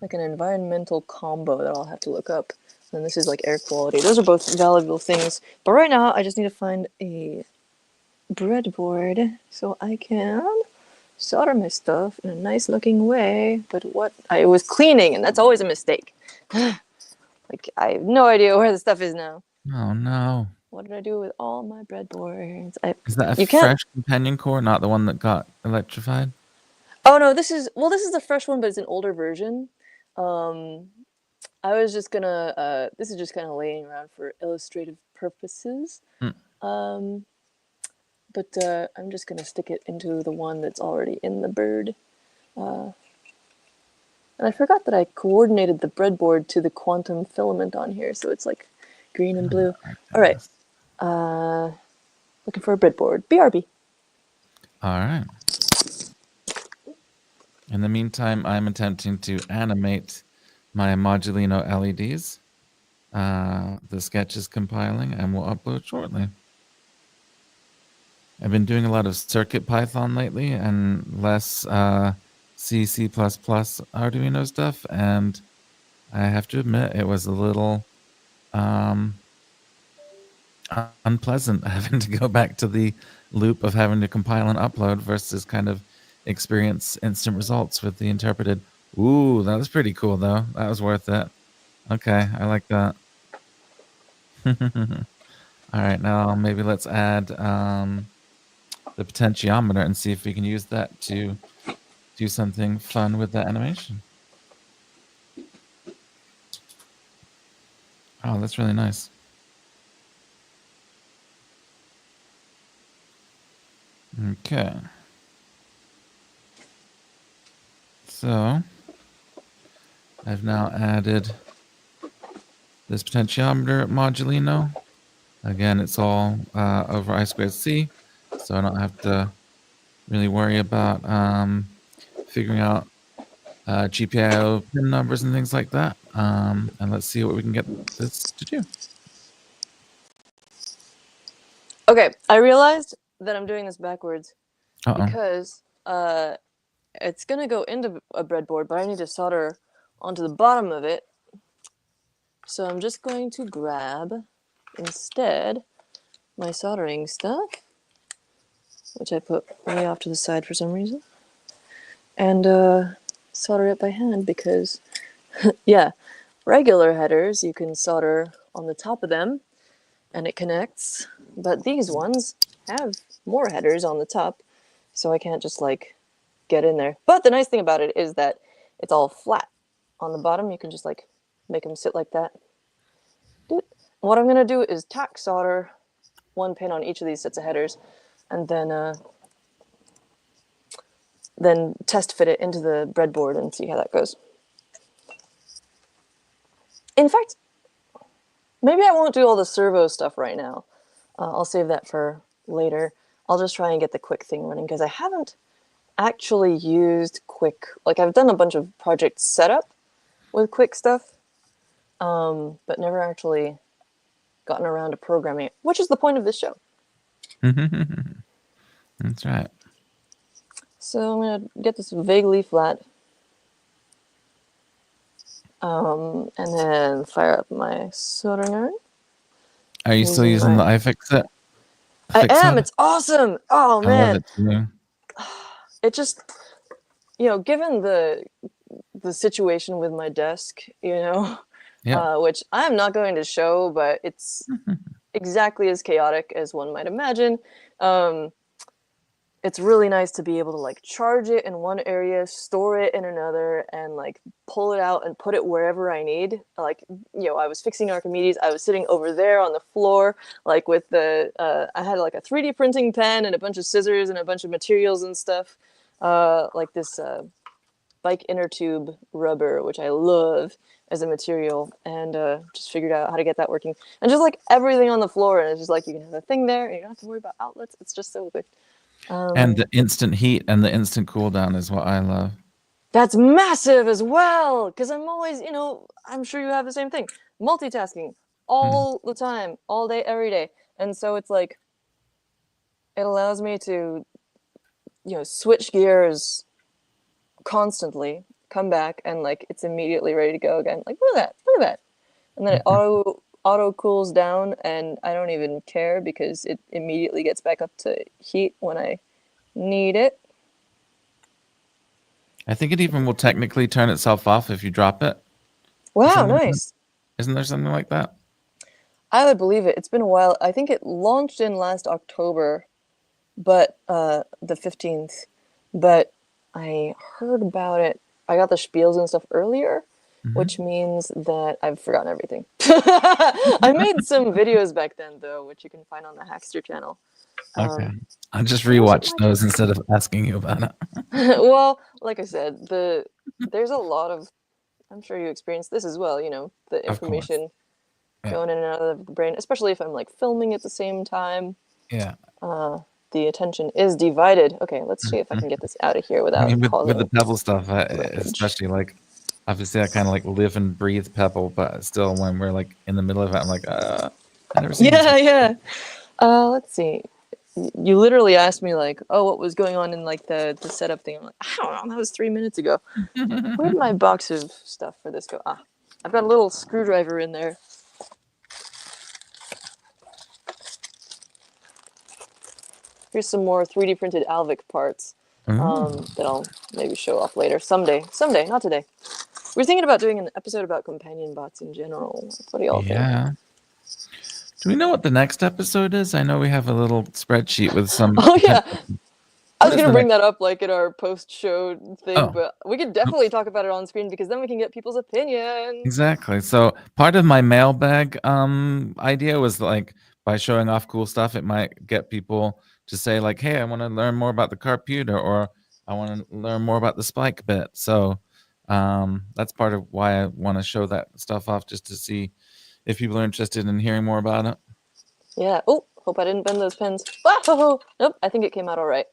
Speaker 1: like an environmental combo that I'll have to look up. And this is like air quality. Those are both valuable things. But right now I just need to find a breadboard so I can solder my stuff in a nice looking way. But what I was cleaning, and that's always a mistake. Like I have no idea where the stuff is now.
Speaker 2: Oh no!
Speaker 1: What did I do with all my breadboards?
Speaker 2: Is that a
Speaker 1: You can't.
Speaker 2: fresh companion core, not the one that got electrified?
Speaker 1: Oh no, this is the fresh one, but it's an older version. Um, I was just gonna. This is just kind of laying around for illustrative purposes.
Speaker 2: Mm.
Speaker 1: But I'm just gonna stick it into the one that's already in the bird. And I forgot that I coordinated the breadboard to the quantum filament on here, so it's like green and blue. All right. Looking for a breadboard. BRB.
Speaker 2: All right. In the meantime, I'm attempting to animate my Modulino LEDs. The sketch is compiling and will upload shortly. I've been doing a lot of Circuit Python lately and less C, C++ Arduino stuff, and I have to admit it was a little unpleasant having to go back to the loop of having to compile and upload versus kind of experience instant results with the interpreted. Ooh, that was pretty cool though. That was worth it. Okay, I like that. All right, now maybe let's add the potentiometer and see if we can use that to do something fun with that animation. Oh, that's really nice. Okay. So I've now added this potentiometer modulino. Again, it's all over I squared C, so I don't have to really worry about figuring out GPIO pin numbers and things like that. And let's see what we can get this to do.
Speaker 1: Okay, I realized that I'm doing this backwards
Speaker 2: Uh-oh.
Speaker 1: because it's gonna go into a breadboard, but I need to solder onto the bottom of it. So I'm just going to grab instead my soldering stuff, which I put way off to the side for some reason, and solder it by hand because, yeah, regular headers you can solder on the top of them and it connects, but these ones have more headers on the top, so I can't just like get in there. But the nice thing about it is that it's all flat on the bottom. You can just like make them sit like that. What I'm gonna do is tack solder one pin on each of these sets of headers, and then then test fit it into the breadboard and see how that goes. In fact, maybe I won't do all the servo stuff right now. I'll save that for later. I'll just try and get the Quick thing running because I haven't actually used Quick. Like, I've done a bunch of project setup with Quick stuff, but never actually gotten around to programming it, which is the point of this show.
Speaker 2: That's right.
Speaker 1: So I'm going to get this vaguely flat. And then fire up my soldering iron.
Speaker 2: Are you still using the iFixit?
Speaker 1: I am. It's awesome. Oh, man.
Speaker 2: I love it too.
Speaker 1: It just, given the situation with my desk, which I'm not going to show, but it's exactly as chaotic as one might imagine. It's really nice to be able to like charge it in one area, store it in another, and like pull it out and put it wherever I need. Like, I was fixing Archimedes. I was sitting over there on the floor, like with I had like a 3D printing pen and a bunch of scissors and a bunch of materials and stuff, like this bike inner tube rubber, which I love as a material, and just figured out how to get that working. And just like everything on the floor, and it's just like you can have a thing there, and you don't have to worry about outlets. It's just so good.
Speaker 2: And the instant heat and the instant cool down is what I love.
Speaker 1: That's massive as well, because I'm always, I'm sure you have the same thing. Multitasking all the time, all day, every day. And so it's like, it allows me to, switch gears constantly, come back, and like, it's immediately ready to go again. Like, look at that. And then it auto cools down, and I don't even care because it immediately gets back up to heat when I need it.
Speaker 2: I think it even will technically turn itself off if you drop it.
Speaker 1: Wow, nice.
Speaker 2: Isn't there something like that?
Speaker 1: I would believe it. It's been a while. I think it launched in last October, but the 15th. But I heard about it. I got the spiels and stuff earlier, which means that I've forgotten everything. I made some videos back then, though, which you can find on the Hackster channel.
Speaker 2: Okay. I'll just rewatch those instead of asking you about it.
Speaker 1: Well, like I said, there's a lot of, I'm sure you experienced this as well, the information going in and out of the brain, especially if I'm like filming at the same time.
Speaker 2: Yeah.
Speaker 1: The attention is divided. Okay, let's see if I can get this out of here without
Speaker 2: with the Pebble stuff, especially like, obviously I kind of like live and breathe Pebble, but still when we're like in the middle of it, I'm like, I never seen this.
Speaker 1: Yeah. Let's see. You literally asked me like, oh, what was going on in like the setup thing. I'm like, I don't know, that was 3 minutes ago. Where'd my box of stuff for this go? I've got a little screwdriver in there. Here's some more 3D printed Alvik parts that I'll maybe show off later. Someday, not today. We're thinking about doing an episode about companion bots in general. What do y'all think?
Speaker 2: Yeah. Do we know what the next episode is? I know we have a little spreadsheet with some.
Speaker 1: Oh, yeah. I was going to bring that up like in our post-show thing, but we could definitely talk about it on screen because then we can get people's opinions.
Speaker 2: Exactly. So part of my mailbag idea was like, by showing off cool stuff, it might get people to say like, hey, I want to learn more about the carputer, or I want to learn more about the spike bit. So that's part of why I want to show that stuff off, just to see if people are interested in hearing more about it.
Speaker 1: Yeah. Oh, hope I didn't bend those pins. Whoa! Nope, I think it came out all right.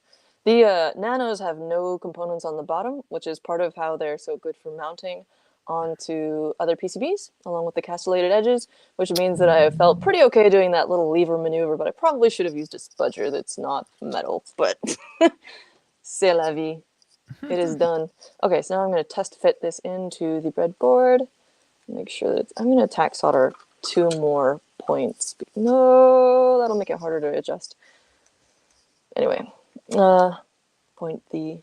Speaker 1: The nanos have no components on the bottom, which is part of how they're so good for mounting onto other PCBs, along with the castellated edges, which means that I felt pretty okay doing that little lever maneuver, but I probably should have used a spudger that's not metal, but c'est la vie. It is done. Okay, so now I'm going to test fit this into the breadboard. Make sure that I'm going to tack solder 2 more points. No, that'll make it harder to adjust. Anyway, point the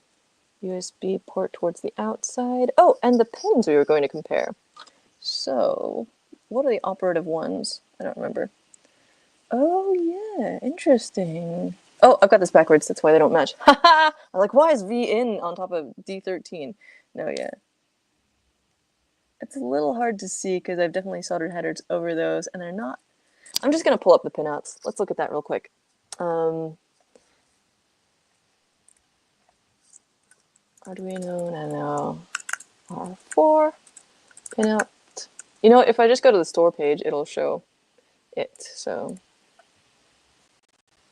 Speaker 1: USB port towards the outside. Oh, and the pins we were going to compare. So, what are the operative ones? I don't remember. Oh, yeah, interesting. Oh, I've got this backwards. That's why they don't match. Haha! I'm like, why is V in on top of D13? No, yeah. It's a little hard to see because I've definitely soldered headers over those, and they're not. I'm just going to pull up the pinouts. Let's look at that real quick. Arduino Nano R4 pinout. You know, if I just go to the store page, it'll show it. So,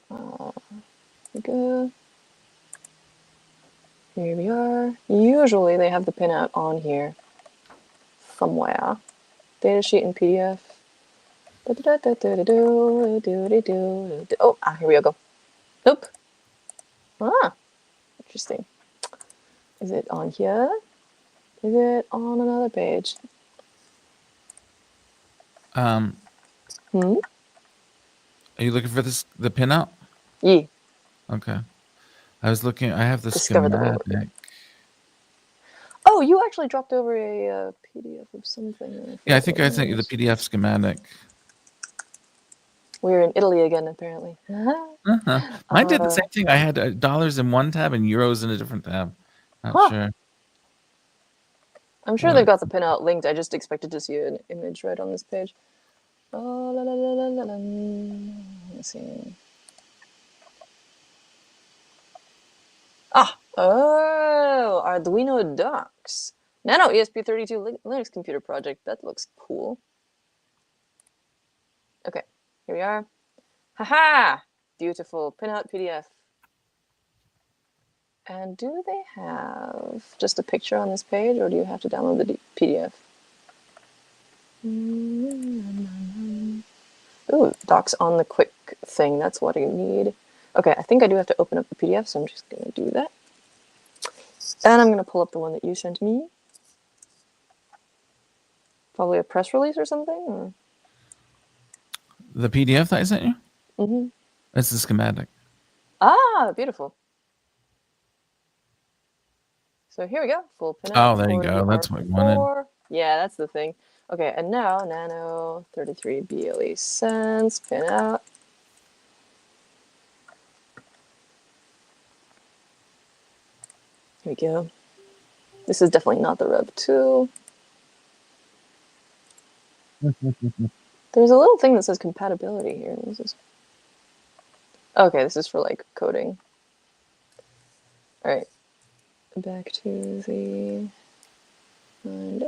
Speaker 1: here we go. Here we are. Usually they have the pinout on here somewhere. Datasheet and PDF. Oh, here we go. Nope. Ah, interesting. Is it on here? Is it on another page?
Speaker 2: Are you looking for the pinout?
Speaker 1: Yeah.
Speaker 2: Okay. I was looking. I have the
Speaker 1: Discover the
Speaker 2: schematic.
Speaker 1: board. Oh, you actually dropped over a PDF of something.
Speaker 2: Yeah, I think I sent you the PDF schematic.
Speaker 1: We're in Italy again, apparently.
Speaker 2: Mine did the same thing. I had dollars in one tab and euros in a different tab. Not sure.
Speaker 1: I'm sure they've got the pinout linked. I just expected to see an image right on this page. Oh, la, la, la, la, la, la. Let's see. Oh, Arduino docs. Nano ESP32 Linux computer project. That looks cool. Okay, here we are. Haha! Beautiful pinout PDF. And do they have just a picture on this page, or do you have to download the PDF? Ooh, docs on the quick thing. That's what I need. Okay, I think I do have to open up the PDF, so I'm just going to do that. And I'm going to pull up the one that you sent me. Probably a press release or something? Or?
Speaker 2: The PDF that I sent you?
Speaker 1: Mm-hmm.
Speaker 2: It's the schematic.
Speaker 1: Ah, beautiful. So here we go. Full pinout.
Speaker 2: Oh, there you go. That's what I wanted.
Speaker 1: Yeah, that's the thing. Okay, and now Nano 33 BLE cents pinout. Here we go. This is definitely not the Rev 2. There's a little thing that says compatibility here. This is... Okay, this is for like coding. All right, back to the... And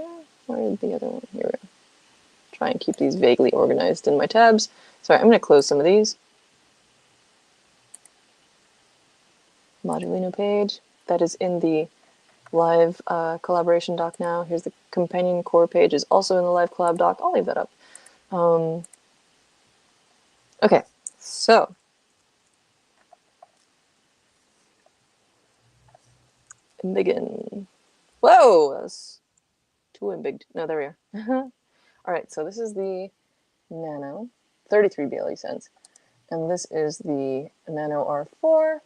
Speaker 1: where did the other one? Here we go. Try and keep these vaguely organized in my tabs. Sorry, I'm going to close some of these. Modulino page. That is in the live collaboration doc now. Here's the companion core page, is also in the live collab doc. I'll leave that up. Okay, so begin. Whoa, that's too big. No, there we are. All right, so this is the Nano, 33 BLE cents, and this is the Nano R4,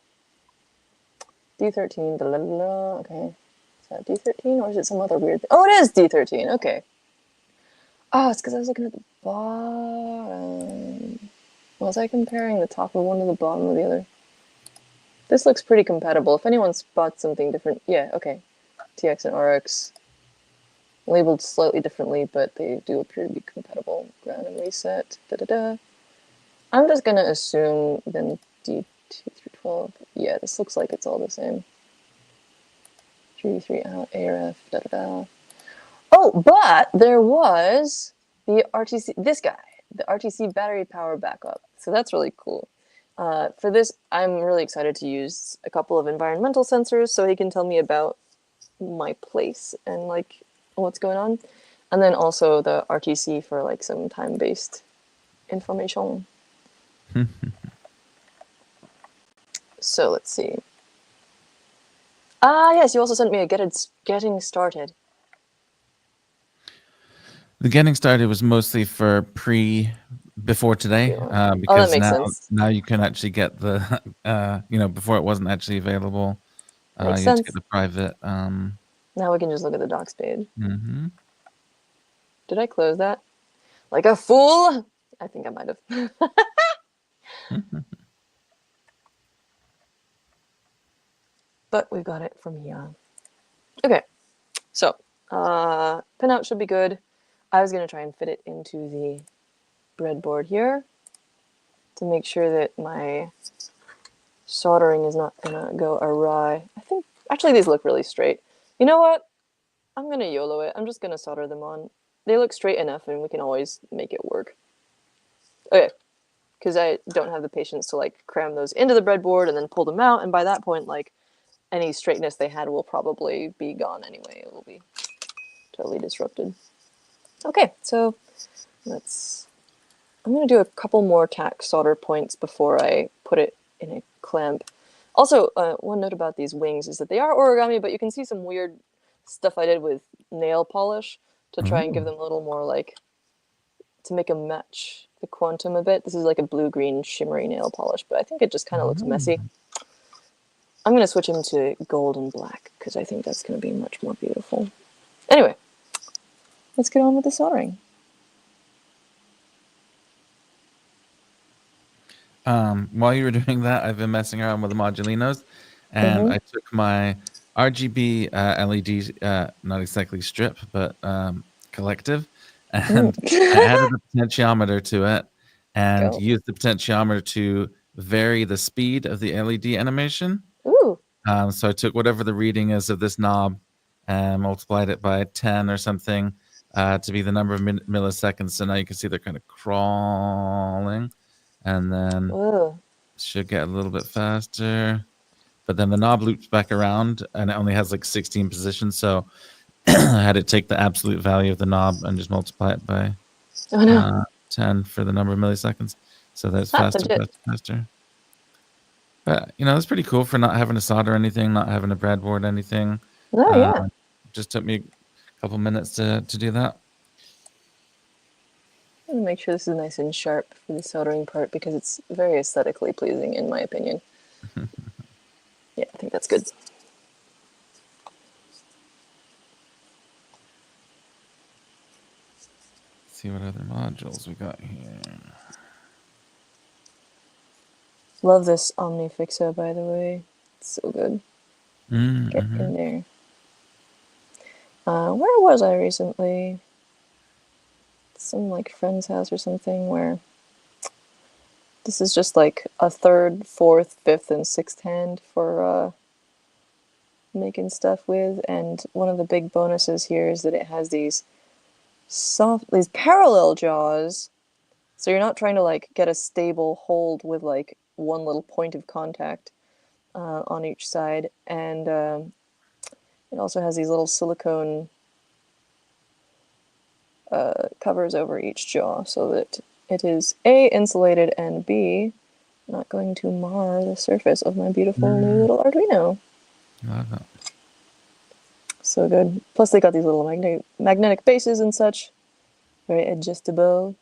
Speaker 1: D13. Blah, blah, blah. Okay, is that D13 or is it some other weird thing? Oh, it is D13. Okay. Oh, it's because I was looking at the bottom. Was I comparing the top of one to the bottom of the other? This looks pretty compatible. If anyone spots something different, yeah, okay. TX and RX, labeled slightly differently, but they do appear to be compatible. Ground and reset, da-da-da. I'm just gonna assume then D2 through 12. Yeah, this looks like it's all the same. 3 out, ARF, da-da-da. Oh, but there was the RTC, this guy, the RTC battery power backup. So that's really cool. For this, I'm really excited to use a couple of environmental sensors so he can tell me about my place and like what's going on. And then also the RTC for like some time-based information. So let's see. Ah, yes, you also sent me a getting started.
Speaker 2: The getting started was mostly for before today, because
Speaker 1: that makes sense.
Speaker 2: now you can actually get the before it wasn't actually available.
Speaker 1: Makes
Speaker 2: you had to
Speaker 1: sense.
Speaker 2: get the private.
Speaker 1: Now we can just look at the docs page.
Speaker 2: Mm-hmm.
Speaker 1: Did I close that? Like a fool? I think I might have. But we've got it from here. Okay, so pinout should be good. I was going to try and fit it into the breadboard here to make sure that my soldering is not going to go awry. I think Actually, these look really straight. You know what? I'm gonna YOLO it. I'm just gonna solder them on. They look straight enough, and we can always make it work. Okay, because I don't have the patience to like cram those into the breadboard and then pull them out, and by that point, like any straightness they had will probably be gone anyway. It will be totally disrupted. Okay, so let's. I'm gonna do a couple more tack solder points before I put it in a clamp. Also, one note about these wings is that they are origami, but you can see some weird stuff I did with nail polish to try and give
Speaker 2: Ooh.
Speaker 1: them a little more like to make them match the quantum a bit. This is like a blue-green shimmery nail polish, but I think it just kind of looks messy. I'm going to switch him to gold and black because I think that's going to be much more beautiful. Anyway, let's get on with the soldering.
Speaker 2: While you were doing that, I've been messing around with the modulinos, and I took my RGB LED, not exactly strip, but collective, and I added a potentiometer to it, and
Speaker 1: Go.
Speaker 2: used the potentiometer to vary the speed of the LED animation.
Speaker 1: Ooh.
Speaker 2: So I took whatever the reading is of this knob and multiplied it by 10 or something to be the number of milliseconds. So now you can see they're kind of crawling, and then
Speaker 1: Ooh.
Speaker 2: should get a little bit faster. But then the knob loops back around, and it only has like 16 positions. So I had to take the absolute value of the knob and just multiply it by 10 for the number of milliseconds. So that's faster, faster, faster. But, you know, it's pretty cool for not having to solder anything, not having to breadboard anything.
Speaker 1: Oh, yeah.
Speaker 2: Just took me a couple minutes to do that.
Speaker 1: I'm going to make sure this is nice and sharp for the soldering part because it's very aesthetically pleasing in my opinion. Yeah, I think that's good.
Speaker 2: See what other modules we got here.
Speaker 1: Love this OmniFixer, by the way. It's so good. Get in there. Where was I recently? Some like friend's house or something where this is just like a third, fourth, fifth, and sixth hand for making stuff with. And one of the big bonuses here is that it has these parallel jaws. So you're not trying to like get a stable hold with like one little point of contact on each side, and it also has these little silicone covers over each jaw so that it is A, insulated, and B, not going to mar the surface of my beautiful new little Arduino.
Speaker 2: Love that.
Speaker 1: So good. Plus they got these little magnetic bases and such. Very adjustable.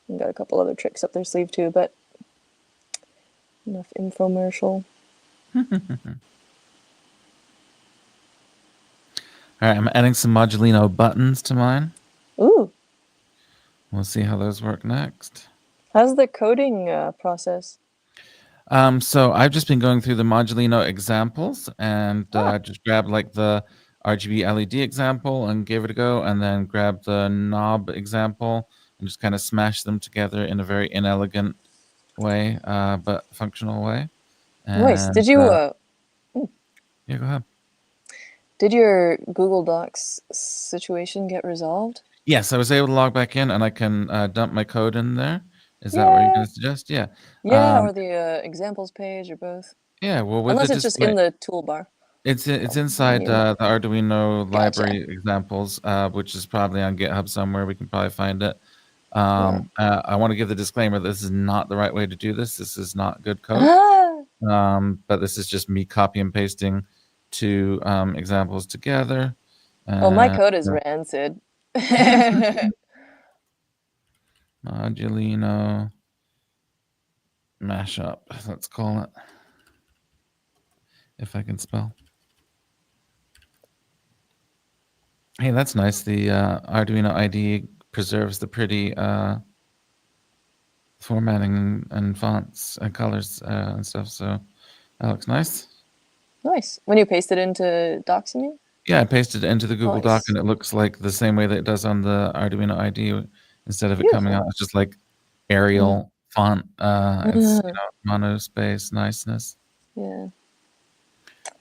Speaker 1: And got a couple other tricks up their sleeve too, but enough infomercial.
Speaker 2: All right, I'm adding some Modulino buttons to mine.
Speaker 1: Ooh.
Speaker 2: We'll see how those work next.
Speaker 1: How's the coding process?
Speaker 2: So I've just been going through the Modulino examples and just grabbed like the RGB LED example and gave it a go, and then grabbed the knob example and just kind of smashed them together in a very inelegant way, but functional way. And,
Speaker 1: nice. Did you?
Speaker 2: Yeah, go ahead.
Speaker 1: Did your Google Docs situation get resolved?
Speaker 2: Yes, I was able to log back in, and I can dump my code in there. Is that what you're going to suggest? Yeah.
Speaker 1: Yeah, or the examples page, or both.
Speaker 2: Yeah, well, with
Speaker 1: unless
Speaker 2: the
Speaker 1: it's
Speaker 2: display,
Speaker 1: just in the toolbar.
Speaker 2: it's inside the Arduino library examples, which is probably on GitHub somewhere. We can probably find it. I want to give the disclaimer: this is not the right way to do this. This is not good code. But this is just me copy and pasting two examples together.
Speaker 1: Oh, my code is rancid.
Speaker 2: Modulino mashup, let's call it. If I can spell. Hey, that's nice. The Arduino IDE preserves the pretty formatting and fonts and colors and stuff. So that looks nice.
Speaker 1: Nice. When you paste it into Docs, you mean?
Speaker 2: Yeah, I pasted it into the Google Doc, and it looks like the same way that it does on the Arduino IDE. Instead of it coming out, it's just like Arial font. It's mono space niceness.
Speaker 1: Yeah.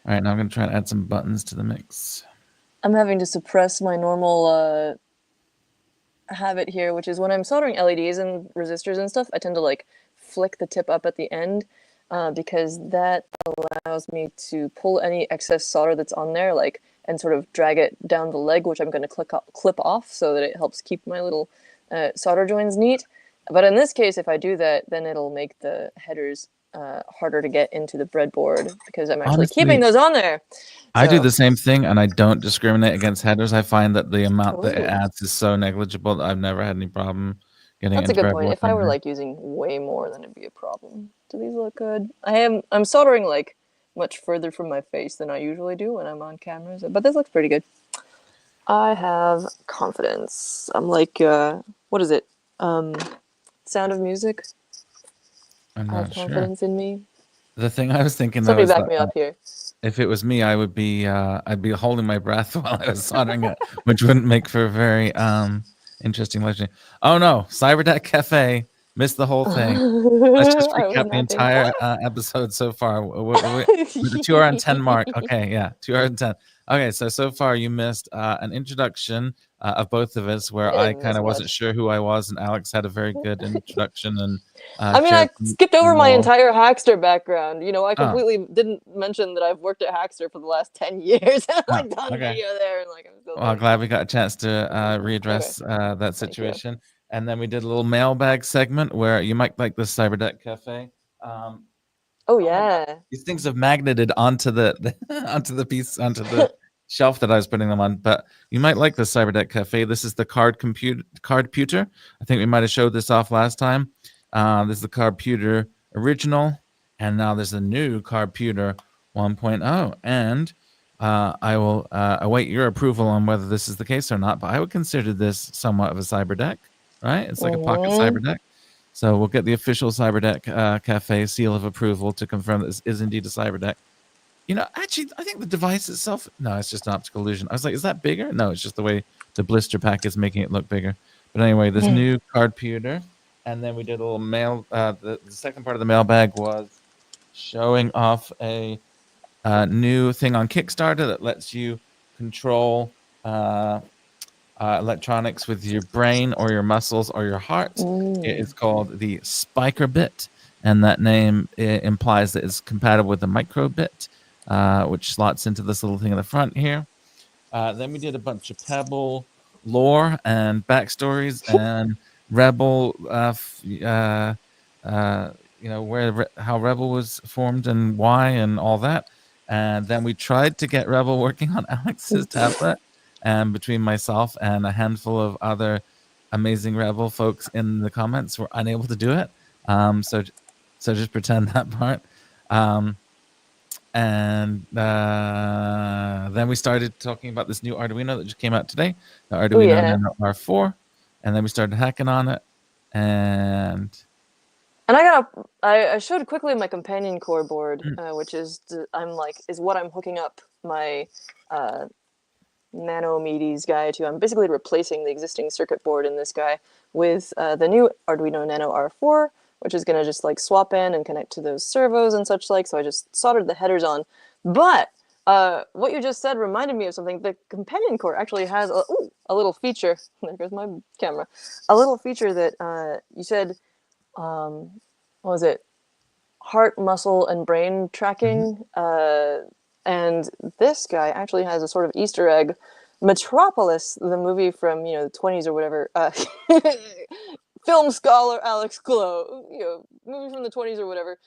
Speaker 2: All right, now I'm going to try and add some buttons to the mix.
Speaker 1: I'm having to suppress my normal habit here, which is when I'm soldering LEDs and resistors and stuff, I tend to like flick the tip up at the end because that allows me to pull any excess solder that's on there, like, and sort of drag it down the leg, which I'm going to clip off so that it helps keep my little solder joins neat. But in this case, if I do that, then it'll make the headers harder to get into the breadboard because I'm actually keeping
Speaker 2: Honestly,
Speaker 1: those on there.
Speaker 2: I do
Speaker 1: So,
Speaker 2: the same thing, and I don't discriminate against headers. I find that the amount that it
Speaker 1: ooh.
Speaker 2: adds is so negligible that I've never had any problem getting it
Speaker 1: That's a
Speaker 2: into
Speaker 1: good point.
Speaker 2: breadboard
Speaker 1: If I were
Speaker 2: ever.
Speaker 1: like using way more, then it'd be a problem. Do these look good? I'm soldering like much further from my face than I usually do when I'm on cameras, but this looks pretty good. I have confidence. I'm like, what is it? Um, Sound of Music.
Speaker 2: I'm
Speaker 1: I have
Speaker 2: not sure.
Speaker 1: confidence in me.
Speaker 2: The thing I was thinking though
Speaker 1: Somebody
Speaker 2: is
Speaker 1: back
Speaker 2: that
Speaker 1: me up here.
Speaker 2: if it was me, I would be I'd be holding my breath while I was soldering it, which wouldn't make for a very interesting lecture. Oh no, Cyberdeck Cafe missed the whole thing. Let's just
Speaker 1: I was
Speaker 2: recap the
Speaker 1: napping.
Speaker 2: entire episode so far. We're the 2 hour and 10 mark. Okay, yeah, 2 hour and 10. Okay, so far you missed an introduction of both of us where
Speaker 1: I
Speaker 2: I
Speaker 1: didn't
Speaker 2: kind
Speaker 1: miss
Speaker 2: of wasn't
Speaker 1: much.
Speaker 2: sure who I was, and Alex had a very good introduction and
Speaker 1: I mean,
Speaker 2: shared
Speaker 1: I
Speaker 2: some
Speaker 1: skipped over my
Speaker 2: more.
Speaker 1: entire Hackster background. You know, I
Speaker 2: Oh,
Speaker 1: completely didn't mention that I've worked at Hackster for the last 10 years. I've
Speaker 2: oh,
Speaker 1: like done
Speaker 2: okay.
Speaker 1: video there and like I'm still
Speaker 2: Well, I'm
Speaker 1: doing
Speaker 2: glad
Speaker 1: stuff.
Speaker 2: we got a chance to
Speaker 1: Okay,
Speaker 2: readdress that
Speaker 1: thank you.
Speaker 2: situation. And then we did a little mailbag segment where you might like this Cyberdeck Cafe. Um,
Speaker 1: Oh
Speaker 2: oh my God,
Speaker 1: yeah.
Speaker 2: these things have magneted onto the onto the piece onto the shelf that I was putting them on. But you might like the Cyberdeck Cafe. This is the card pewter. I think we might have showed this off last time. This is the card pewter original, and now there's a new card pewter 1.0. And I will await your approval on whether this is the case or not. But I would consider this somewhat of a cyberdeck, right? It's like a pocket
Speaker 1: Mm-hmm.
Speaker 2: cyberdeck. So we'll get the official Cyberdeck Cafe seal of approval to confirm that this is indeed a cyberdeck. You know, actually, I think the device itself, no, it's just an optical illusion. I was like, is that bigger? No, it's just the way the blister pack is making it look bigger. But anyway, this new card pewter. And then we did a little mail. The second part of the mailbag was showing off a new thing on Kickstarter that lets you control electronics with your brain or your muscles or your heart. It is called the Spiker Bit, and that name implies that it's compatible with the microbit, which slots into this little thing in the front here. Then we did a bunch of Pebble lore and backstories and Rebel, you know, how Rebel was formed and why and all that. And then we tried to get Rebel working on Alex's tablet, and between myself and a handful of other amazing Rebel folks in the comments were unable to do it. So just pretend that part. And then we started talking about this new Arduino that just came out today, the
Speaker 1: Oh
Speaker 2: Arduino
Speaker 1: yeah.
Speaker 2: Nano R4. And then we started hacking on it. And
Speaker 1: And I showed quickly my companion core board, which is is what I'm hooking up my uh, Nano Medes guy to. I'm basically replacing the existing circuit board in this guy with the new Arduino Nano R4, which is going to just like swap in and connect to those servos and such like. So I just soldered the headers on. But what you just said reminded me of something. The companion core actually has a little feature. There goes my camera. A little feature that you said, what was it? Heart, muscle, and brain tracking. And this guy actually has a sort of Easter egg. Metropolis, the movie from the 20s or whatever, film scholar Alex Glow, movie from the 20s or whatever.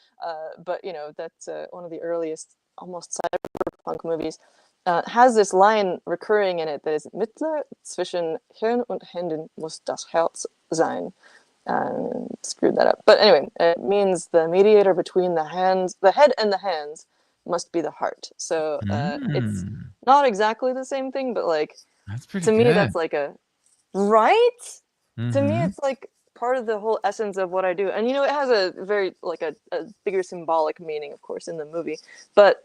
Speaker 1: But that's one of the earliest, almost cyberpunk movies. Has this line recurring in it that is Mittler zwischen Hirn und Händen muss das Herz sein. Screwed that up. But anyway, it means the mediator between the head and the hands must be the heart. So it's not exactly the same thing, but like
Speaker 2: that's pretty
Speaker 1: to me,
Speaker 2: good.
Speaker 1: that's like a right. To me,
Speaker 2: Mm-hmm.
Speaker 1: it's like part of the whole essence of what I do, and it has a very like a bigger symbolic meaning, of course, in the movie. But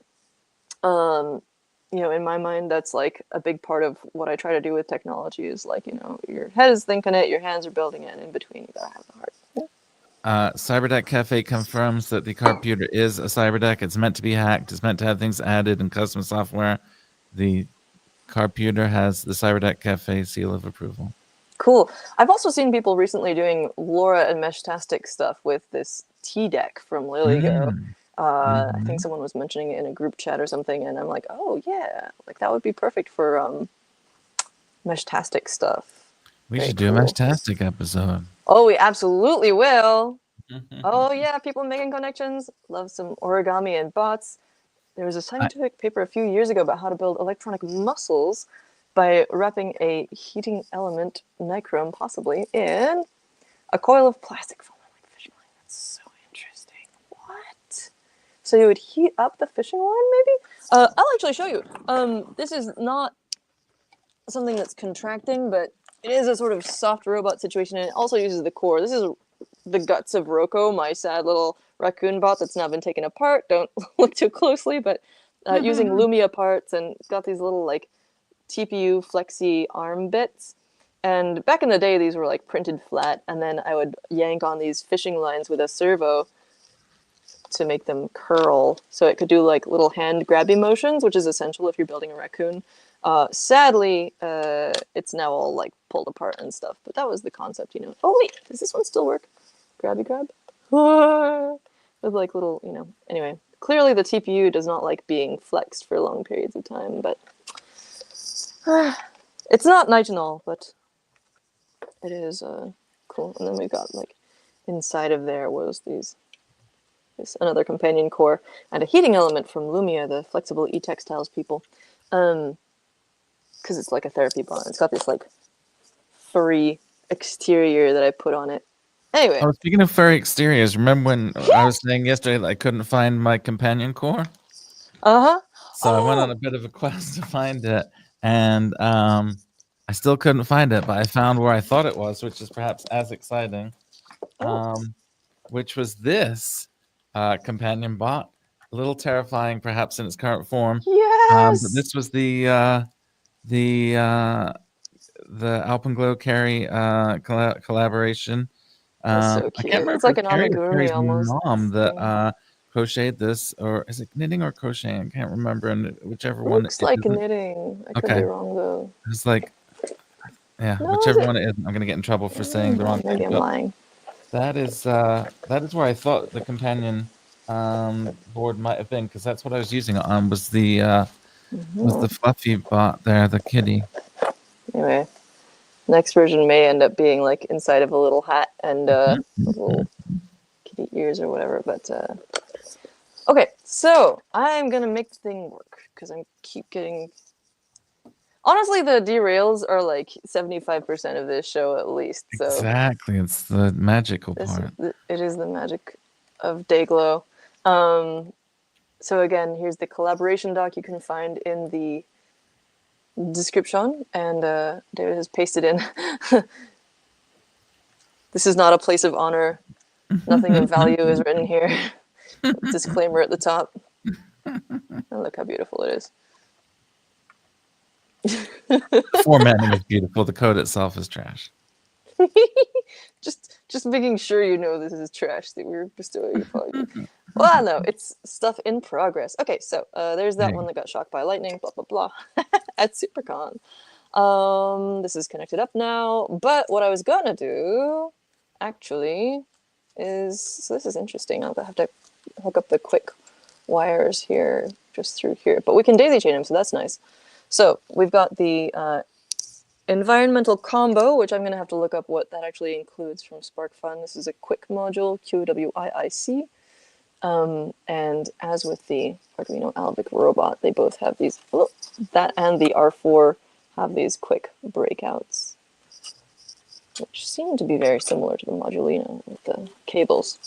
Speaker 1: in my mind, that's like a big part of what I try to do with technology is like, your head is thinking it, your hands are building it, and in between, you gotta have the heart.
Speaker 2: Cyberdeck Cafe confirms that the computer is a Cyberdeck. It's meant to be hacked. It's meant to have things added and custom software. The computer has the Cyberdeck Cafe seal of approval.
Speaker 1: Cool. I've also seen people recently doing LoRa and Meshtastic stuff with this T-Deck from Lilygo. I think someone was mentioning it in a group chat or something, and I'm like, oh yeah, like that would be perfect for Meshtastic stuff.
Speaker 2: We
Speaker 1: Very
Speaker 2: should do
Speaker 1: cool.
Speaker 2: a Meshtastic episode.
Speaker 1: Oh, we absolutely will. Oh yeah, people making connections. Love some origami and bots. There was a scientific paper a few years ago about how to build electronic muscles by wrapping a heating element, nichrome possibly, in a coil of plastic foam like fishing line. That's so interesting. What? So you would heat up the fishing line, maybe? I'll actually show you. This is not something that's contracting, but it is a sort of soft robot situation, and it also uses the core. This is the guts of Rocco, my sad little raccoon bot that's now been taken apart. Don't look too closely, but using Lumia parts, and it's got these little like TPU flexi arm bits. And back in the day, these were like printed flat, and then I would yank on these fishing lines with a servo to make them curl, so it could do like little hand grabby motions, which is essential if you're building a raccoon. Sadly, it's now all like pulled apart and stuff, but that was the concept, you know. Oh wait, does this one still work? Grabby grab? With like little, you know, anyway. Clearly the TPU does not like being flexed for long periods of time, but it's not nitinol, but it is cool. And then we've got like inside of there was this another companion core and a heating element from Lumia, the flexible e-textiles people. Because it's like a therapy bond. It's got this like furry exterior that I put on it. Anyway.
Speaker 2: Oh, speaking of furry exteriors, remember when I was saying yesterday that I couldn't find my companion core?
Speaker 1: Uh-huh.
Speaker 2: So I went on a bit of a quest to find it, and I still couldn't find it, but I found where I thought it was, which is perhaps as exciting, which was this companion bot. A little terrifying, perhaps in its current form.
Speaker 1: Yes.
Speaker 2: But this was the Alpenglow Carrie collaboration.
Speaker 1: That's so cute.
Speaker 2: I can't remember
Speaker 1: It's like
Speaker 2: if
Speaker 1: an
Speaker 2: Carrie or
Speaker 1: amigurumi
Speaker 2: Carrie's
Speaker 1: almost.
Speaker 2: mom that crocheted this, or is it knitting or crocheting? I can't remember. And whichever one
Speaker 1: looks like knitting. I could be wrong though.
Speaker 2: It's like, yeah,
Speaker 1: no,
Speaker 2: whichever one it is. I'm gonna get in trouble for saying the wrong
Speaker 1: maybe
Speaker 2: thing.
Speaker 1: I'm lying.
Speaker 2: That is where I thought the companion board might have been, because that's what I was using it on. Was the fluffy bot there, the kitty.
Speaker 1: Anyway, next version may end up being like inside of a little hat and little kitty ears or whatever. But okay, so I'm gonna make the thing work because I keep getting. Honestly, the derails are like 75% of this show at least. So
Speaker 2: exactly, it's the magical part.
Speaker 1: It is the magic of Dayglow. So again, here's the collaboration doc you can find in the description, and David has pasted in. This is not a place of honor. Nothing of value is written here. Disclaimer at the top. And look how beautiful it is.
Speaker 2: Formatting is beautiful. The code itself is trash.
Speaker 1: just making sure you know this is trash that we're bestowing upon you. Well, no, it's stuff in progress. Okay, so there's that one that got shocked by lightning, blah, blah, blah, at SuperCon. This is connected up now, but what I was gonna do, actually, is, so this is interesting. I'll have to hook up the quick wires here, just through here, but we can daisy chain them, so that's nice. So we've got the environmental combo, which I'm going to have to look up what that actually includes from SparkFun. This is a quick module, QWIIC. And as with the Arduino Alvic robot, they both have these, that and the R4 have these quick breakouts, which seem to be very similar to the Modulino with the cables.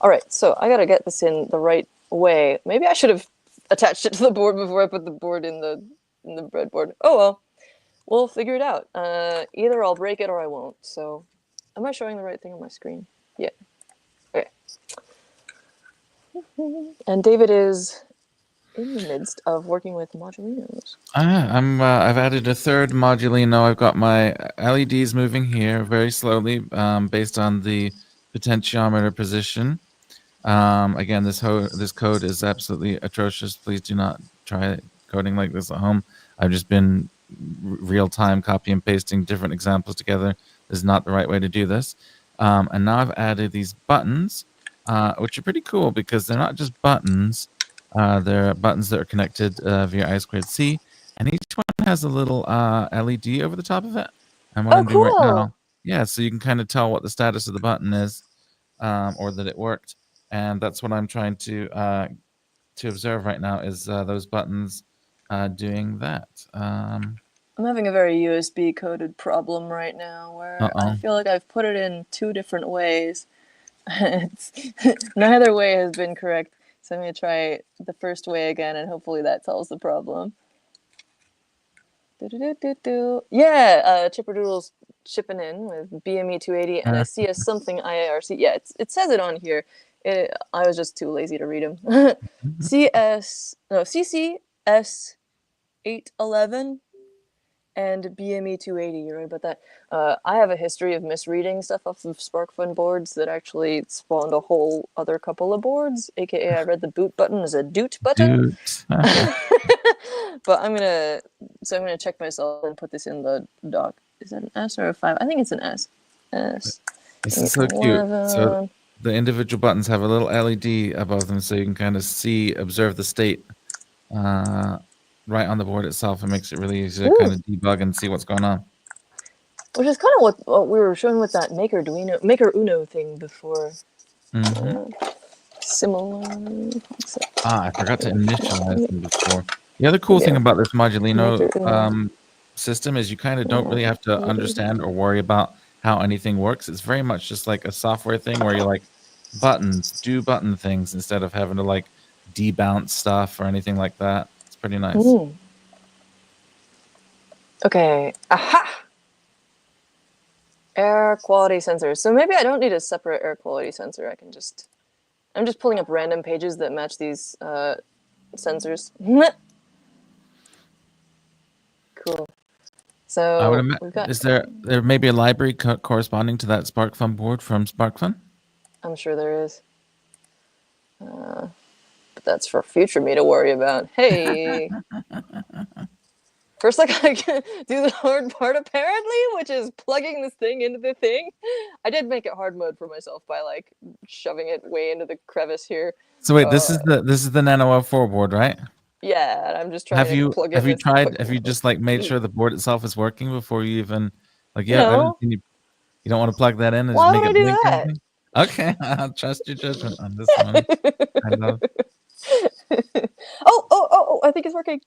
Speaker 1: All right, so I got to get this in the right way. Maybe I should have attached it to the board before I put the board in the breadboard. Oh well. We'll figure it out. Either I'll break it or I won't. So, am I showing the right thing on my screen? Yeah. Okay. And David is in the midst of working with modulinos.
Speaker 2: I've added a third modulino. I've got my LEDs moving here very slowly, based on the potentiometer position. Again, this code is absolutely atrocious. Please do not try coding like this at home. I've just been real time copy and pasting different examples together. This is not the right way to do this. And now I've added these buttons, which are pretty cool because they're not just buttons. They're buttons that are connected via I2C, and each one has a little LED over the top of it. And what
Speaker 1: Oh,
Speaker 2: I'm doing right
Speaker 1: cool.
Speaker 2: now, yeah, so you can kind of tell what the status of the button is, or that it worked. And that's what I'm trying to observe right now is those buttons doing that.
Speaker 1: I'm having a very USB coded problem right now where I
Speaker 2: Uh-oh.
Speaker 1: feel like I've put it in 2 different ways. Neither way has been correct. So I'm going to try the first way again, and hopefully that solves the problem. Yeah, Chipperdoodle's chipping in with BME 280 and a CS something IARC. Yeah, it says it on here. I was just too lazy to read them. CCS 811 and BME 280. You're right about that. I have a history of misreading stuff off of SparkFun boards that actually spawned a whole other couple of boards. AKA, I read the boot button as a doot button. But I'm gonna check myself and put this in the doc. Is that an S or a 5? I think it's an S. S.
Speaker 2: This is so cute. So the individual buttons have a little LED above them, so you can kind of observe the state right on the board itself. It makes it really easy to kind of debug and see what's going on.
Speaker 1: Which is kind of what we were showing with that Maker Uno thing before. Similar.
Speaker 2: I forgot to initialize them before. The other cool thing about this Modulino system is you kind of don't really have to understand or worry about how anything works. It's very much just like a software thing where you're like, buttons, do button things instead of having to like debounce stuff or anything like that. It's pretty nice.
Speaker 1: Okay. Aha! Air quality sensors. So maybe I don't need a separate air quality sensor. I'm just pulling up random pages that match these sensors. Cool. So we've got.
Speaker 2: Is there may be a library corresponding to that SparkFun board from SparkFun? I'm
Speaker 1: sure there is. But that's for future me to worry about. Hey. First, I gotta do the hard part apparently, which is plugging this thing into the thing. I did make it hard mode for myself by like shoving it way into the crevice here.
Speaker 2: So wait, this is the Nano L4 board, right?
Speaker 1: Yeah, I'm just trying to plug in.
Speaker 2: Have you just like made sure the board itself is working before you even like? Yeah, no. You don't want to plug that in and
Speaker 1: Why
Speaker 2: just make
Speaker 1: would
Speaker 2: it
Speaker 1: I do that?
Speaker 2: Okay, I'll trust your judgment on this one. I love.
Speaker 1: Oh! I think it's working.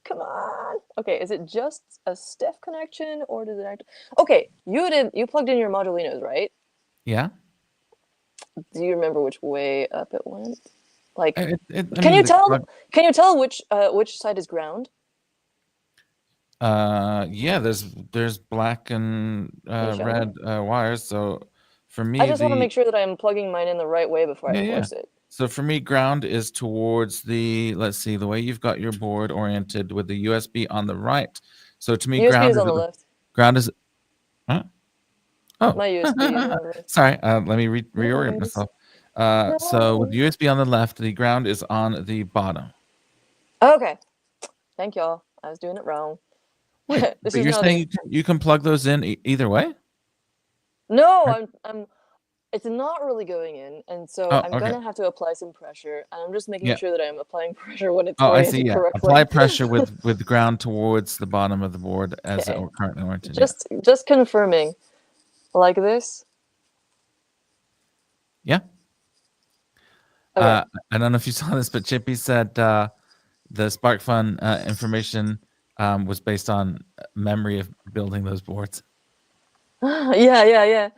Speaker 1: Come on. Okay, is it just a Steph connection or does it act? Okay, you plugged in your Modulinos, right?
Speaker 2: Yeah.
Speaker 1: Do you remember which way up it went? Like, can you tell which side is ground?
Speaker 2: Yeah, there's black and red wires. So for me,
Speaker 1: I just want to make sure that I'm plugging mine in the right way before I force it.
Speaker 2: So for me, ground is towards the, let's see, the way you've got your board oriented with the USB on the right. So to me,
Speaker 1: USB is on the left.
Speaker 2: Ground is, huh? Oh,
Speaker 1: my USB is on the right.
Speaker 2: Sorry, let me reorient myself. So with USB on the left, the ground is on the bottom.
Speaker 1: Okay, thank y'all. I was doing it wrong.
Speaker 2: Wait, but you're saying you can plug those in either way?
Speaker 1: No, I'm. It's not really going in, and so I'm gonna have to apply some pressure, and I'm just making sure that I'm applying pressure when it's oriented correctly.
Speaker 2: Apply pressure with the ground towards the bottom of the board as it currently oriented.
Speaker 1: Just confirming, like this.
Speaker 2: Yeah. I don't know if you saw this, but Chippy said the SparkFun information was based on memory of building those boards.
Speaker 1: Yeah.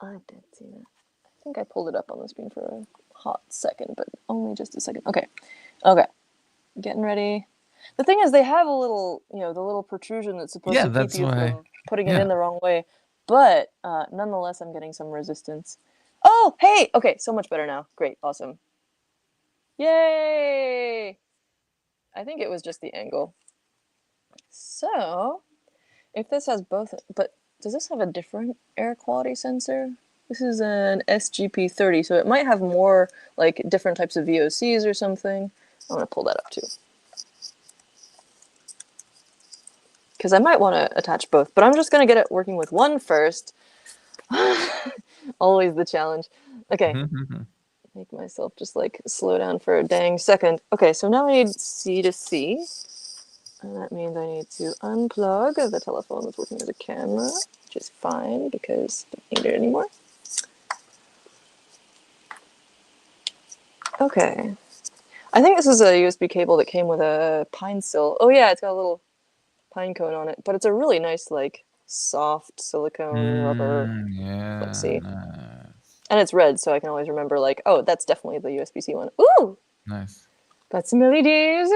Speaker 1: I did see that. I think I pulled it up on the screen for a hot second, but only just a second. Okay. Getting ready. The thing is, they have a little, the little protrusion that's supposed to keep you from putting it in the wrong way. But nonetheless, I'm getting some resistance. Oh, hey! Okay, so much better now. Great, awesome. Yay! I think it was just the angle. So, if this has both, but does this have a different air quality sensor? This is an SGP30, so it might have more like different types of VOCs or something. I'm gonna pull that up too. Because I might want to attach both, but I'm just gonna get it working with one first. Always the challenge. Okay, make myself just like slow down for a dang second. Okay, so now I need C to C. And that means I need to unplug the telephone that's working as a camera, which is fine because I don't need it anymore. Okay. I think this is a USB cable that came with a pine sill. Oh yeah, it's got a little pine cone on it, but it's a really nice, like, soft silicone rubber
Speaker 2: Yeah,
Speaker 1: flexi.
Speaker 2: nice.
Speaker 1: And it's red, so I can always remember, like, oh, that's definitely the USB-C one. Ooh!
Speaker 2: Nice.
Speaker 1: Got some LEDs.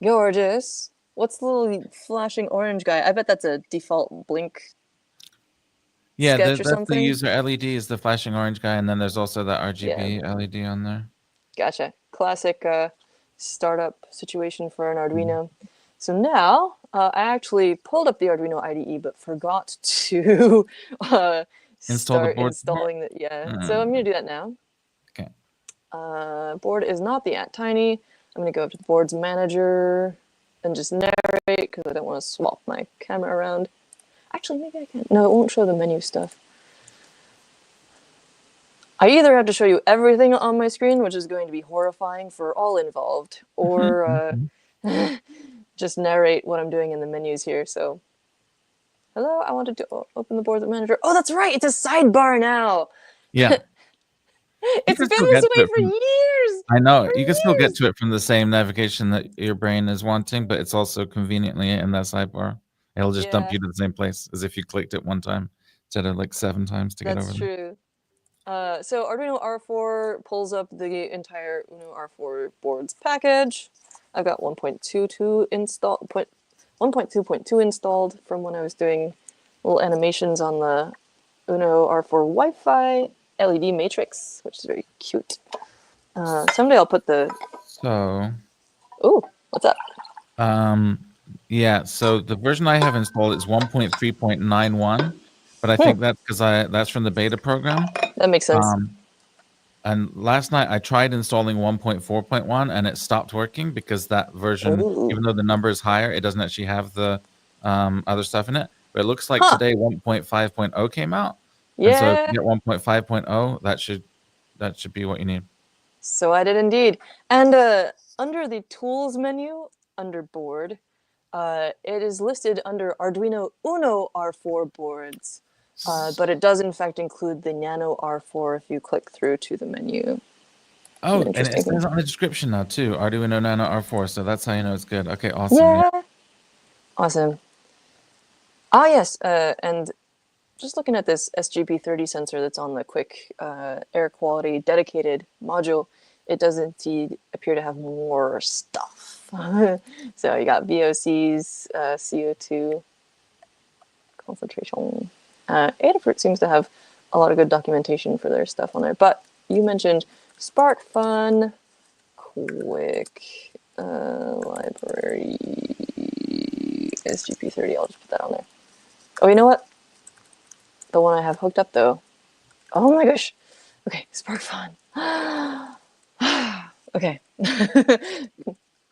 Speaker 1: Gorgeous. What's the little flashing orange guy? I bet that's a default blink
Speaker 2: Yeah,
Speaker 1: sketch or
Speaker 2: that's the
Speaker 1: something.
Speaker 2: user LED is the flashing orange guy, and then there's also that
Speaker 1: Yeah,
Speaker 2: RGB LED on there.
Speaker 1: gotcha. Classic startup situation for an Arduino. So now, I actually pulled up the Arduino IDE, but forgot to
Speaker 2: Install the
Speaker 1: start
Speaker 2: board support.
Speaker 1: installing the, yeah. So I'm gonna do that now.
Speaker 2: Okay.
Speaker 1: Board is not the @tiny. I'm gonna go up to the board's manager and just narrate because I don't want to swap my camera around. Actually, maybe I can. No, it won't show the menu stuff. I either have to show you everything on my screen, which is going to be horrifying for all involved, or just narrate what I'm doing in the menus here. So, hello, I wanted to open the board manager. Oh, that's right, it's a sidebar now.
Speaker 2: Yeah. You
Speaker 1: It's
Speaker 2: can
Speaker 1: been
Speaker 2: still
Speaker 1: this
Speaker 2: get to
Speaker 1: way
Speaker 2: it
Speaker 1: for
Speaker 2: from.
Speaker 1: years.
Speaker 2: I know
Speaker 1: For
Speaker 2: you can still get
Speaker 1: years.
Speaker 2: to it from the same navigation that your brain is wanting, but it's also conveniently in that sidebar. It'll just dump
Speaker 1: Yeah,
Speaker 2: you to the same place as if you clicked it one time instead of like 7 times to get
Speaker 1: that's
Speaker 2: over there.
Speaker 1: true. So Arduino R4 pulls up the entire Uno R4 boards package. I've got 1.22 installed, 1.2.2 installed from when I was doing little animations on the Uno R4 Wi-Fi LED matrix, which is very cute. Someday I'll put the.
Speaker 2: So,
Speaker 1: Ooh, what's up?
Speaker 2: yeah. So the version I have installed is 1.3.91, but I think that's because that's from the beta program.
Speaker 1: That makes sense.
Speaker 2: Um, And last night I tried installing 1.4.1 and it stopped working because that version,
Speaker 1: Ooh.
Speaker 2: even though the number is higher, it doesn't actually have the other stuff in it. But it looks like
Speaker 1: Huh.
Speaker 2: today 1.5.0 came out. And so if
Speaker 1: Yeah.
Speaker 2: you get 1.5.0, that should be what you need.
Speaker 1: So I did indeed. And under the tools menu, under board, it is listed under Arduino Uno R4 boards, but it does in fact include the Nano R4 if you click through to the menu.
Speaker 2: Oh, and it
Speaker 1: Interesting thing.
Speaker 2: says on the description now too, Arduino Nano R4. So that's how you know it's good. Okay, awesome. Yeah.
Speaker 1: Yeah. Awesome. Ah, yes. And just looking at this SGP30 sensor that's on the quick air quality dedicated module, it does indeed appear to have more stuff. So you got VOCs, CO2 concentration. Adafruit seems to have a lot of good documentation for their stuff on there. But you mentioned SparkFun, quick library, SGP30. I'll just put that on there. Oh, you know what? The one I have hooked up though. Oh my gosh. Okay, SparkFun. Okay.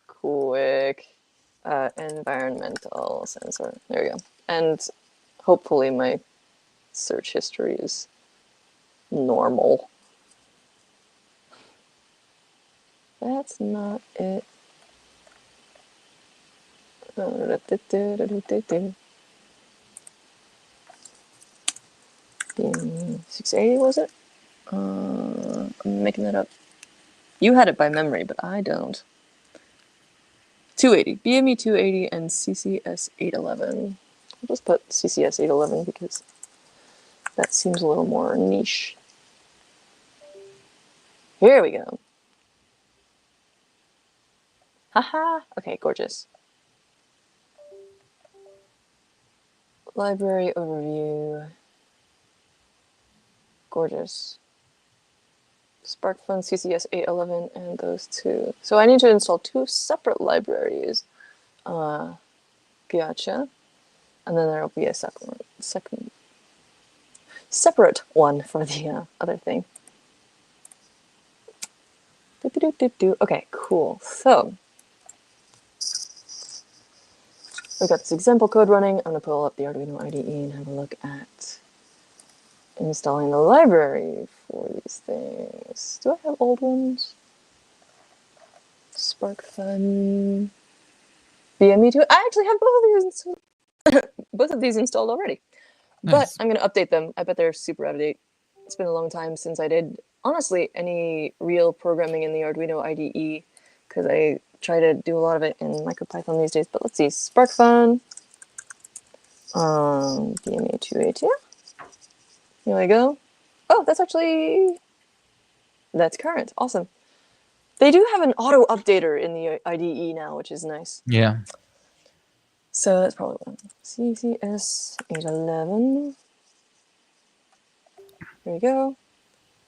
Speaker 1: Quick environmental sensor. There we go. And hopefully my search history is normal. That's not it. 680 was it? I'm making that up. You had it by memory, but I don't. 280. BME 280 and CCS 811. I'll just put CCS 811 because that seems a little more niche. Here we go. Haha. Okay, gorgeous. Library overview. Gorgeous. SparkFun CCS 811 and those two. So I need to install two separate libraries. Gotcha. and then there will be a separate one for the other thing. Okay, cool. So we've got this example code running. I'm going to pull up the Arduino IDE and have a look at installing the library for these things. Do I have old ones? SparkFun, BME2. I actually have both of these installed already.
Speaker 2: Nice.
Speaker 1: But I'm going to update them. I bet they're super out of date. It's been a long time since I did, honestly, any real programming in the Arduino IDE, because I try to do a lot of it in MicroPython these days. But let's see, SparkFun, DMA2AT. Here we go. Oh, that's current. Awesome. They do have an auto updater in the IDE now, which is nice.
Speaker 2: Yeah.
Speaker 1: So that's probably one. CCS 811. There we go.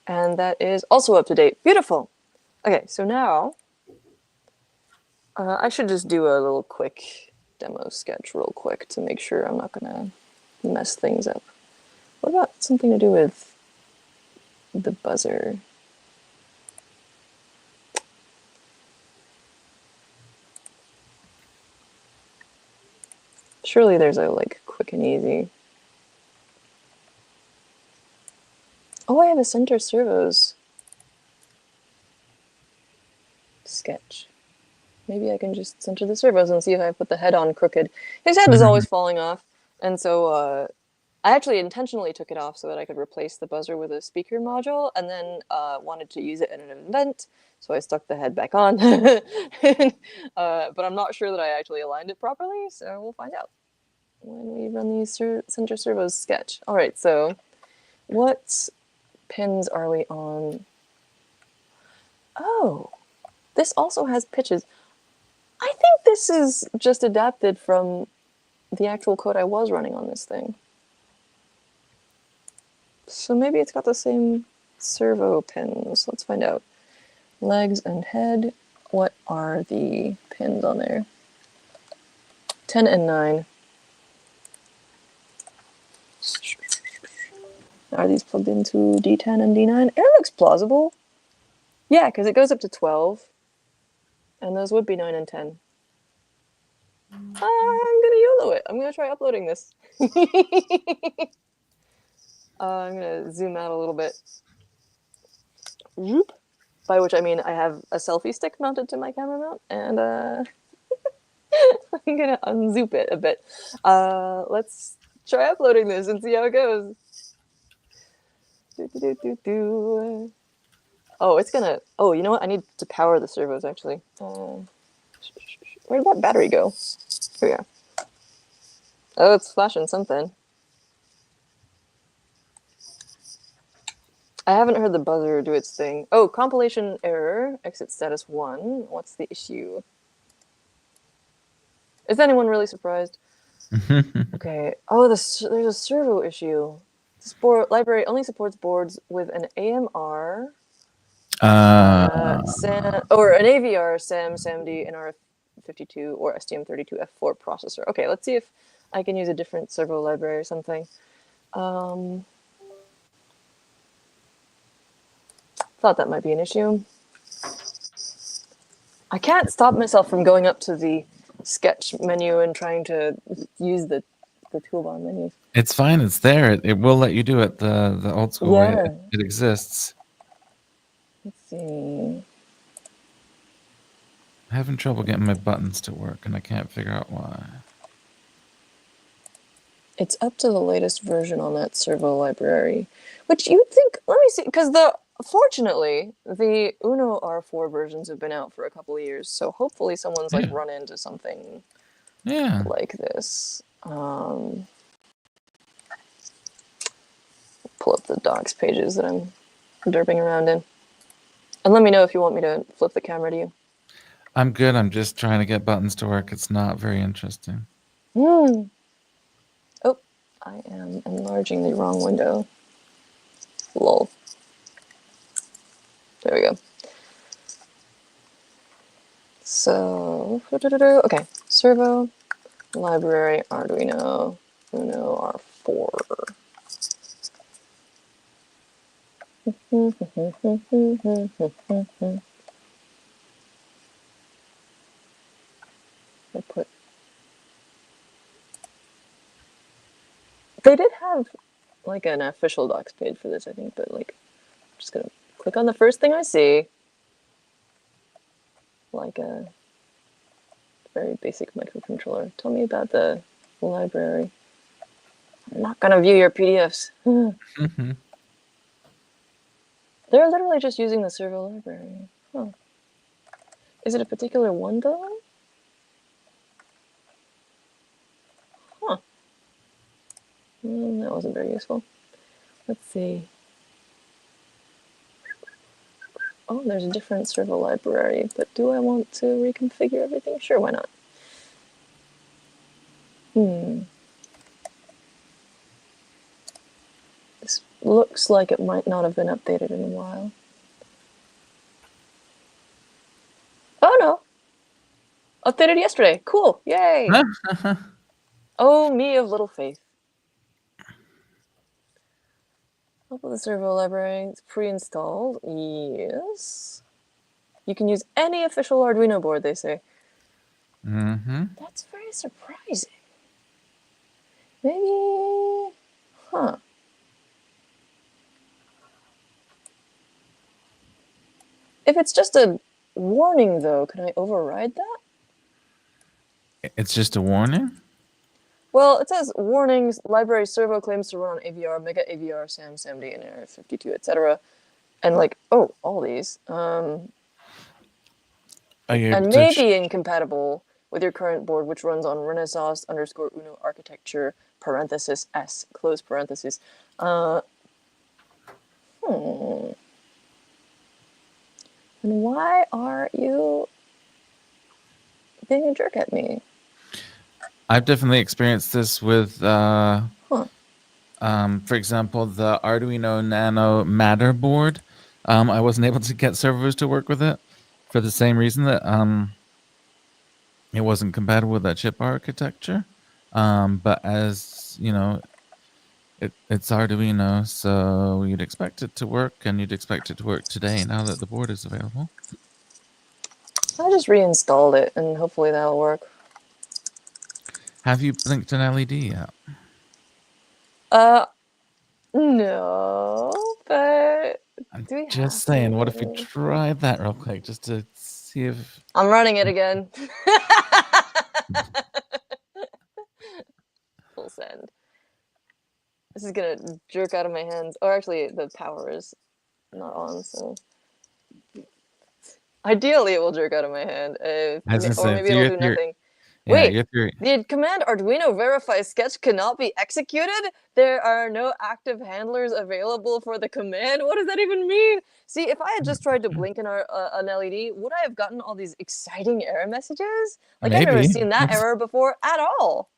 Speaker 1: And that is also up to date. Beautiful. Okay, so now I should just do a little quick demo sketch real quick to make sure I'm not going to mess things up. What about something to do with the buzzer? Surely there's a quick and easy. Oh, I have a center servos sketch. Maybe I can just center the servos and see if I put the head on crooked. His head is always falling off, and so I actually intentionally took it off so that I could replace the buzzer with a speaker module, and then wanted to use it in an event, so I stuck the head back on. But I'm not sure that I actually aligned it properly, so we'll find out when we run the center servos sketch. All right, so what pins are we on? Oh, this also has pitches. I think this is just adapted from the actual code I was running on this thing. So maybe it's got the same servo pins. Let's find out. Legs and head. What are the pins on there? 10 and 9. Are these plugged into D10 and D9? It looks plausible. Yeah, because it goes up to 12. And those would be 9 and 10. I'm gonna YOLO it. I'm gonna try uploading this. I'm gonna zoom out a little bit. Zoop. By which I mean I have a selfie stick mounted to my camera mount, and I'm gonna unzoop it a bit. Let's try uploading this and see how it goes. Oh, it's gonna. Oh, you know what? I need to power the servos actually. Where did that battery go? Here we go. Oh, it's flashing something. I haven't heard the buzzer do its thing. Oh, compilation error, exit status 1. What's the issue? Is anyone really surprised? Okay. Oh, there's a servo issue. This library only supports boards with an AMR, or an AVR, SAM, SAMD, NRF52, or STM32F4 processor. Okay, let's see if I can use a different servo library or something. Thought that might be an issue. I can't stop myself from going up to the sketch menu and trying to use the toolbar menu.
Speaker 2: It's fine. It's there. It will let you do it the old school way it exists.
Speaker 1: Let's see.
Speaker 2: I'm having trouble getting my buttons to work, and I can't figure out why.
Speaker 1: It's up to the latest version on that servo library, which you'd think. Let me see, because fortunately the Uno R4 versions have been out for a couple of years, so hopefully someone's run into something like this. Pull up the docs pages that I'm derping around in, and let me know if you want me to flip the camera to you.
Speaker 2: I'm good. I'm just trying to get buttons to work. It's not very interesting.
Speaker 1: Oh, I am enlarging the wrong window. Lol. There we go. So, okay, servo, library, Arduino. Uno R4. I put. They did have like an official docs page for this, I think, but like, I'm just gonna click on the first thing I see, like a very basic microcontroller. Tell me about the library. I'm not gonna view your PDFs. They're literally just using the servo library. Huh. Is it a particular one though? Huh. That wasn't very useful. Let's see. Oh, there's a different servo library, but do I want to reconfigure everything? Sure, why not? This looks like it might not have been updated in a while. Oh no! Updated yesterday. Cool. Yay! Oh, me of little faith. Help with the servo library. It's pre-installed. Yes. You can use any official Arduino board, they say. That's very surprising. Maybe... Huh. If it's just a warning, though, can I override that?
Speaker 2: It's just a warning?
Speaker 1: Well, it says, warnings, library servo claims to run on AVR, Mega AVR, SAM, SAMD, and AR52, etc. And like, oh, all these. And may be incompatible with your current board, which runs on Renaissance_Uno architecture, parenthesis S, close parenthesis. And why are you being a jerk at me?
Speaker 2: I've definitely experienced this with, for example, the Arduino Nano Matter board. I wasn't able to get servos to work with it for the same reason that it wasn't compatible with that chip architecture. But as you know, it's Arduino, so you'd expect it to work, and you'd expect it to work today now that the board is available.
Speaker 1: I just reinstalled it, and hopefully that'll work.
Speaker 2: Have you blinked an LED yet?
Speaker 1: No, but
Speaker 2: I'm
Speaker 1: do we
Speaker 2: just
Speaker 1: have
Speaker 2: saying,
Speaker 1: to?
Speaker 2: what if we tried that real quick, just to see if...
Speaker 1: I'm running it again. Full send. This is gonna jerk out of my hands. Or actually, the power is not on, so... Ideally, it will jerk out of my hand. Or maybe it'll do nothing. Wait, the command Arduino verify sketch cannot be executed? There are no active handlers available for the command? What does that even mean? See, if I had just tried to blink an LED, would I have gotten all these exciting error messages? Like, I've never seen that error before at all.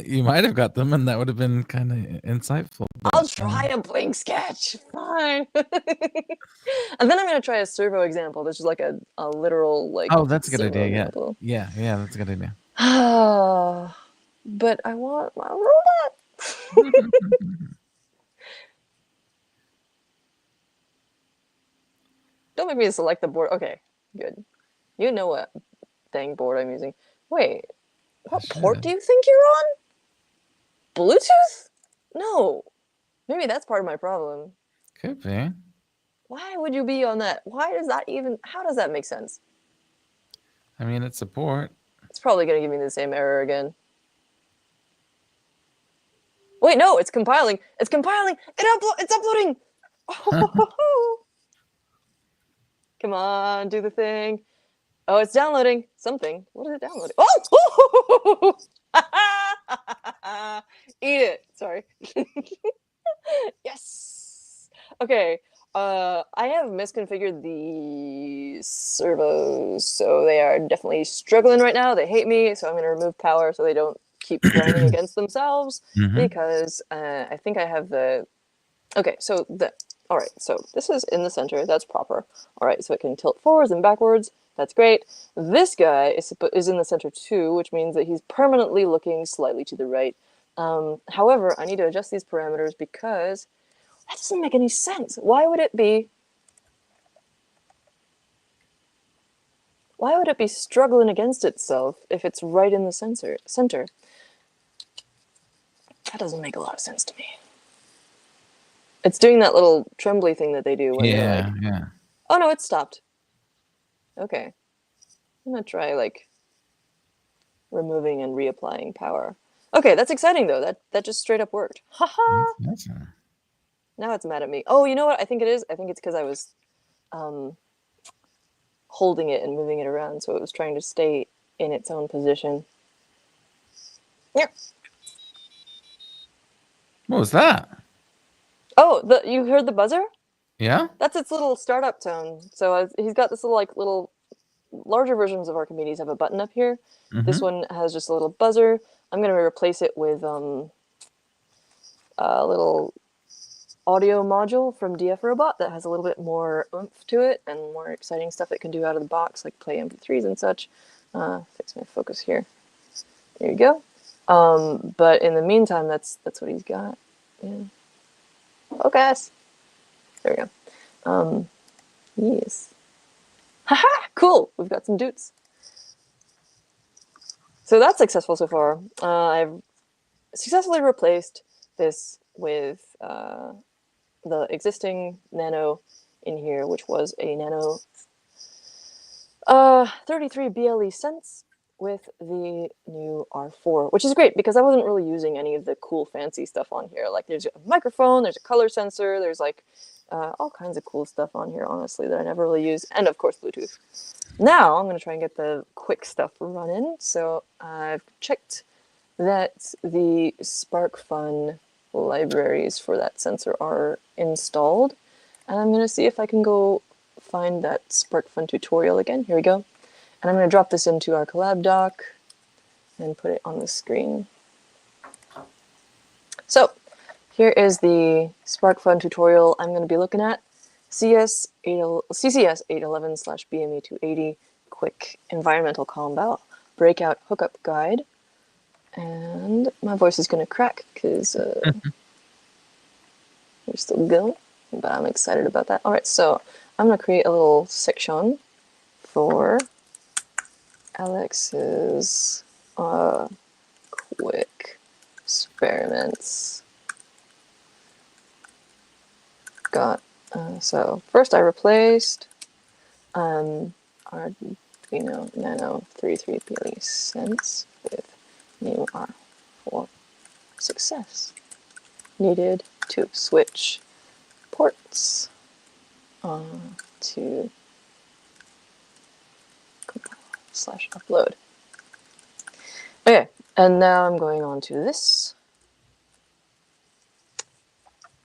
Speaker 2: You might have got them, and that would have been kind of insightful. But,
Speaker 1: I'll try a blink sketch. Fine. And then I'm going to try a servo example. This is like a literal, like...
Speaker 2: Oh, that's a good idea,
Speaker 1: example.
Speaker 2: Yeah, that's a good idea.
Speaker 1: But I want my robot. Don't make me select the board. Okay, good. You know what dang board I'm using. Wait, what port do you think you're on? Bluetooth? No. Maybe that's part of my problem.
Speaker 2: Could be.
Speaker 1: Why would you be on that? Why does that even... How does that make sense?
Speaker 2: I mean, it's a port.
Speaker 1: It's probably going to give me the same error again. Wait, no, it's compiling. It's compiling. It's uploading. Oh. Come on, do the thing. Oh, it's downloading something. What is it downloading? Oh! Eat it. Sorry. Yes. Okay. I have misconfigured the servos, so they are definitely struggling right now. They hate me, so I'm going to remove power so they don't keep grinding against themselves, because I think I have the... Okay, so all right, so this is in the center. That's proper. All right, so it can tilt forwards and backwards. That's great. This guy is in the center too, which means that he's permanently looking slightly to the right. However, I need to adjust these parameters because that doesn't make any sense. Why would it be struggling against itself if it's right in the center? That doesn't make a lot of sense to me. It's doing that little trembly thing that they do when they're like,
Speaker 2: Yeah.
Speaker 1: oh no, it's stopped. Okay. I'm gonna try like removing and reapplying power. Okay, that's exciting though. That just straight up worked. Haha.
Speaker 2: Yes.
Speaker 1: Now it's mad at me. Oh, you know what? I think it is. I think it's because I was holding it and moving it around, so it was trying to stay in its own position. Yeah.
Speaker 2: What was that?
Speaker 1: Oh, you heard the buzzer?
Speaker 2: Yeah.
Speaker 1: That's its little startup tone. So he's got this little larger versions of Archimedes have a button up here. This one has just a little buzzer. I'm going to replace it with a little audio module from DF Robot that has a little bit more oomph to it and more exciting stuff it can do out of the box, like play MP3s and such. Fix my focus here. There you go. But in the meantime, that's what he's got. Yeah. Focus. There we go. Yes. Haha! Cool! We've got some doots. So that's successful so far. I've successfully replaced this with the existing Nano in here, which was a Nano 33 BLE cents with the new R4, which is great because I wasn't really using any of the cool fancy stuff on here. Like there's a microphone, there's a color sensor, there's like all kinds of cool stuff on here, honestly, that I never really use, and of course Bluetooth. Now I'm going to try and get the quick stuff running. So I've checked that the SparkFun libraries for that sensor are installed, and I'm going to see if I can go find that SparkFun tutorial again. Here we go. And I'm going to drop this into our collab doc and put it on the screen. So here is the SparkFun tutorial I'm going to be looking at. CCS 811/BME280 quick environmental combo breakout hookup guide. And my voice is going to crack because we're still going, but I'm excited about that. All right, so I'm going to create a little section for Alex's quick experiments. So first I replaced Arduino Nano 33 BLE cents with new R4. Success. Needed to switch ports to /upload. Okay, and now I'm going on to this.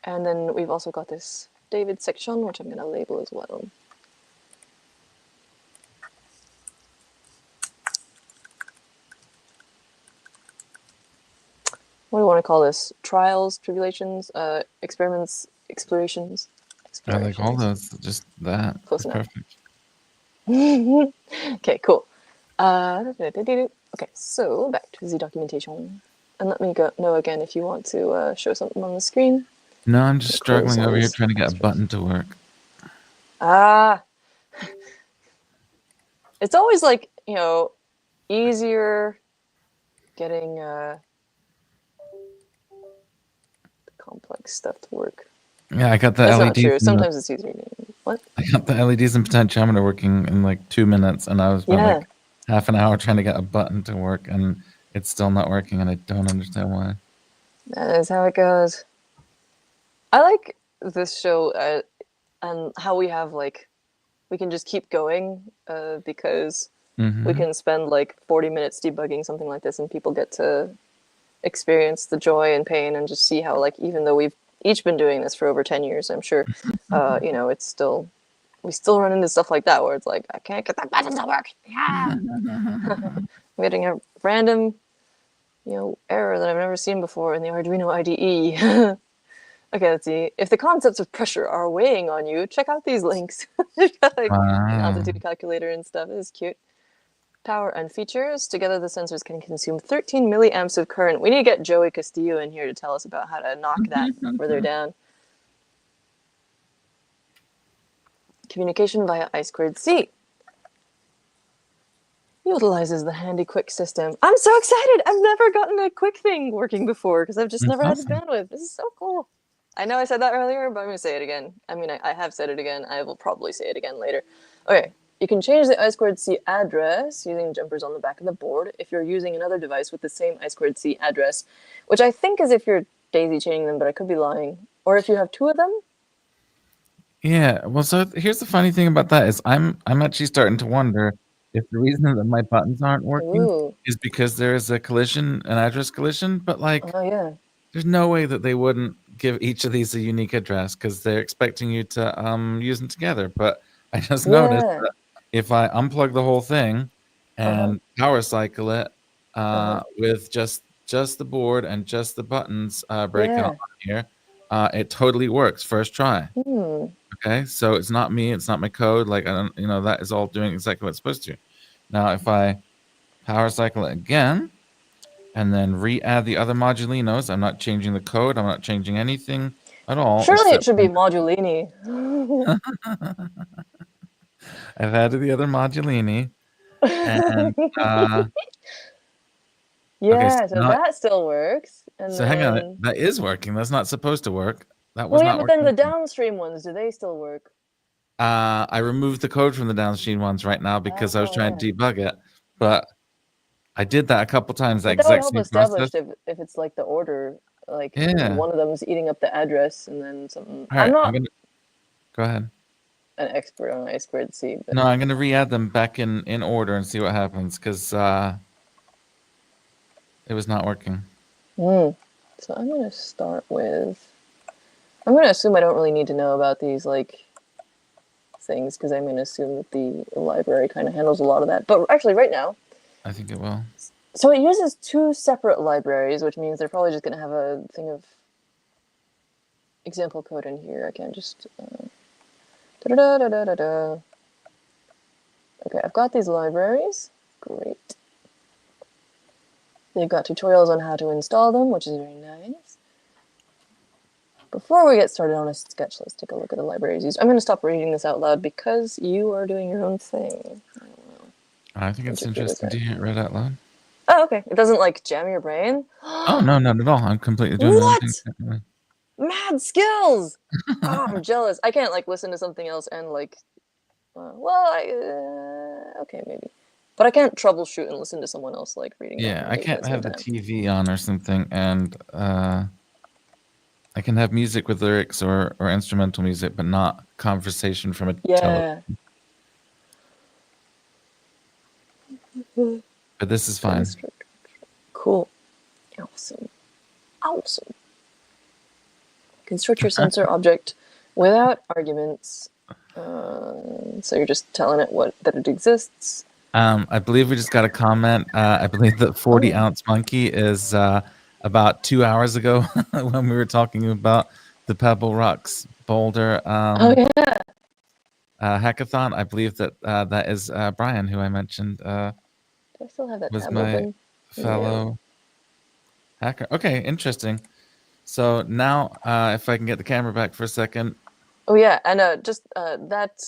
Speaker 1: And then we've also got this David section, which I'm going to label as well. What do I want to call this? Trials, tribulations, experiments, explorations.
Speaker 2: I like all those. Just that.
Speaker 1: Close enough.
Speaker 2: Perfect.
Speaker 1: Okay, cool. Okay, so back to the documentation. And let me know again if you want to show something on the screen.
Speaker 2: No, I'm just struggling over here trying to get a button to work.
Speaker 1: It's always like, easier getting complex stuff to work.
Speaker 2: Yeah, I got the
Speaker 1: That's
Speaker 2: LEDs.
Speaker 1: not true. Sometimes it's easier. What?
Speaker 2: I got the LEDs and potentiometer working in like 2 minutes, and I was about like half an hour trying to get a button to work, and it's still not working, and I don't understand why.
Speaker 1: That is how it goes. I like this show and how we have we can just keep going because we can spend like 40 minutes debugging something like this, and people get to experience the joy and pain and just see how even though we've each been doing this for over 10 years, I'm sure, it's still, we still run into stuff like that where it's like, I can't get that button to work. Yeah. I'm getting a random, error that I've never seen before in the Arduino IDE. Okay, let's see. If the concepts of pressure are weighing on you, check out these links. An altitude calculator and stuff. This is cute. power and features. Together, the sensors can consume 13 milliamps of current. We need to get Joey Castillo in here to tell us about how to knock that further down. Communication via I2C. Utilizes the handy quick system. I'm so excited! I've never gotten a quick thing working before because I've just never had the bandwidth. This is so cool. I know I said that earlier, but I'm going to say it again. I mean, I have said it again. I will probably say it again later. Okay, you can change the I2C address using jumpers on the back of the board if you're using another device with the same I2C address, which I think is if you're daisy chaining them, but I could be lying. Or if you have two of them.
Speaker 2: Yeah, well, so here's the funny thing about that is I'm actually starting to wonder if the reason that my buttons aren't working is because there is a collision, an address collision, but like,
Speaker 1: oh yeah,
Speaker 2: there's no way that they wouldn't give each of these a unique address because they're expecting you to use them together. But I just noticed that if I unplug the whole thing and power cycle it with just the board and just the buttons breaking on here, it totally works first try. Okay, so it's not me, it's not my code. Like I don't, that is all doing exactly what it's supposed to. Now, if I power cycle it again and then re-add the other modulinos, I'm not changing the code. I'm not changing anything at all.
Speaker 1: Surely it should be modulini.
Speaker 2: I've added the other modulini, and
Speaker 1: yeah, so that still works. And
Speaker 2: so hang on, that is working. That's not supposed to work. That was
Speaker 1: well, yeah,
Speaker 2: not
Speaker 1: but
Speaker 2: working.
Speaker 1: then the downstream ones, do they still work?
Speaker 2: I removed the code from the downstream ones right now because I was trying to debug it, but I did that a couple times. That exact same process.
Speaker 1: That would help establish if it's like the order, like one of them is eating up the address and then something.
Speaker 2: All right, go ahead.
Speaker 1: An expert on I2C. But...
Speaker 2: No, I'm going to re-add them back in order and see what happens because it was not working.
Speaker 1: So I'm going to start with... I'm going to assume I don't really need to know about these like things because I'm going to assume that the library kind of handles a lot of that. But actually right now...
Speaker 2: I think it will.
Speaker 1: So it uses two separate libraries, which means they're probably just going to have a thing of example code in here. I can't just... Okay, I've got these libraries. Great. They've got tutorials on how to install them, which is very nice. Before we get started on a sketch, let's take a look at the libraries used. I'm going to stop reading this out loud because you are doing your own thing.
Speaker 2: I think it's interesting to hear it read out loud.
Speaker 1: Oh, okay. It doesn't like jam your brain?
Speaker 2: Oh, no, not at all. I'm completely doing my own thing.
Speaker 1: Mad skills! Oh, I'm jealous. I can't like listen to something else and like, okay, maybe. But I can't troubleshoot and listen to someone else like reading.
Speaker 2: Yeah, I can't have the TV on or something, and I can have music with lyrics or instrumental music, but not conversation from a television. But this is fine.
Speaker 1: Cool. Awesome. Construct your sensor object without arguments. So you're just telling it that it exists.
Speaker 2: I believe we just got a comment. I believe that 40-ounce monkey is about 2 hours ago when we were talking about the Pebble Rocks Boulder hackathon. I believe that that is Brian, who I mentioned.
Speaker 1: Do I still have that
Speaker 2: was
Speaker 1: tab
Speaker 2: my
Speaker 1: open?
Speaker 2: fellow hacker. Okay, interesting. So now, if I can get the camera back for a second.
Speaker 1: Oh yeah, and just that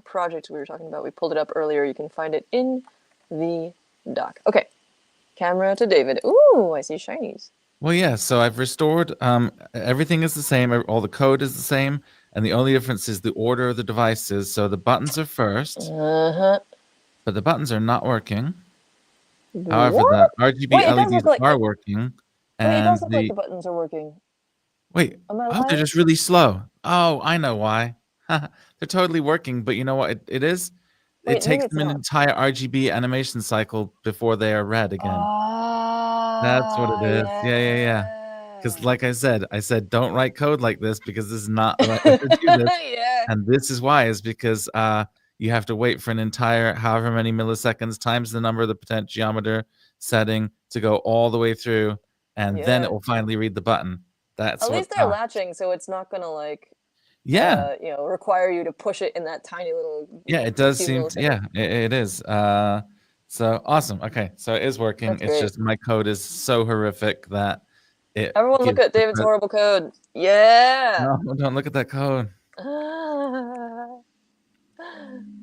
Speaker 1: project we were talking about, we pulled it up earlier. You can find it in the doc. Okay, camera to David. Ooh, I see shinies.
Speaker 2: Well, yeah, so I've restored, everything is the same, all the code is the same, and the only difference is the order of the devices. So the buttons are first, but the buttons are not working. However, the RGB LEDs are working.
Speaker 1: Wait, it does look like the buttons are working.
Speaker 2: Wait, they're just really slow. Oh, I know why. They're totally working, but you know what it is? It takes them an entire RGB animation cycle before they are red again. That's what it is. Yeah. Because like I said don't write code like this because this is not the right way to do this. And this is why, is because you have to wait for an entire however many milliseconds times the number of the potentiometer setting to go all the way through, and then it will finally read the button. That's
Speaker 1: at least they're latching, so it's not gonna like.
Speaker 2: Yeah.
Speaker 1: Require you to push it in that tiny little.
Speaker 2: Yeah, it does
Speaker 1: few
Speaker 2: seem
Speaker 1: milliseconds.
Speaker 2: yeah, it is. So awesome. Okay, so it is working.
Speaker 1: That's
Speaker 2: It's
Speaker 1: great.
Speaker 2: just my code is so horrific that it
Speaker 1: Everyone, look
Speaker 2: gives
Speaker 1: at David's horrible code. Yeah.
Speaker 2: No, don't look at that code.
Speaker 1: Go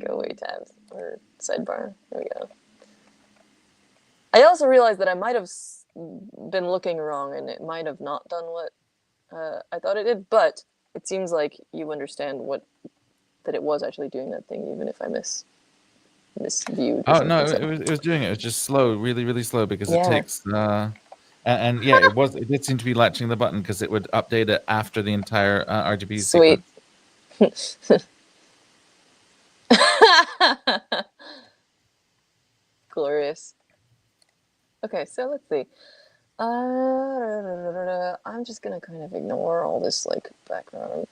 Speaker 1: away tabs or sidebar. There we go. I also realized that I might have been looking wrong, and it might have not done what I thought it did. But it seems like you understand that it was actually doing that thing, even if I misviewed.
Speaker 2: Oh no, it was doing it. It was just slow, really, really slow because it
Speaker 1: Yeah.
Speaker 2: takes. And yeah, it did seem to be latching the button because it would update it after the entire RGB
Speaker 1: Sweet.
Speaker 2: sequence.
Speaker 1: Glorious. Okay, so let's see. I'm just gonna kind of ignore all this like background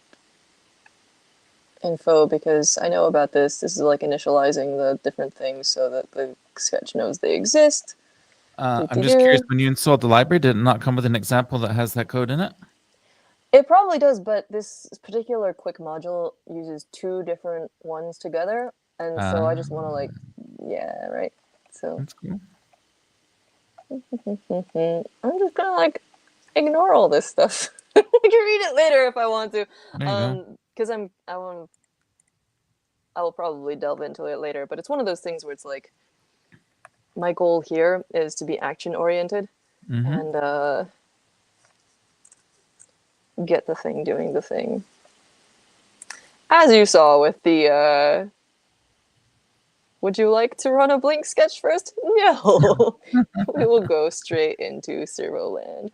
Speaker 1: info because I know about this. This is like initializing the different things so that the sketch knows they exist.
Speaker 2: I'm just curious, when you installed the library, did it not come with an example that has that code in it?
Speaker 1: It probably does, but this particular quick module uses two different ones together, and so I just want to like, yeah, right. So
Speaker 2: that's cool.
Speaker 1: I'm just gonna like ignore all this stuff. I can read it later if I want to, because I will probably delve into it later. But it's one of those things where it's like, my goal here is to be action oriented and get the thing doing the thing. As you saw with the, would you like to run a Blink sketch first? No, we will go straight into Servo land.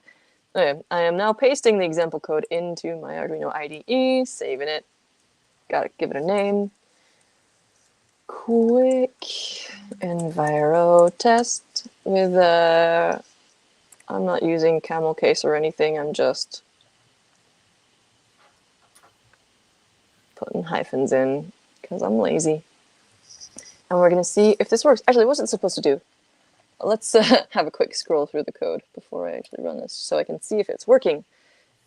Speaker 1: Okay, I am now pasting the example code into my Arduino IDE, saving it. Gotta give it a name. Quick enviro test with I'm not using camel case or anything, I'm just putting hyphens in because I'm lazy. And we're gonna see if this works. Actually, what's it supposed to do? Let's have a quick scroll through the code before I actually run this so I can see if it's working.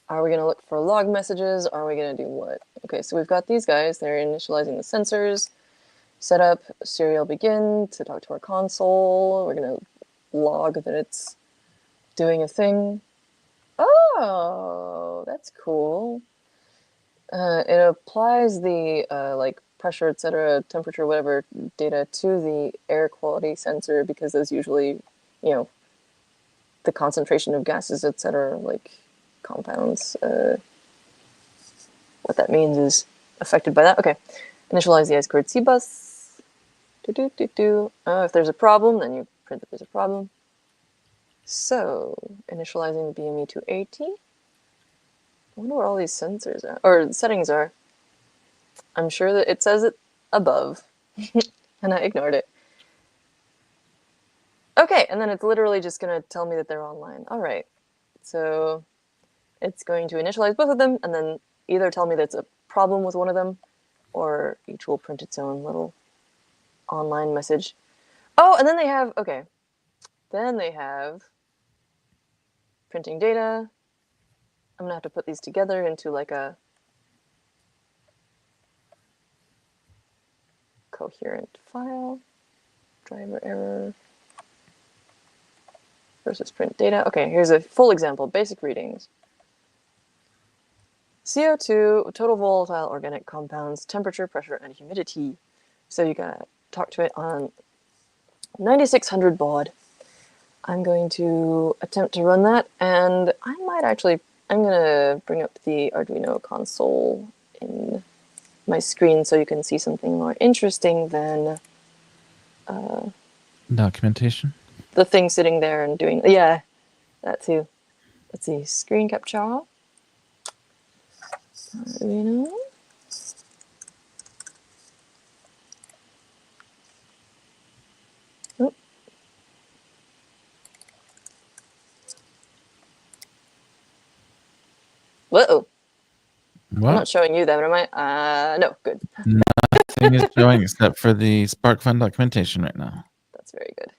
Speaker 1: Are we gonna look for log messages? Are we gonna do what? Okay, so we've got these guys, they're initializing the sensors. Setup serial begin to talk to our console. We're gonna log that it's doing a thing. Oh, that's cool. It applies the like pressure, etc., temperature, whatever data to the air quality sensor because those usually, the concentration of gases, etc., like compounds. What that means is affected by that. Okay, initialize the I2C bus. If there's a problem, then you print that there's a problem. So, initializing the BME to 80. I wonder what all these sensors are, or settings are. I'm sure that it says it above, and I ignored it. Okay, and then it's literally just going to tell me that they're online. All right, so it's going to initialize both of them, and then either tell me that's a problem with one of them, or each will print its own little online message. Oh, and then they have, okay. Then they have printing data. I'm gonna have to put these together into like a coherent file. Driver error versus print data. Okay, here's a full example, basic readings. CO2, total volatile organic compounds, temperature, pressure, and humidity. So you gotta talk to it on 9600 baud. I'm going to attempt to run that, and I'm gonna bring up the Arduino console in my screen so you can see something more interesting than
Speaker 2: documentation.
Speaker 1: The thing sitting there and doing, yeah, that too. Let's see, screen capture. Arduino. Whoa.
Speaker 2: What?
Speaker 1: I'm not showing you that, am I? No, good.
Speaker 2: Nothing is showing except for the SparkFun documentation right now.
Speaker 1: That's very good.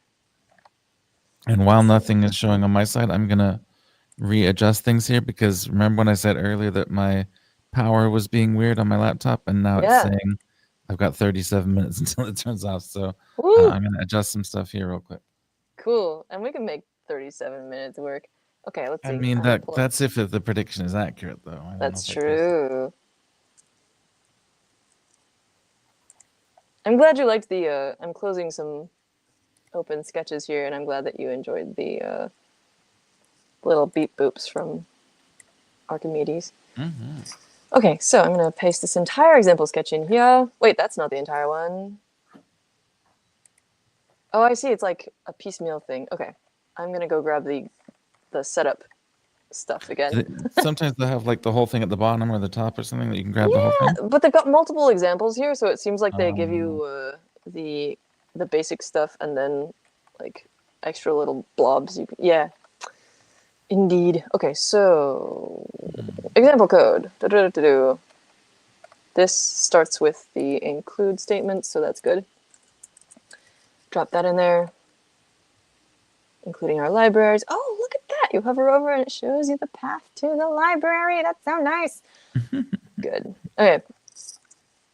Speaker 2: And while nothing is showing on my side, I'm going to readjust things here because remember when I said earlier that my power was being weird on my laptop, and now it's
Speaker 1: Yeah.
Speaker 2: saying I've got 37 minutes until it turns off. So
Speaker 1: Woo!
Speaker 2: I'm going to adjust some stuff here real quick.
Speaker 1: Cool. And we can make 37 minutes work. Okay, let's
Speaker 2: I
Speaker 1: see.
Speaker 2: mean, that's if the prediction is accurate, though. I don't know
Speaker 1: That's
Speaker 2: if I trust it.
Speaker 1: true. I'm glad you liked the, I'm closing some open sketches here, and I'm glad that you enjoyed the little beep boops from Archimedes.
Speaker 2: Mm-hmm.
Speaker 1: Okay, so I'm going to paste this entire example sketch in here. Wait, that's not the entire one. Oh, I see. It's like a piecemeal thing. Okay, I'm going to go grab the setup stuff again.
Speaker 2: Sometimes they have like the whole thing at the bottom or the top or something that you can grab the whole
Speaker 1: Yeah,
Speaker 2: thing.
Speaker 1: but they've got multiple examples here, so it seems like they give
Speaker 2: Um,
Speaker 1: you the basic stuff and then like extra little blobs. Yeah, indeed. Okay, so example code. Da-da-da-da-do. This starts with the include statement, so that's good. Drop that in there, including our libraries. Oh, look at that! You hover over and it shows you the path to the library. That's so nice. Good. Okay.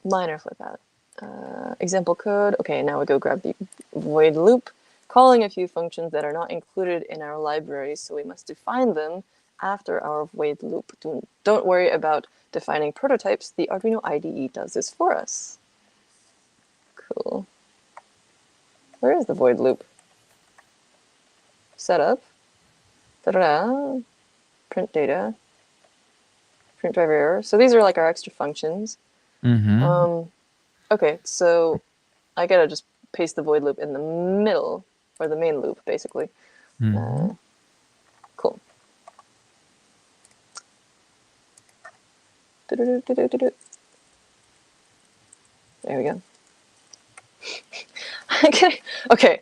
Speaker 1: Minor flip out. Example code. Okay, now we go grab the void loop, calling a few functions that are not included in our library, so we must define them after our void loop. Don't worry about defining prototypes. The Arduino IDE does this for us. Cool. Where is the void loop? Setup. Da-da-da. Print data. Print driver error. So these are like our extra functions.
Speaker 2: mm-hmm.
Speaker 1: Okay, so I gotta just paste the void loop in the middle, or the main loop, basically.
Speaker 2: Mm-hmm.
Speaker 1: Cool. There we go. Okay.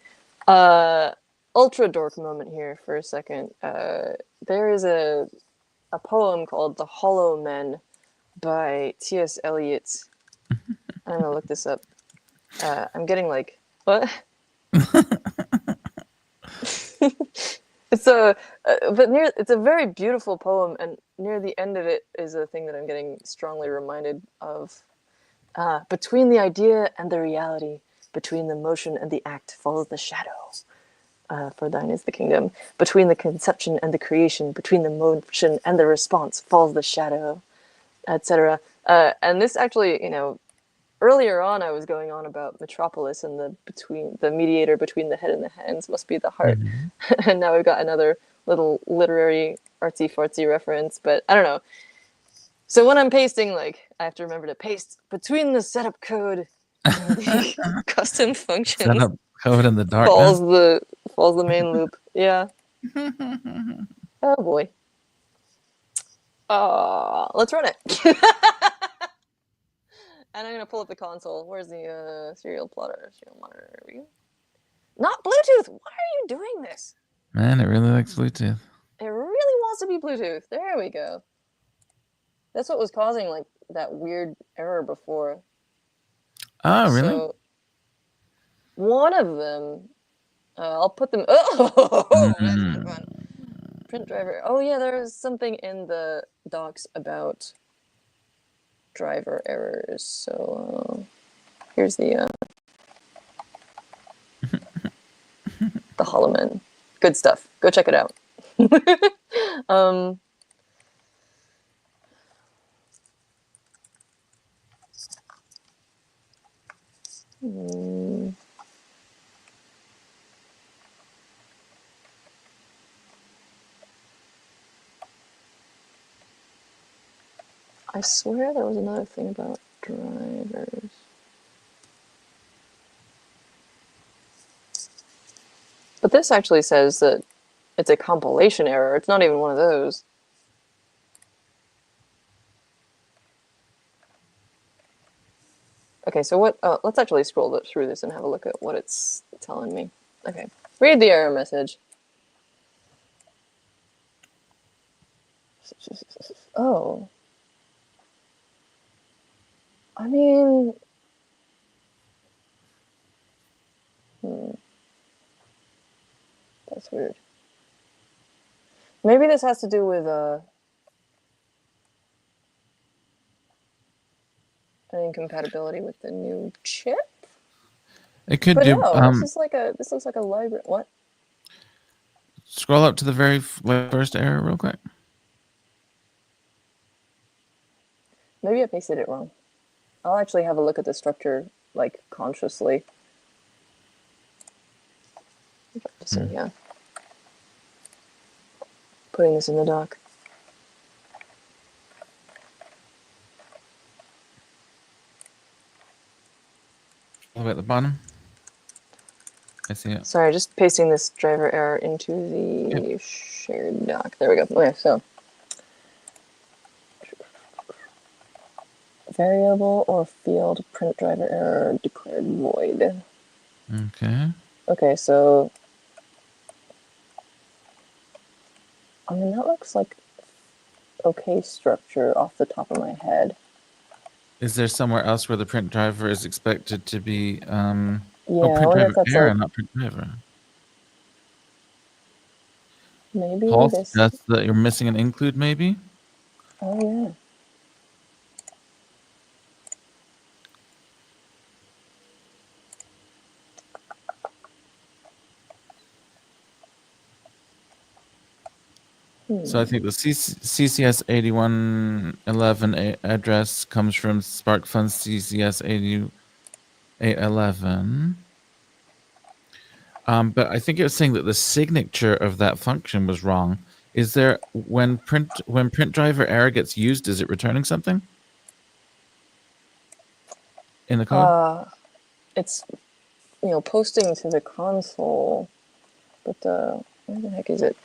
Speaker 1: Ultra dork moment here for a second. There is a poem called The Hollow Men by T.S. Eliot. I'm gonna look this up. I'm getting like, what? It's it's a very beautiful poem, and near the end of it is a thing that I'm getting strongly reminded of. Between the idea and the reality, between the motion and the act, falls the shadow. For thine is the kingdom. Between the conception and the creation, between the motion and the response, falls the shadow, etc. And this actually, earlier on, I was going on about Metropolis and the mediator between the head and the hands must be the heart,
Speaker 2: Mm-hmm.
Speaker 1: and now we've got another little literary artsy fartsy reference. But I don't know. So when I'm pasting, like I have to remember to paste between the setup code and the custom
Speaker 2: Set
Speaker 1: functions
Speaker 2: up code in the
Speaker 1: falls
Speaker 2: darkness.
Speaker 1: the main loop. Yeah. Oh boy. Let's run it. And I'm gonna pull up the console. Where's the serial plotter, serial monitor? Here we go. Not Bluetooth. Why are you doing this?
Speaker 2: Man, it really likes Bluetooth.
Speaker 1: It really wants to be Bluetooth. There we go. That's what was causing like that weird error before.
Speaker 2: Oh, really?
Speaker 1: So one of them, I'll put them. Oh, that's not fun. Print driver. Oh yeah, there's something in the docs about driver errors. So here's the Hollow Men. Good stuff. Go check it out. um, I swear there was another thing about drivers. But this actually says that it's a compilation error. It's not even one of those. Okay, so what? Let's actually scroll through this and have a look at what it's telling me. Okay, read the error message. Oh. I mean... That's weird. Maybe this has to do with, pending compatibility with the new chip.
Speaker 2: It could
Speaker 1: But
Speaker 2: do.
Speaker 1: no, this looks like a library. What?
Speaker 2: Scroll up to the very first error real quick.
Speaker 1: Maybe I pasted it wrong. I'll actually have a look at the structure, like, consciously. Yeah. Putting this in the dock.
Speaker 2: All the way at the bottom. I see it.
Speaker 1: Sorry, just pasting this driver error into the shared dock. There we go. Okay, so variable or field print driver error declared void.
Speaker 2: Okay.
Speaker 1: Okay, so I mean that looks like okay structure off the top of my head.
Speaker 2: Is there somewhere else where the print driver is expected to be?
Speaker 1: Yeah,
Speaker 2: Oh,
Speaker 1: I
Speaker 2: print
Speaker 1: wonder
Speaker 2: driver
Speaker 1: if that's
Speaker 2: error,
Speaker 1: like
Speaker 2: not print driver.
Speaker 1: maybe
Speaker 2: Paul
Speaker 1: this.
Speaker 2: suggests that you're missing an include, maybe.
Speaker 1: Oh yeah.
Speaker 2: So I think the CCS 8111 address comes from SparkFun CCS 8811. But I think it was saying that the signature of that function was wrong. Is there when print driver error gets used, is it returning something in the code?
Speaker 1: It's posting to the console, but where the heck is it?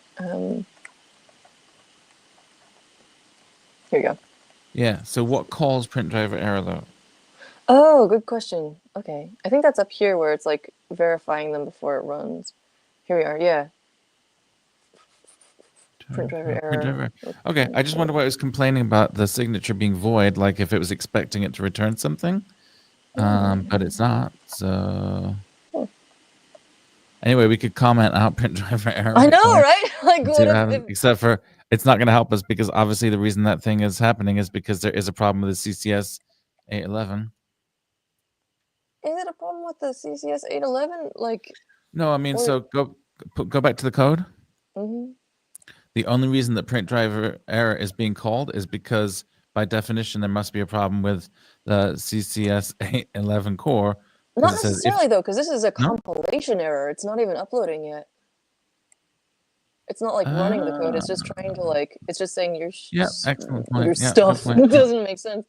Speaker 1: Here you go.
Speaker 2: Yeah. So what calls print driver error though?
Speaker 1: Oh, good question. Okay. I think that's up here where it's like verifying them before it runs. Here we are. Yeah. Print driver error.
Speaker 2: Okay. I just wonder why it was complaining about the signature being void, like if it was expecting it to return something. But it's not. So anyway, we could comment out print driver error.
Speaker 1: I know, right? Like what if
Speaker 2: except for it's not going to help us because obviously the reason that thing is happening is because there is a problem with the CCS 811.
Speaker 1: Is it a problem with the CCS 811? Like
Speaker 2: no, I mean, so go back to the code.
Speaker 1: Mm-hmm.
Speaker 2: The only reason that print driver error is being called is because by definition there must be a problem with the CCS 811 core.
Speaker 1: Not necessarily though, because this is a compilation error. It's not even uploading yet. It's not like running the code. It's just trying to like. It's just saying your
Speaker 2: excellent point.
Speaker 1: Your stuff doesn't make sense.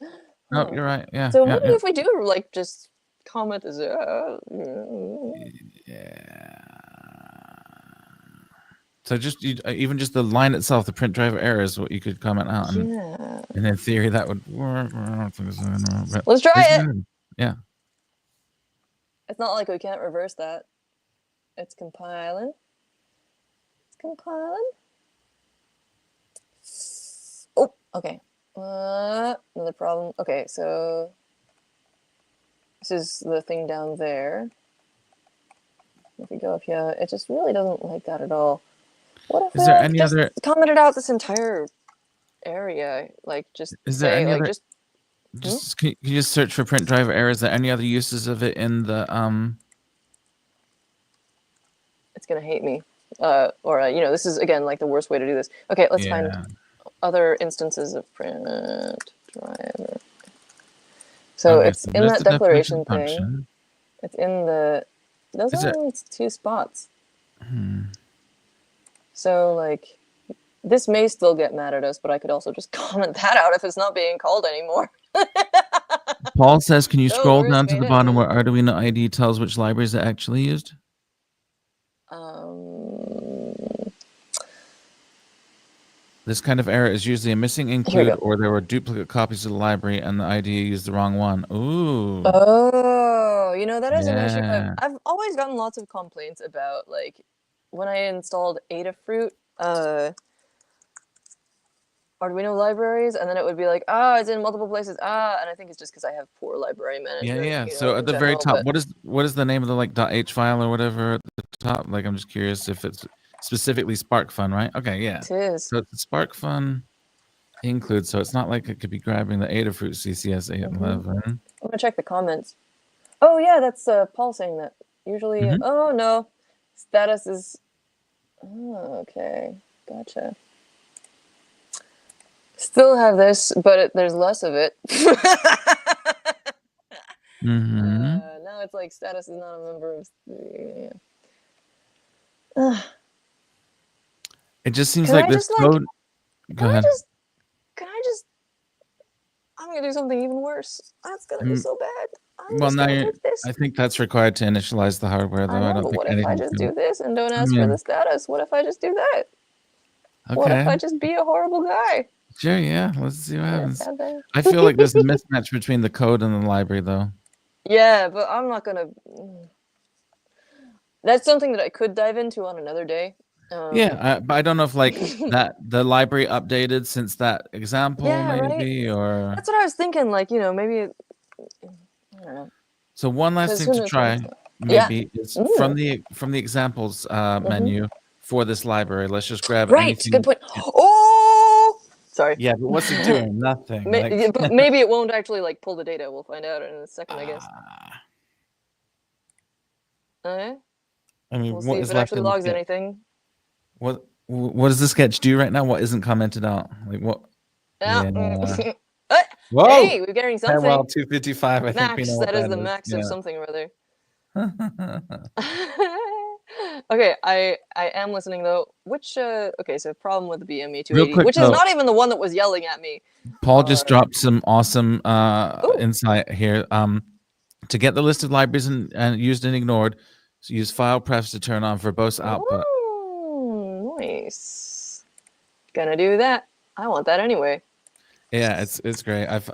Speaker 2: No, you're right. Yeah.
Speaker 1: So maybe if we do like just comment as
Speaker 2: So just even just the line itself, the print driver error is what you could comment out, and in theory that would work.
Speaker 1: Let's try it.
Speaker 2: Yeah.
Speaker 1: It's not like we can't reverse that. It's compiling. It's compiling. Oh, okay. Another problem. Okay, so this is the thing down there. If we go up here, it just really doesn't like that at all. What if we just commented out this entire area? Like, just say, like,
Speaker 2: just can you just search for print driver error? Is there any other uses of it in the
Speaker 1: It's gonna hate me. Or this is again like the worst way to do this. Okay, let's find other instances of print driver. So it's in that declaration thing. It's in the. Those are only 2 spots. So like, this may still get mad at us, but I could also just comment that out if it's not being called anymore.
Speaker 2: Paul says, can you scroll down to the bottom where Arduino ID tells which libraries it actually used? This kind of error is usually a missing include or there were duplicate copies of the library and the ID used the wrong one. Ooh.
Speaker 1: Oh, that is an issue. I've always gotten lots of complaints about, like, when I installed Adafruit Arduino libraries, and then it would be like, it's in multiple places, and I think it's just because I have poor library management.
Speaker 2: Yeah. So at the very top, what is the name of the like .h file or whatever at the top? Like, I'm just curious if it's specifically SparkFun, right? Okay, yeah.
Speaker 1: It is.
Speaker 2: So it's SparkFun. Include, so it's not like it could be grabbing the Adafruit CCS 811.
Speaker 1: I'm gonna check the comments. Oh yeah, that's Paul saying that. Usually, oh no, status is. Oh, okay, gotcha. Still have this, but there's less of it. Now it's like status is not a member of. Yeah.
Speaker 2: It just seems
Speaker 1: Can
Speaker 2: like
Speaker 1: I
Speaker 2: this
Speaker 1: just,
Speaker 2: code. Go ahead.
Speaker 1: Can I just? I'm gonna do something even worse. That's gonna be so bad. I'm
Speaker 2: Well,
Speaker 1: just
Speaker 2: now
Speaker 1: gonna take this.
Speaker 2: I think that's required to initialize the hardware, though.
Speaker 1: I
Speaker 2: I
Speaker 1: know,
Speaker 2: don't
Speaker 1: but
Speaker 2: think
Speaker 1: what if I
Speaker 2: anything
Speaker 1: just
Speaker 2: can.
Speaker 1: do this and don't ask for the status? What if I just do that?
Speaker 2: Okay.
Speaker 1: What if I just be a horrible guy?
Speaker 2: Sure, yeah. Let's see what happens.
Speaker 1: Sad thing.
Speaker 2: I feel like there's a mismatch between the code and the library, though.
Speaker 1: Yeah, but I'm not gonna. That's something that I could dive into on another day.
Speaker 2: Yeah, but I don't know if like that the library updated since that example,
Speaker 1: Yeah,
Speaker 2: maybe,
Speaker 1: right?
Speaker 2: or.
Speaker 1: That's what I was thinking. Like, maybe. I don't know.
Speaker 2: So one last
Speaker 1: 'Cause
Speaker 2: thing
Speaker 1: who
Speaker 2: to
Speaker 1: knows when
Speaker 2: try,
Speaker 1: it's gonna- Yeah.
Speaker 2: maybe, is from the examples menu for this library. Let's just grab
Speaker 1: Right.
Speaker 2: anything.
Speaker 1: Good point. Oh, sorry.
Speaker 2: Yeah, but what's it doing? Nothing.
Speaker 1: Yeah, but maybe it won't actually like pull the data. We'll find out in a second, I guess. Okay.
Speaker 2: I mean,
Speaker 1: We'll
Speaker 2: what
Speaker 1: see
Speaker 2: is
Speaker 1: if it
Speaker 2: left
Speaker 1: actually
Speaker 2: in the
Speaker 1: logs
Speaker 2: sketch?
Speaker 1: anything.
Speaker 2: What does the sketch do right now? What isn't commented out? Like what?
Speaker 1: Yeah.
Speaker 2: Whoa!
Speaker 1: Hey, we're getting something.
Speaker 2: Well, 255. I think we know
Speaker 1: Max.
Speaker 2: what
Speaker 1: That is
Speaker 2: that
Speaker 1: the
Speaker 2: is.
Speaker 1: max of something or other.
Speaker 2: Yeah.
Speaker 1: Okay, I am listening though. Which okay, so problem with the BME
Speaker 2: Real
Speaker 1: 280,
Speaker 2: quick,
Speaker 1: which is
Speaker 2: though,
Speaker 1: not even the one that was yelling at me.
Speaker 2: Paul just dropped some awesome insight here. To get the list of libraries and used and ignored, so use file prefs to turn on verbose output.
Speaker 1: Oh, nice. Gonna do that. I want that anyway.
Speaker 2: Yeah, it's great. I've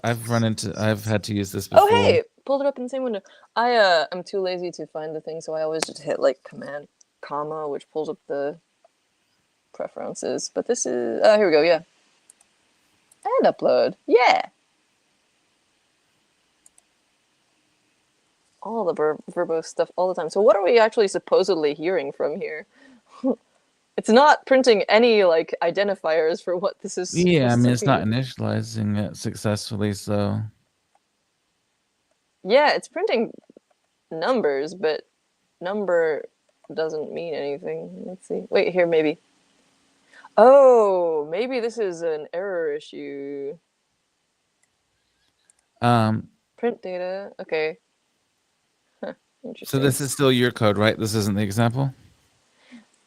Speaker 2: had to use this before.
Speaker 1: Oh hey, pulled it up in the same window. I'm too lazy to find the thing, so I always just hit like command comma, which pulls up the preferences. But this is here we go. Yeah, and upload. Yeah. All the verbose stuff all the time. So what are we actually supposedly hearing from here? It's not printing any like identifiers for what this is.
Speaker 2: Yeah, I mean it's not initializing it successfully, so.
Speaker 1: Yeah, it's printing numbers, but number doesn't mean anything. Let's see. Wait, here maybe. Oh, maybe this is an error issue. Print data. Okay. Huh, interesting.
Speaker 2: So this is still your code, right? This isn't the example?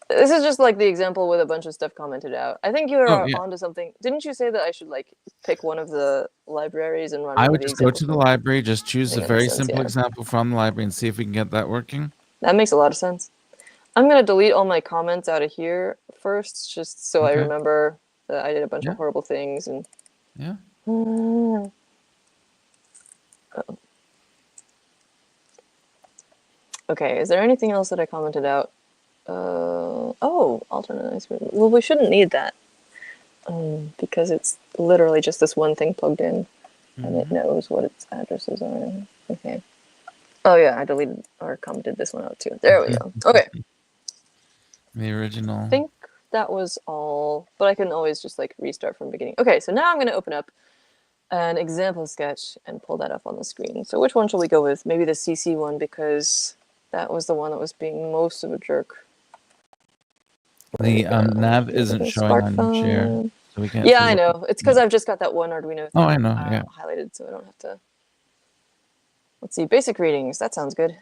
Speaker 1: This is just like the example with a bunch of stuff commented out. I think you're onto something. Didn't you say that I should like pick one of the libraries and run?
Speaker 2: I would just go to the library, just choose a very simple
Speaker 1: yeah.
Speaker 2: example from the library and see if we can get that working.
Speaker 1: That makes a lot of sense. I'm gonna delete all my comments out of here first, just so I remember that I did a bunch of horrible things and.
Speaker 2: Yeah.
Speaker 1: Okay, is there anything else that I commented out? Oh, alternate ice cream. Well, we shouldn't need that because it's literally just this one thing plugged in, and it knows what its addresses are. Okay. Oh yeah, I deleted or commented this one out too. There we go. Okay.
Speaker 2: The original.
Speaker 1: I think that was all, but I can always just like restart from the beginning. Okay, so now I'm going to open up an example sketch and pull that up on the screen. So which one shall we go with? Maybe the CC one because that was the one that was being most of a jerk.
Speaker 2: The nav isn't showing on your share, so we can't.
Speaker 1: Yeah, I know. It's because I've just got that one Arduino thing
Speaker 2: I know. Yeah.
Speaker 1: highlighted, so I don't have to. Let's see, basic readings. That sounds good.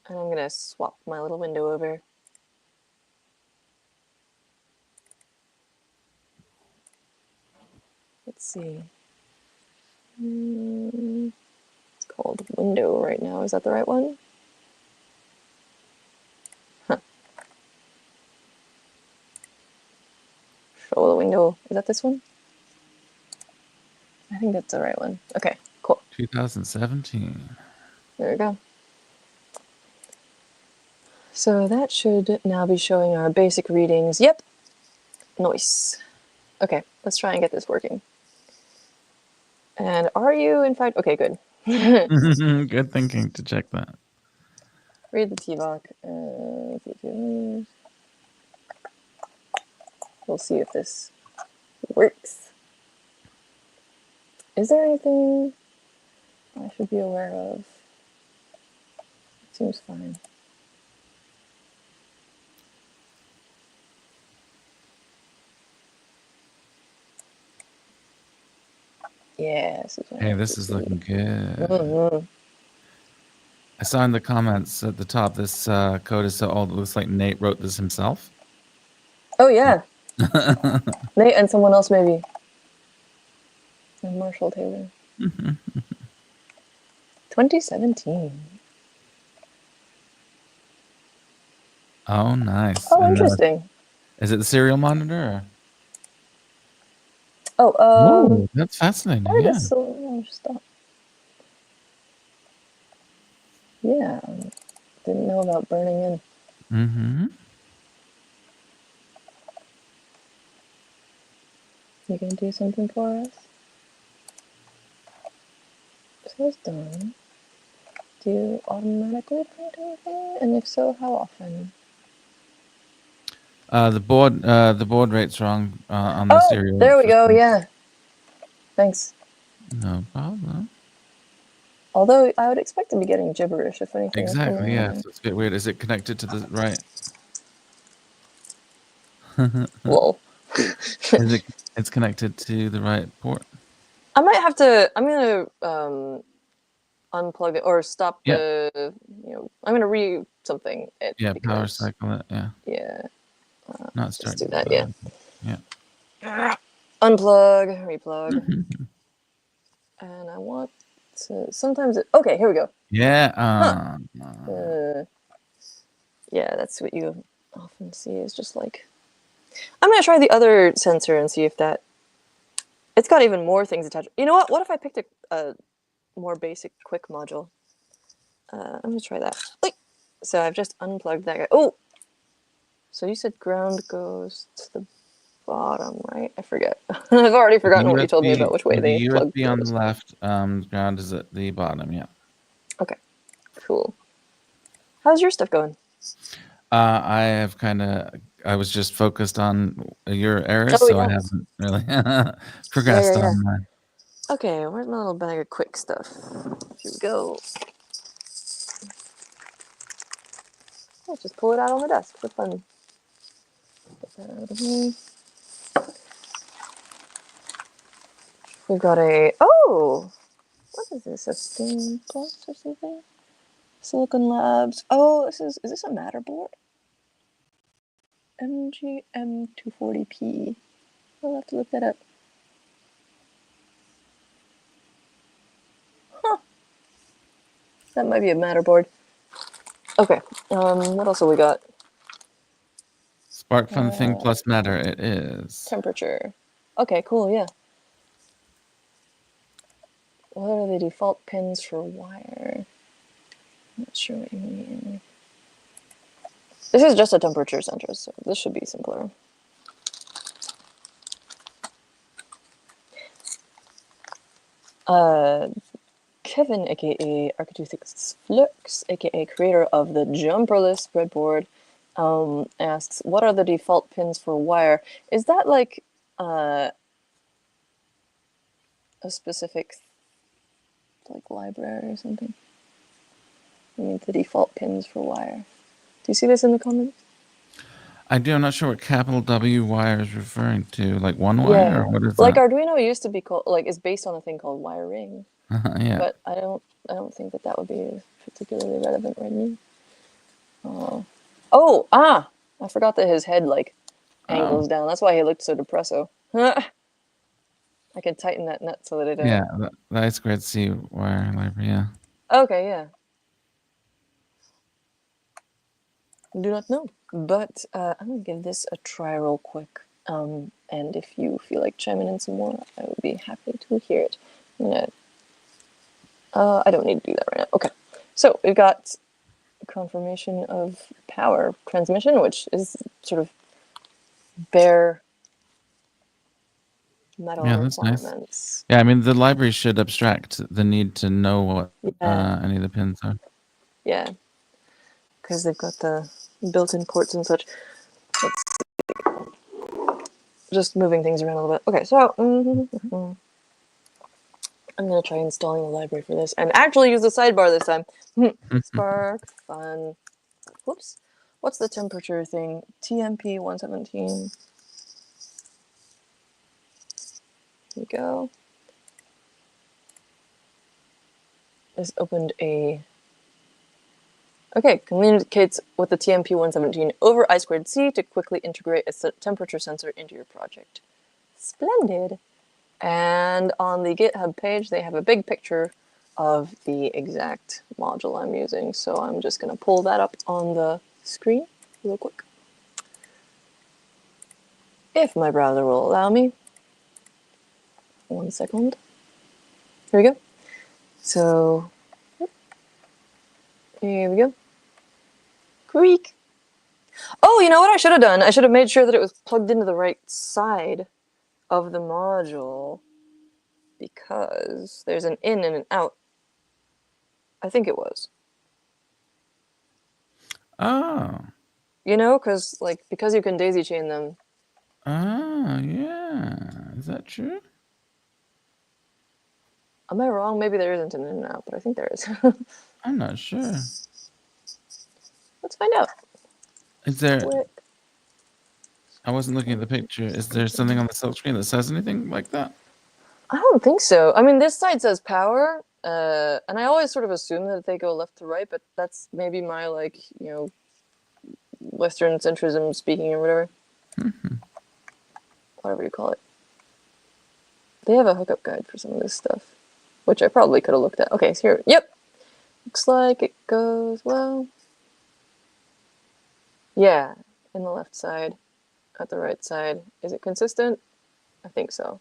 Speaker 1: And I'm gonna swap my little window over. Let's see. It's called window right now. Is that the right one? Huh. Show the window. Is that this one? I think that's the right one. Okay, cool.
Speaker 2: 2017.
Speaker 1: There we go. So that should now be showing our basic readings. Yep. Nice. Okay, let's try and get this working. And are you in fact okay? Good.
Speaker 2: Good thinking to check that.
Speaker 1: Read the TVOC. We'll see if this Works. Is there anything I should be aware of? Seems fine. Yeah,
Speaker 2: Hey, this is looking good.
Speaker 1: Mm-hmm.
Speaker 2: I saw in the comments at the top, this code is so old, it looks like Nate wrote this himself.
Speaker 1: Oh, yeah. Nate and someone else, maybe. And Marshall Taylor. 2017.
Speaker 2: Oh, nice.
Speaker 1: Oh,
Speaker 2: And
Speaker 1: interesting.
Speaker 2: is it the serial monitor?
Speaker 1: Oh,
Speaker 2: Whoa, that's fascinating.
Speaker 1: where did
Speaker 2: Yeah.
Speaker 1: it stop? Yeah, didn't know about burning in.
Speaker 2: Mm-hmm.
Speaker 1: You gonna do something for us? So it's done. Do you automatically print anything? And if so, how often?
Speaker 2: The board rate's wrong on the
Speaker 1: Oh,
Speaker 2: serial.
Speaker 1: there we go. Yeah. Thanks.
Speaker 2: No problem.
Speaker 1: Although I would expect to be getting gibberish if anything.
Speaker 2: Exactly. Yeah. So it's a bit weird. Is it connected to the right?
Speaker 1: Lol.
Speaker 2: It's connected to the right port.
Speaker 1: I might have to. I'm gonna unplug it or stop
Speaker 2: Yeah.
Speaker 1: the. I'm gonna re something.
Speaker 2: Yeah.
Speaker 1: Because,
Speaker 2: Power cycle it. Yeah.
Speaker 1: Yeah.
Speaker 2: Not
Speaker 1: Let's do
Speaker 2: starting.
Speaker 1: that. Yeah.
Speaker 2: Yeah.
Speaker 1: Unplug, replug, and I want to. Sometimes it. Okay, here we go.
Speaker 2: Yeah.
Speaker 1: Yeah, that's what you often see. Is just like. I'm gonna try the other sensor and see if that. It's got even more things attached. You know what? What if I picked a more basic quick module? I'm gonna try that. Like, so I've just unplugged that guy. Oh, so you said ground goes to the bottom, right? I forget. I've already forgotten what you told me about which way
Speaker 2: the
Speaker 1: they plug
Speaker 2: USB on
Speaker 1: goes.
Speaker 2: the left. Ground is at the bottom. Yeah.
Speaker 1: Okay, cool. How's your stuff going?
Speaker 2: I have I was just focused on your errors,
Speaker 1: Oh,
Speaker 2: so
Speaker 1: yeah.
Speaker 2: I haven't really progressed
Speaker 1: Yeah.
Speaker 2: on mine.
Speaker 1: Okay, where's my little bag of quick stuff? Here we go. Let's just pull it out on the desk for fun. Get that out of the way. We've got oh! What is this, a Steam Plus or something? Silicon Labs. Oh, is this a Matterboard? MGM240p. I'll have to look that up. Huh. That might be a Matterboard. Okay, what else have we got?
Speaker 2: SparkFun Thing plus Matter, it is.
Speaker 1: Temperature. Okay, cool, yeah. What are the default pins for wire? I'm not sure what you mean. This is just a temperature sensor, so this should be simpler. Kevin, aka Architects Flux, aka creator of the Jumperless breadboard, asks, "What are the default pins for wire?" Is that like a specific library or something? I mean, the default pins for wire. Do you see this in the comments?
Speaker 2: I do. I'm not sure what capital W wire is referring to. Like one wire,
Speaker 1: Yeah,
Speaker 2: or what is
Speaker 1: like
Speaker 2: that?
Speaker 1: Arduino used to be called, is based on a thing called wiring.
Speaker 2: Yeah.
Speaker 1: But I don't think that would be particularly relevant right now. I forgot that his head angles down. That's why he looked so depresso. I can tighten that nut so that it.
Speaker 2: Yeah, the I2C wire library. Yeah.
Speaker 1: Okay, yeah. Do not know, but I'm gonna give this a try real quick. And if you feel like chiming in some more, I would be happy to hear it. I don't need to do that right now. Okay, so we've got confirmation of power transmission, which is sort of bare metal requirements.
Speaker 2: Nice. Yeah, I mean the library should abstract the need to know what any of the pins are.
Speaker 1: Yeah, because they've got the built-in ports and such. Let's see. just moving things around a little bit. Okay, so I'm gonna try installing the library for this, and actually use the sidebar this time. Spark fun. Whoops. What's the temperature thing? TMP 117. Here we go. This opened a. Okay, communicates with the TMP 117 over I2C to quickly integrate a temperature sensor into your project. Splendid. And on the GitHub page, they have a big picture of the exact module I'm using. So I'm just going to pull that up on the screen real quick. If my browser will allow me. 1 second. Here we go. So, here we go. Creak. Oh, you know what I should have done? I should have made sure that it was plugged into the right side of the module, because there's an in and an out. I think it was.
Speaker 2: Oh.
Speaker 1: You know, because you can daisy chain them.
Speaker 2: Oh, yeah. Is that true?
Speaker 1: Am I wrong? Maybe there isn't an in and out, but I think there is.
Speaker 2: I'm not sure.
Speaker 1: Let's find out.
Speaker 2: Is there...
Speaker 1: Quick.
Speaker 2: I wasn't looking at the picture. Is there something on the silk screen that says anything like that?
Speaker 1: I don't think so. I mean, this side says power, and I always sort of assume that they go left to right, but that's maybe my, Western centrism speaking or whatever. Whatever you call it. They have a hookup guide for some of this stuff, which I probably could have looked at. Okay, so here. Yep. Looks like it goes, well. Yeah, in the left side, at the right side. Is it consistent? I think so.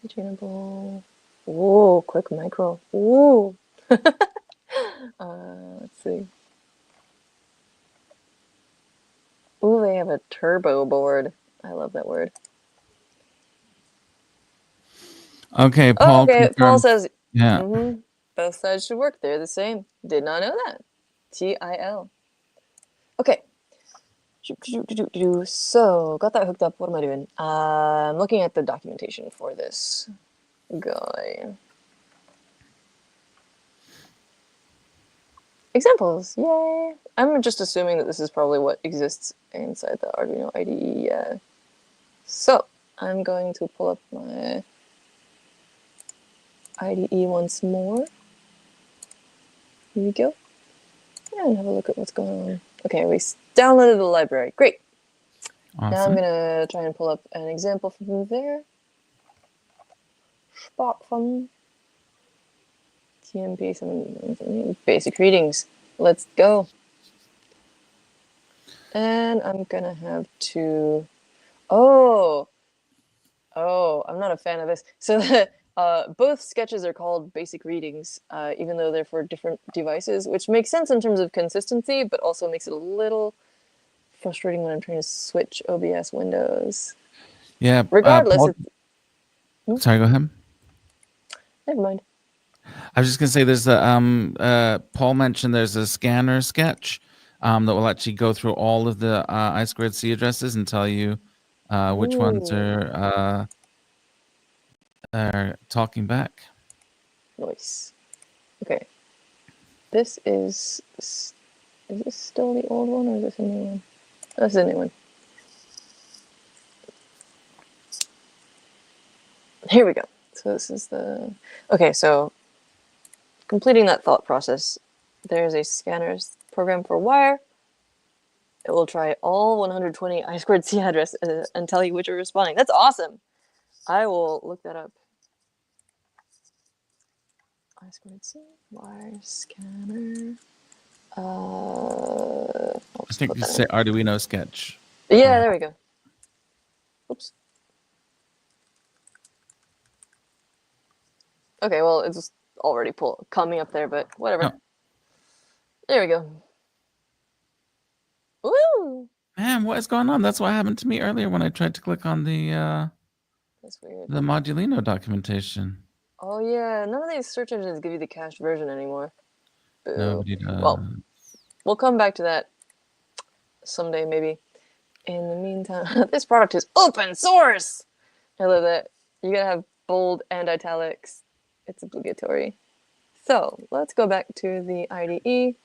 Speaker 1: Tunable. Whoa, quick micro. Ooh. Let's see. Ooh, they have a turbo board. I love that word.
Speaker 2: Okay, Paul.
Speaker 1: Okay, Paul says,
Speaker 2: yeah.
Speaker 1: Both sides should work. They're the same. Did not know that. TIL. Okay. So, got that hooked up. What am I doing? I'm looking at the documentation for this guy. Examples, yay! I'm just assuming that this is probably what exists inside the Arduino IDE. So, I'm going to pull up my IDE once more. Here we go. And have a look at what's going on. Okay, we downloaded the library. Great.
Speaker 2: Awesome.
Speaker 1: Now I'm going to try and pull up an example from there. Spot from TMP 7 basic readings. Let's go. And I'm going to have to... Oh, I'm not a fan of this. So both sketches are called basic readings, even though they're for different devices, which makes sense in terms of consistency, but also makes it a little frustrating when I'm trying to switch OBS windows.
Speaker 2: Yeah.
Speaker 1: Regardless,
Speaker 2: Sorry, go ahead.
Speaker 1: Never mind.
Speaker 2: I was just gonna say there's a Paul mentioned there's a scanner sketch that will actually go through all of the I2C addresses and tell you which ones are talking back.
Speaker 1: Nice. Okay. This is this still the old one or is this a new one? Oh, this is a new one. Here we go. So this is the... Okay, so completing that thought process, there's a scanner's program for wire. It will try all 120 I2C addresses and tell you which are responding. That's awesome. I will look that up. I2C wire scanner.
Speaker 2: I think you say Arduino sketch.
Speaker 1: Yeah, there we go. Oops. Okay, well, it's already coming up there, but whatever.
Speaker 2: Oh.
Speaker 1: There we go. Woo!
Speaker 2: Man, what is going on? That's what happened to me earlier when I tried to click on the
Speaker 1: That's weird.
Speaker 2: The Modulino documentation.
Speaker 1: Oh yeah, none of these search engines give you the cached version anymore. Boo.
Speaker 2: Nobody does.
Speaker 1: Well, we'll come back to that someday, maybe. In the meantime, this product is open source! I love that. You gotta have bold and italics. It's obligatory. So, let's go back to the IDE.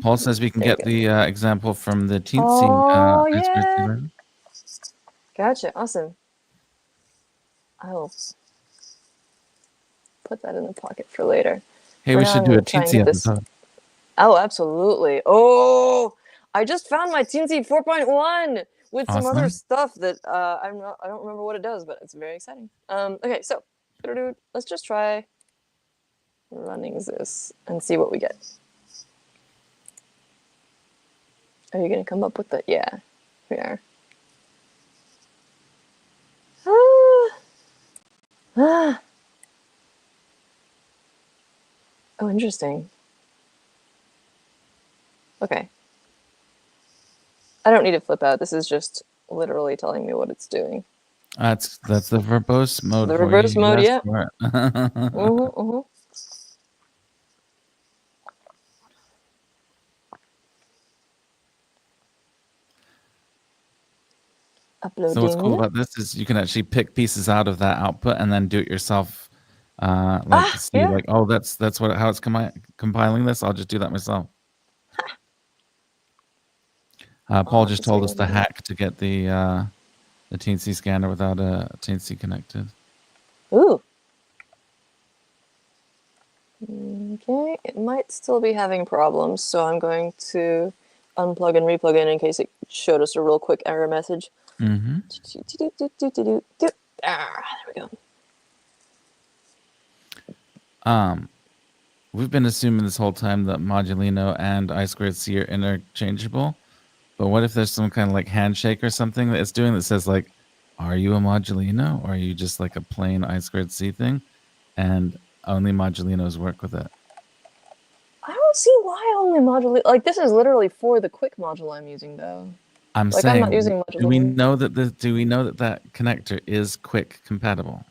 Speaker 2: Paul says we can get the example from the teensy.
Speaker 1: Oh, yeah. Gotcha. Awesome. I'll put that in the pocket for later.
Speaker 2: Hey,
Speaker 1: for
Speaker 2: we
Speaker 1: now,
Speaker 2: should
Speaker 1: I'm
Speaker 2: do a
Speaker 1: gonna try and
Speaker 2: teensy
Speaker 1: get this.
Speaker 2: episode.
Speaker 1: Oh, absolutely. Oh, I just found my Teensy 4.1 with some other stuff that I don't remember what it does, but it's very exciting. Okay, so let's just try running this and see what we get. Are you gonna come up with the? Yeah, we are. Ah. Oh, interesting. Okay. I don't need to flip out. This is just literally telling me what it's doing.
Speaker 2: That's the verbose mode.
Speaker 1: The reverse mode, yeah. Uploading.
Speaker 2: So what's cool about this is you can actually pick pieces out of that output and then do it yourself. See, like, oh, that's how it's compiling this. I'll just do that myself. Paul just told us the hack to get the teensy scanner without a teensy connected.
Speaker 1: Ooh. Okay, it might still be having problems, so I'm going to unplug and replug in case it showed us a real quick error message.
Speaker 2: Mm-hmm.
Speaker 1: There we
Speaker 2: go. We've been assuming this whole time that Modulino and I2C are interchangeable, but what if there's some kind of like handshake or something that it's doing that says like, are you a Modulino or are you just like a plain I2C thing? And only Modulinos work with it.
Speaker 1: I don't see why only Modulino. Like, this is literally for the quick module I'm using, though.
Speaker 2: I'm
Speaker 1: like,
Speaker 2: saying,
Speaker 1: I'm not using Modulino.
Speaker 2: do we know that connector is quick compatible?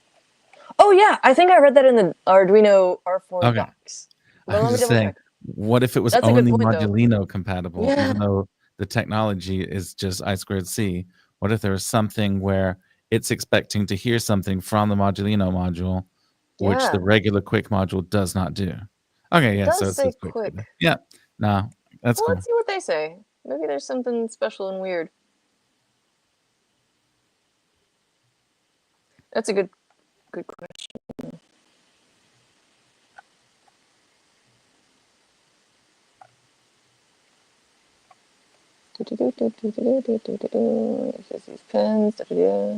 Speaker 1: Oh yeah, I think I read that in the Arduino R4 docs.
Speaker 2: But I'm just saying, what if it was only Modulino compatible, even though the technology is just I2C? What if there was something where it's expecting to hear something from the Modulino module, which the regular quick module does not do? Okay, yeah, so it's quick. Yeah, no, that's cool.
Speaker 1: Let's see what they say. Maybe there's something special and weird. That's a good question. These pins.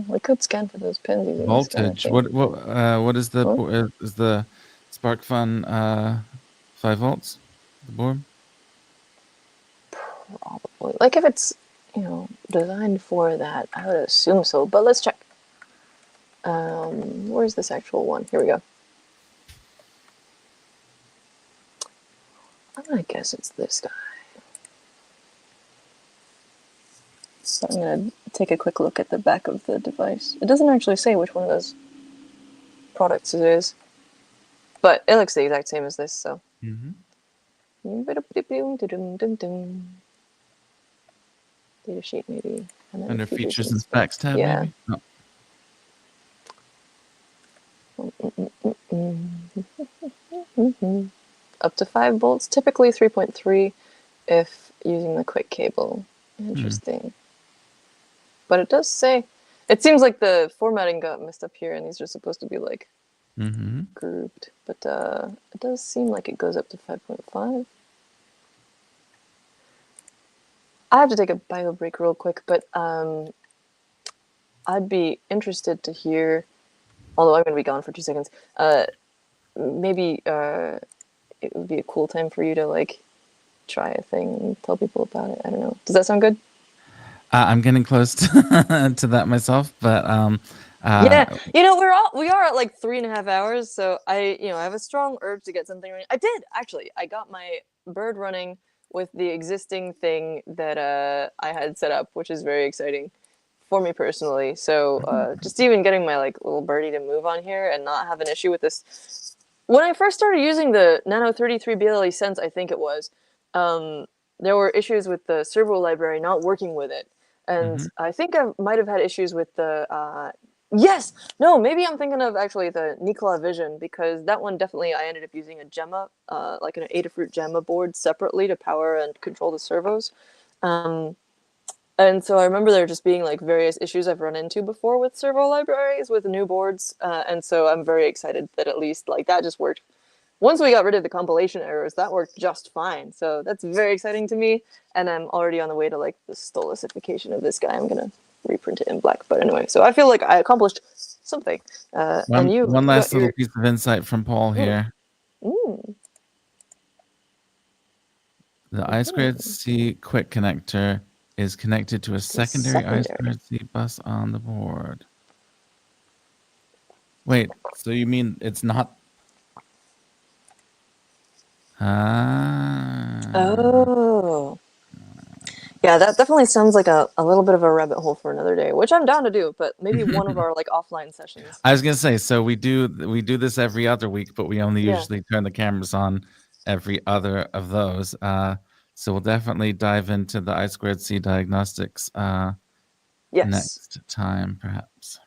Speaker 1: We could scan for those pins using
Speaker 2: voltage. What is the SparkFun 5 volts? The board.
Speaker 1: Probably. Like if it's designed for that, I would assume so. But let's check. Where's this actual one? Here we go. I guess it's this guy. So I'm going to take a quick look at the back of the device. It doesn't actually say which one of those products it is. But it looks the exact same as this, so. Data sheet, maybe.
Speaker 2: Under features and specs tab, maybe?
Speaker 1: No. Up to 5 volts, typically 3.3 if using the quick cable. Interesting. But it does say, it seems like the formatting got messed up here and these are supposed to be like grouped. But it does seem like it goes up to 5.5. I have to take a bio break real quick, but I'd be interested to hear, although I'm going to be gone for 2 seconds, maybe it would be a cool time for you to like try a thing and tell people about it. I don't know. Does that sound good?
Speaker 2: I'm getting close to that myself, but
Speaker 1: yeah, we are at like 3.5 hours, so I have a strong urge to get something running. I did actually. I got my bird running with the existing thing that I had set up, which is very exciting for me personally. So just even getting my like little birdie to move on here and not have an issue with this. When I first started using the Nano 33 BLE Sense, I think it was, there were issues with the servo library not working with it. And I think I might have had issues with the, yes! No, maybe I'm thinking of actually the Nikola Vision, because that one definitely I ended up using a Gemma, like an Adafruit Gemma board separately to power and control the servos. And so I remember there just being like various issues I've run into before with servo libraries with new boards. And so I'm very excited that at least like that just worked. Once we got rid of the compilation errors, that worked just fine. So that's very exciting to me. And I'm already on the way to like the stolicification of this guy. I'm going to reprint it in black. But anyway, so I feel like I accomplished something. And you
Speaker 2: one last
Speaker 1: your...
Speaker 2: little piece of insight from Paul here. The I2C quick connector is connected to a secondary I2C bus on the board. Wait, so you mean it's not?
Speaker 1: Oh. Yeah, that definitely sounds like a little bit of a rabbit hole for another day, which I'm down to do, but maybe one of our like offline sessions.
Speaker 2: I was gonna say, so we do this every other week, but we only usually turn the cameras on every other of those. So we'll definitely dive into the I2C diagnostics next time, perhaps.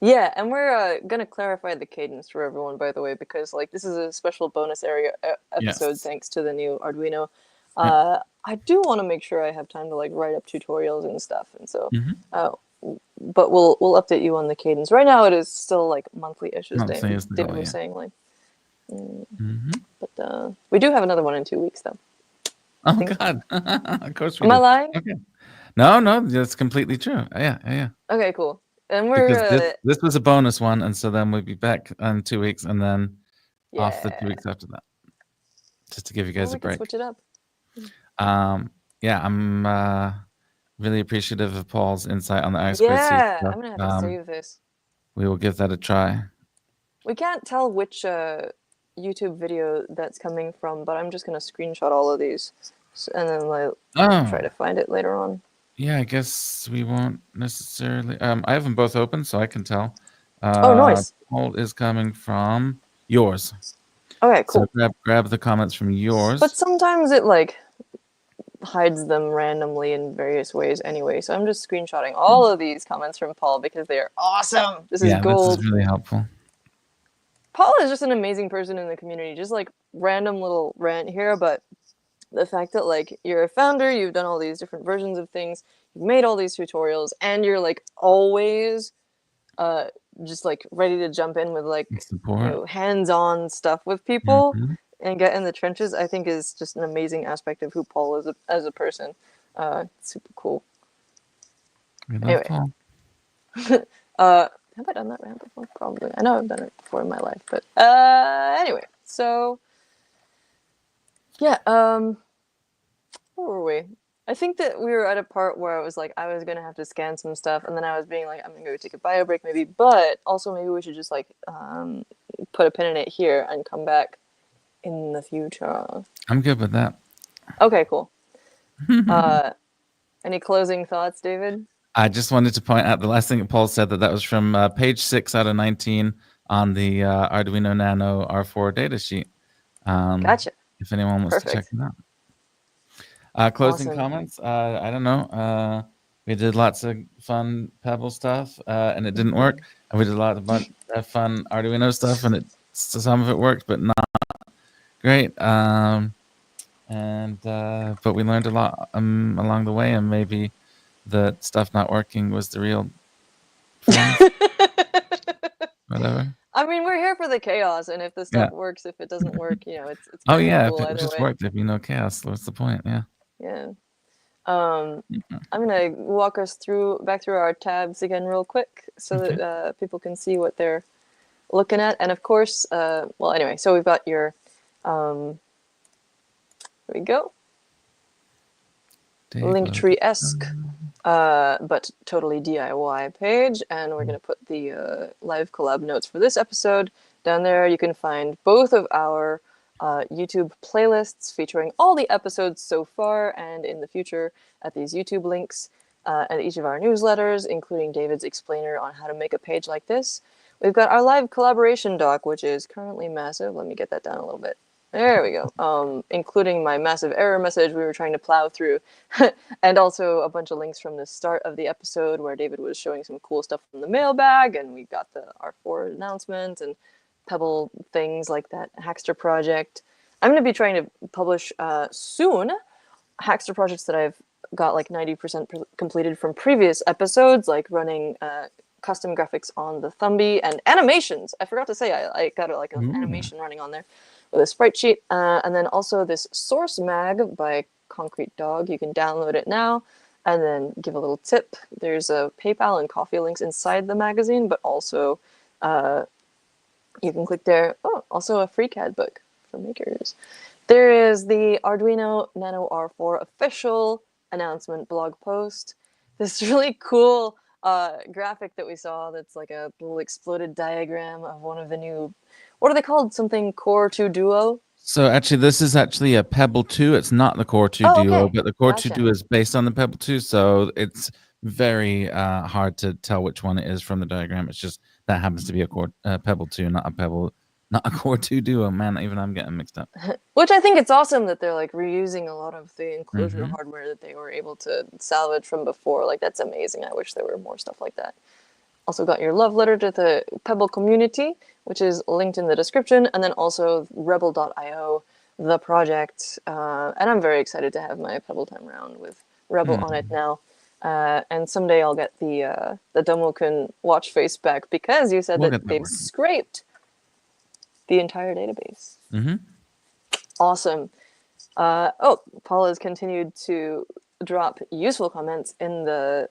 Speaker 1: Yeah, and we're gonna clarify the cadence for everyone, by the way, because like this is a special bonus area episode thanks to the new Arduino. I do want to make sure I have time to like write up tutorials and stuff, and so. But we'll update you on the cadence. Right now, it is still like monthly-ish, as David was saying. Like, but we do have another one in 2 weeks, though.
Speaker 2: Oh God! Of course we
Speaker 1: do. Am I lying?
Speaker 2: Okay. No, that's completely true. Yeah.
Speaker 1: Okay, cool. And we're
Speaker 2: because this was a bonus one, and so then we'll be back in 2 weeks, and then off the 2 weeks after that, just to give you guys a break.
Speaker 1: Switch it up.
Speaker 2: Yeah, I'm really appreciative of Paul's insight on the I2C
Speaker 1: stuff.
Speaker 2: I'm
Speaker 1: gonna have to save this.
Speaker 2: We will give that a try.
Speaker 1: We can't tell which YouTube video that's coming from, but I'm just gonna screenshot all of these, and then like try to find it later on.
Speaker 2: Yeah, I guess we won't necessarily. I have them both open, so I can tell.
Speaker 1: Oh, nice.
Speaker 2: Paul is coming from yours.
Speaker 1: Okay, cool.
Speaker 2: So grab the comments from yours.
Speaker 1: But sometimes it like hides them randomly in various ways anyway. So I'm just screenshotting all of these comments from Paul because they are awesome. This is gold.
Speaker 2: This is really helpful.
Speaker 1: Paul is just an amazing person in the community. Just like random little rant here, but the fact that like you're a founder, you've done all these different versions of things, you've made all these tutorials, and you're like always just like ready to jump in with like hands-on stuff with people and get in the trenches, I think is just an amazing aspect of who Paul is as a person. Super cool. Anyway. Have I done that rant before? Probably. I know I've done it before in my life, but anyway, so yeah, where were we? I think that we were at a part where I was like, I was gonna have to scan some stuff, and then I was being like, I'm gonna go take a bio break maybe, but also maybe we should just like put a pin in it here and come back in the future.
Speaker 2: I'm good with that.
Speaker 1: Okay, cool. Any closing thoughts, David?
Speaker 2: I just wanted to point out the last thing that Paul said, that was from page 6 out of 19 on the Arduino Nano R4 datasheet.
Speaker 1: Gotcha.
Speaker 2: If anyone wants to check it out. Closing comments. I don't know. We did lots of fun Pebble stuff, and it didn't work. And we did a lot of fun Arduino stuff, and some of it worked, but not great. But we learned a lot along the way, and maybe the stuff not working was the real whatever.
Speaker 1: I mean, we're here for the chaos, and if the stuff works, if it doesn't work, you know, it's
Speaker 2: cool if it
Speaker 1: just
Speaker 2: worked, there'd be no chaos. What's the point?
Speaker 1: Yeah. I'm gonna walk us back through our tabs again real quick so that people can see what they're looking at. And of course, well, anyway, so we've got your here we go. Linktree-esque, but totally DIY page, and we're going to put the live collab notes for this episode down there. You can find both of our YouTube playlists featuring all the episodes so far and in the future at these YouTube links. and each of our newsletters, including David's explainer on how to make a page like this. We've got our live collaboration doc, which is currently massive. Let me get that down a little bit. There we go. Including my massive error message we were trying to plow through, and also a bunch of links from the start of the episode where David was showing some cool stuff from the mailbag, and we got the R4 announcement and Pebble things like that Hackster project. I'm going to be trying to publish soon Hackster projects that I've got like 90% completed from previous episodes, like running custom graphics on the Thumbie and animations. I forgot to say I got like an animation running on there with a sprite sheet, and then also this source mag by Concrete Dog. You can download it now and then give a little tip. There's a PayPal and coffee links inside the magazine, but also you can click there. Oh, also a free CAD book for makers. There is the Arduino Nano R4 official announcement blog post. This really cool graphic that we saw that's like a little exploded diagram of one of the new, what are they called? Something Core 2 Duo?
Speaker 2: So actually, this is actually a Pebble 2. It's not the Core 2
Speaker 1: Oh,
Speaker 2: Duo,
Speaker 1: okay.
Speaker 2: but the Core 2
Speaker 1: Gotcha.
Speaker 2: Duo is based on the Pebble 2, so it's very hard to tell which one it is from the diagram. It's just that happens to be a Pebble 2, not a Core 2 Duo. Man, even I'm getting mixed up.
Speaker 1: Which I think it's awesome that they're like reusing a lot of the enclosure hardware that they were able to salvage from before. Like, that's amazing. I wish there were more stuff like that. Also got your love letter to the Pebble community, which is linked in the description, and then also Rebble.io, the project. And I'm very excited to have my Pebble Time Round with Rebble on it now. And someday I'll get the Domokun watch face back, because you said
Speaker 2: We'll
Speaker 1: that
Speaker 2: get that
Speaker 1: they've
Speaker 2: working.
Speaker 1: scraped the entire database. Awesome. Paul has continued to drop useful comments in the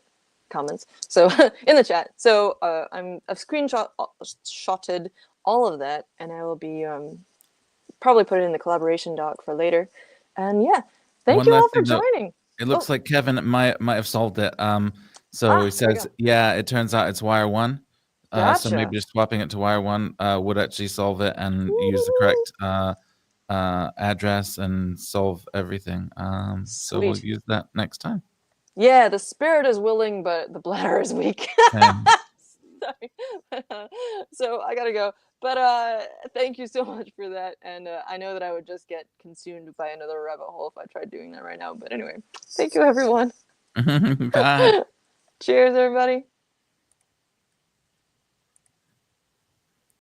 Speaker 1: comments. So in the chat. So I've screenshotted all of that, and I will be probably put it in the collaboration doc for later. And yeah, thank you all for joining.
Speaker 2: It looks like Kevin might have solved it. So he says, yeah, it turns out it's wire 1.
Speaker 1: Gotcha.
Speaker 2: So maybe just swapping it to wire 1 would actually solve it and use the correct address and solve everything. So we'll use that next time.
Speaker 1: Yeah, the spirit is willing, but the bladder is weak. Sorry. So I gotta go. But thank you so much for that. And I know that I would just get consumed by another rabbit hole if I tried doing that right now. But anyway, thank you, everyone.
Speaker 2: Bye.
Speaker 1: Cheers, everybody.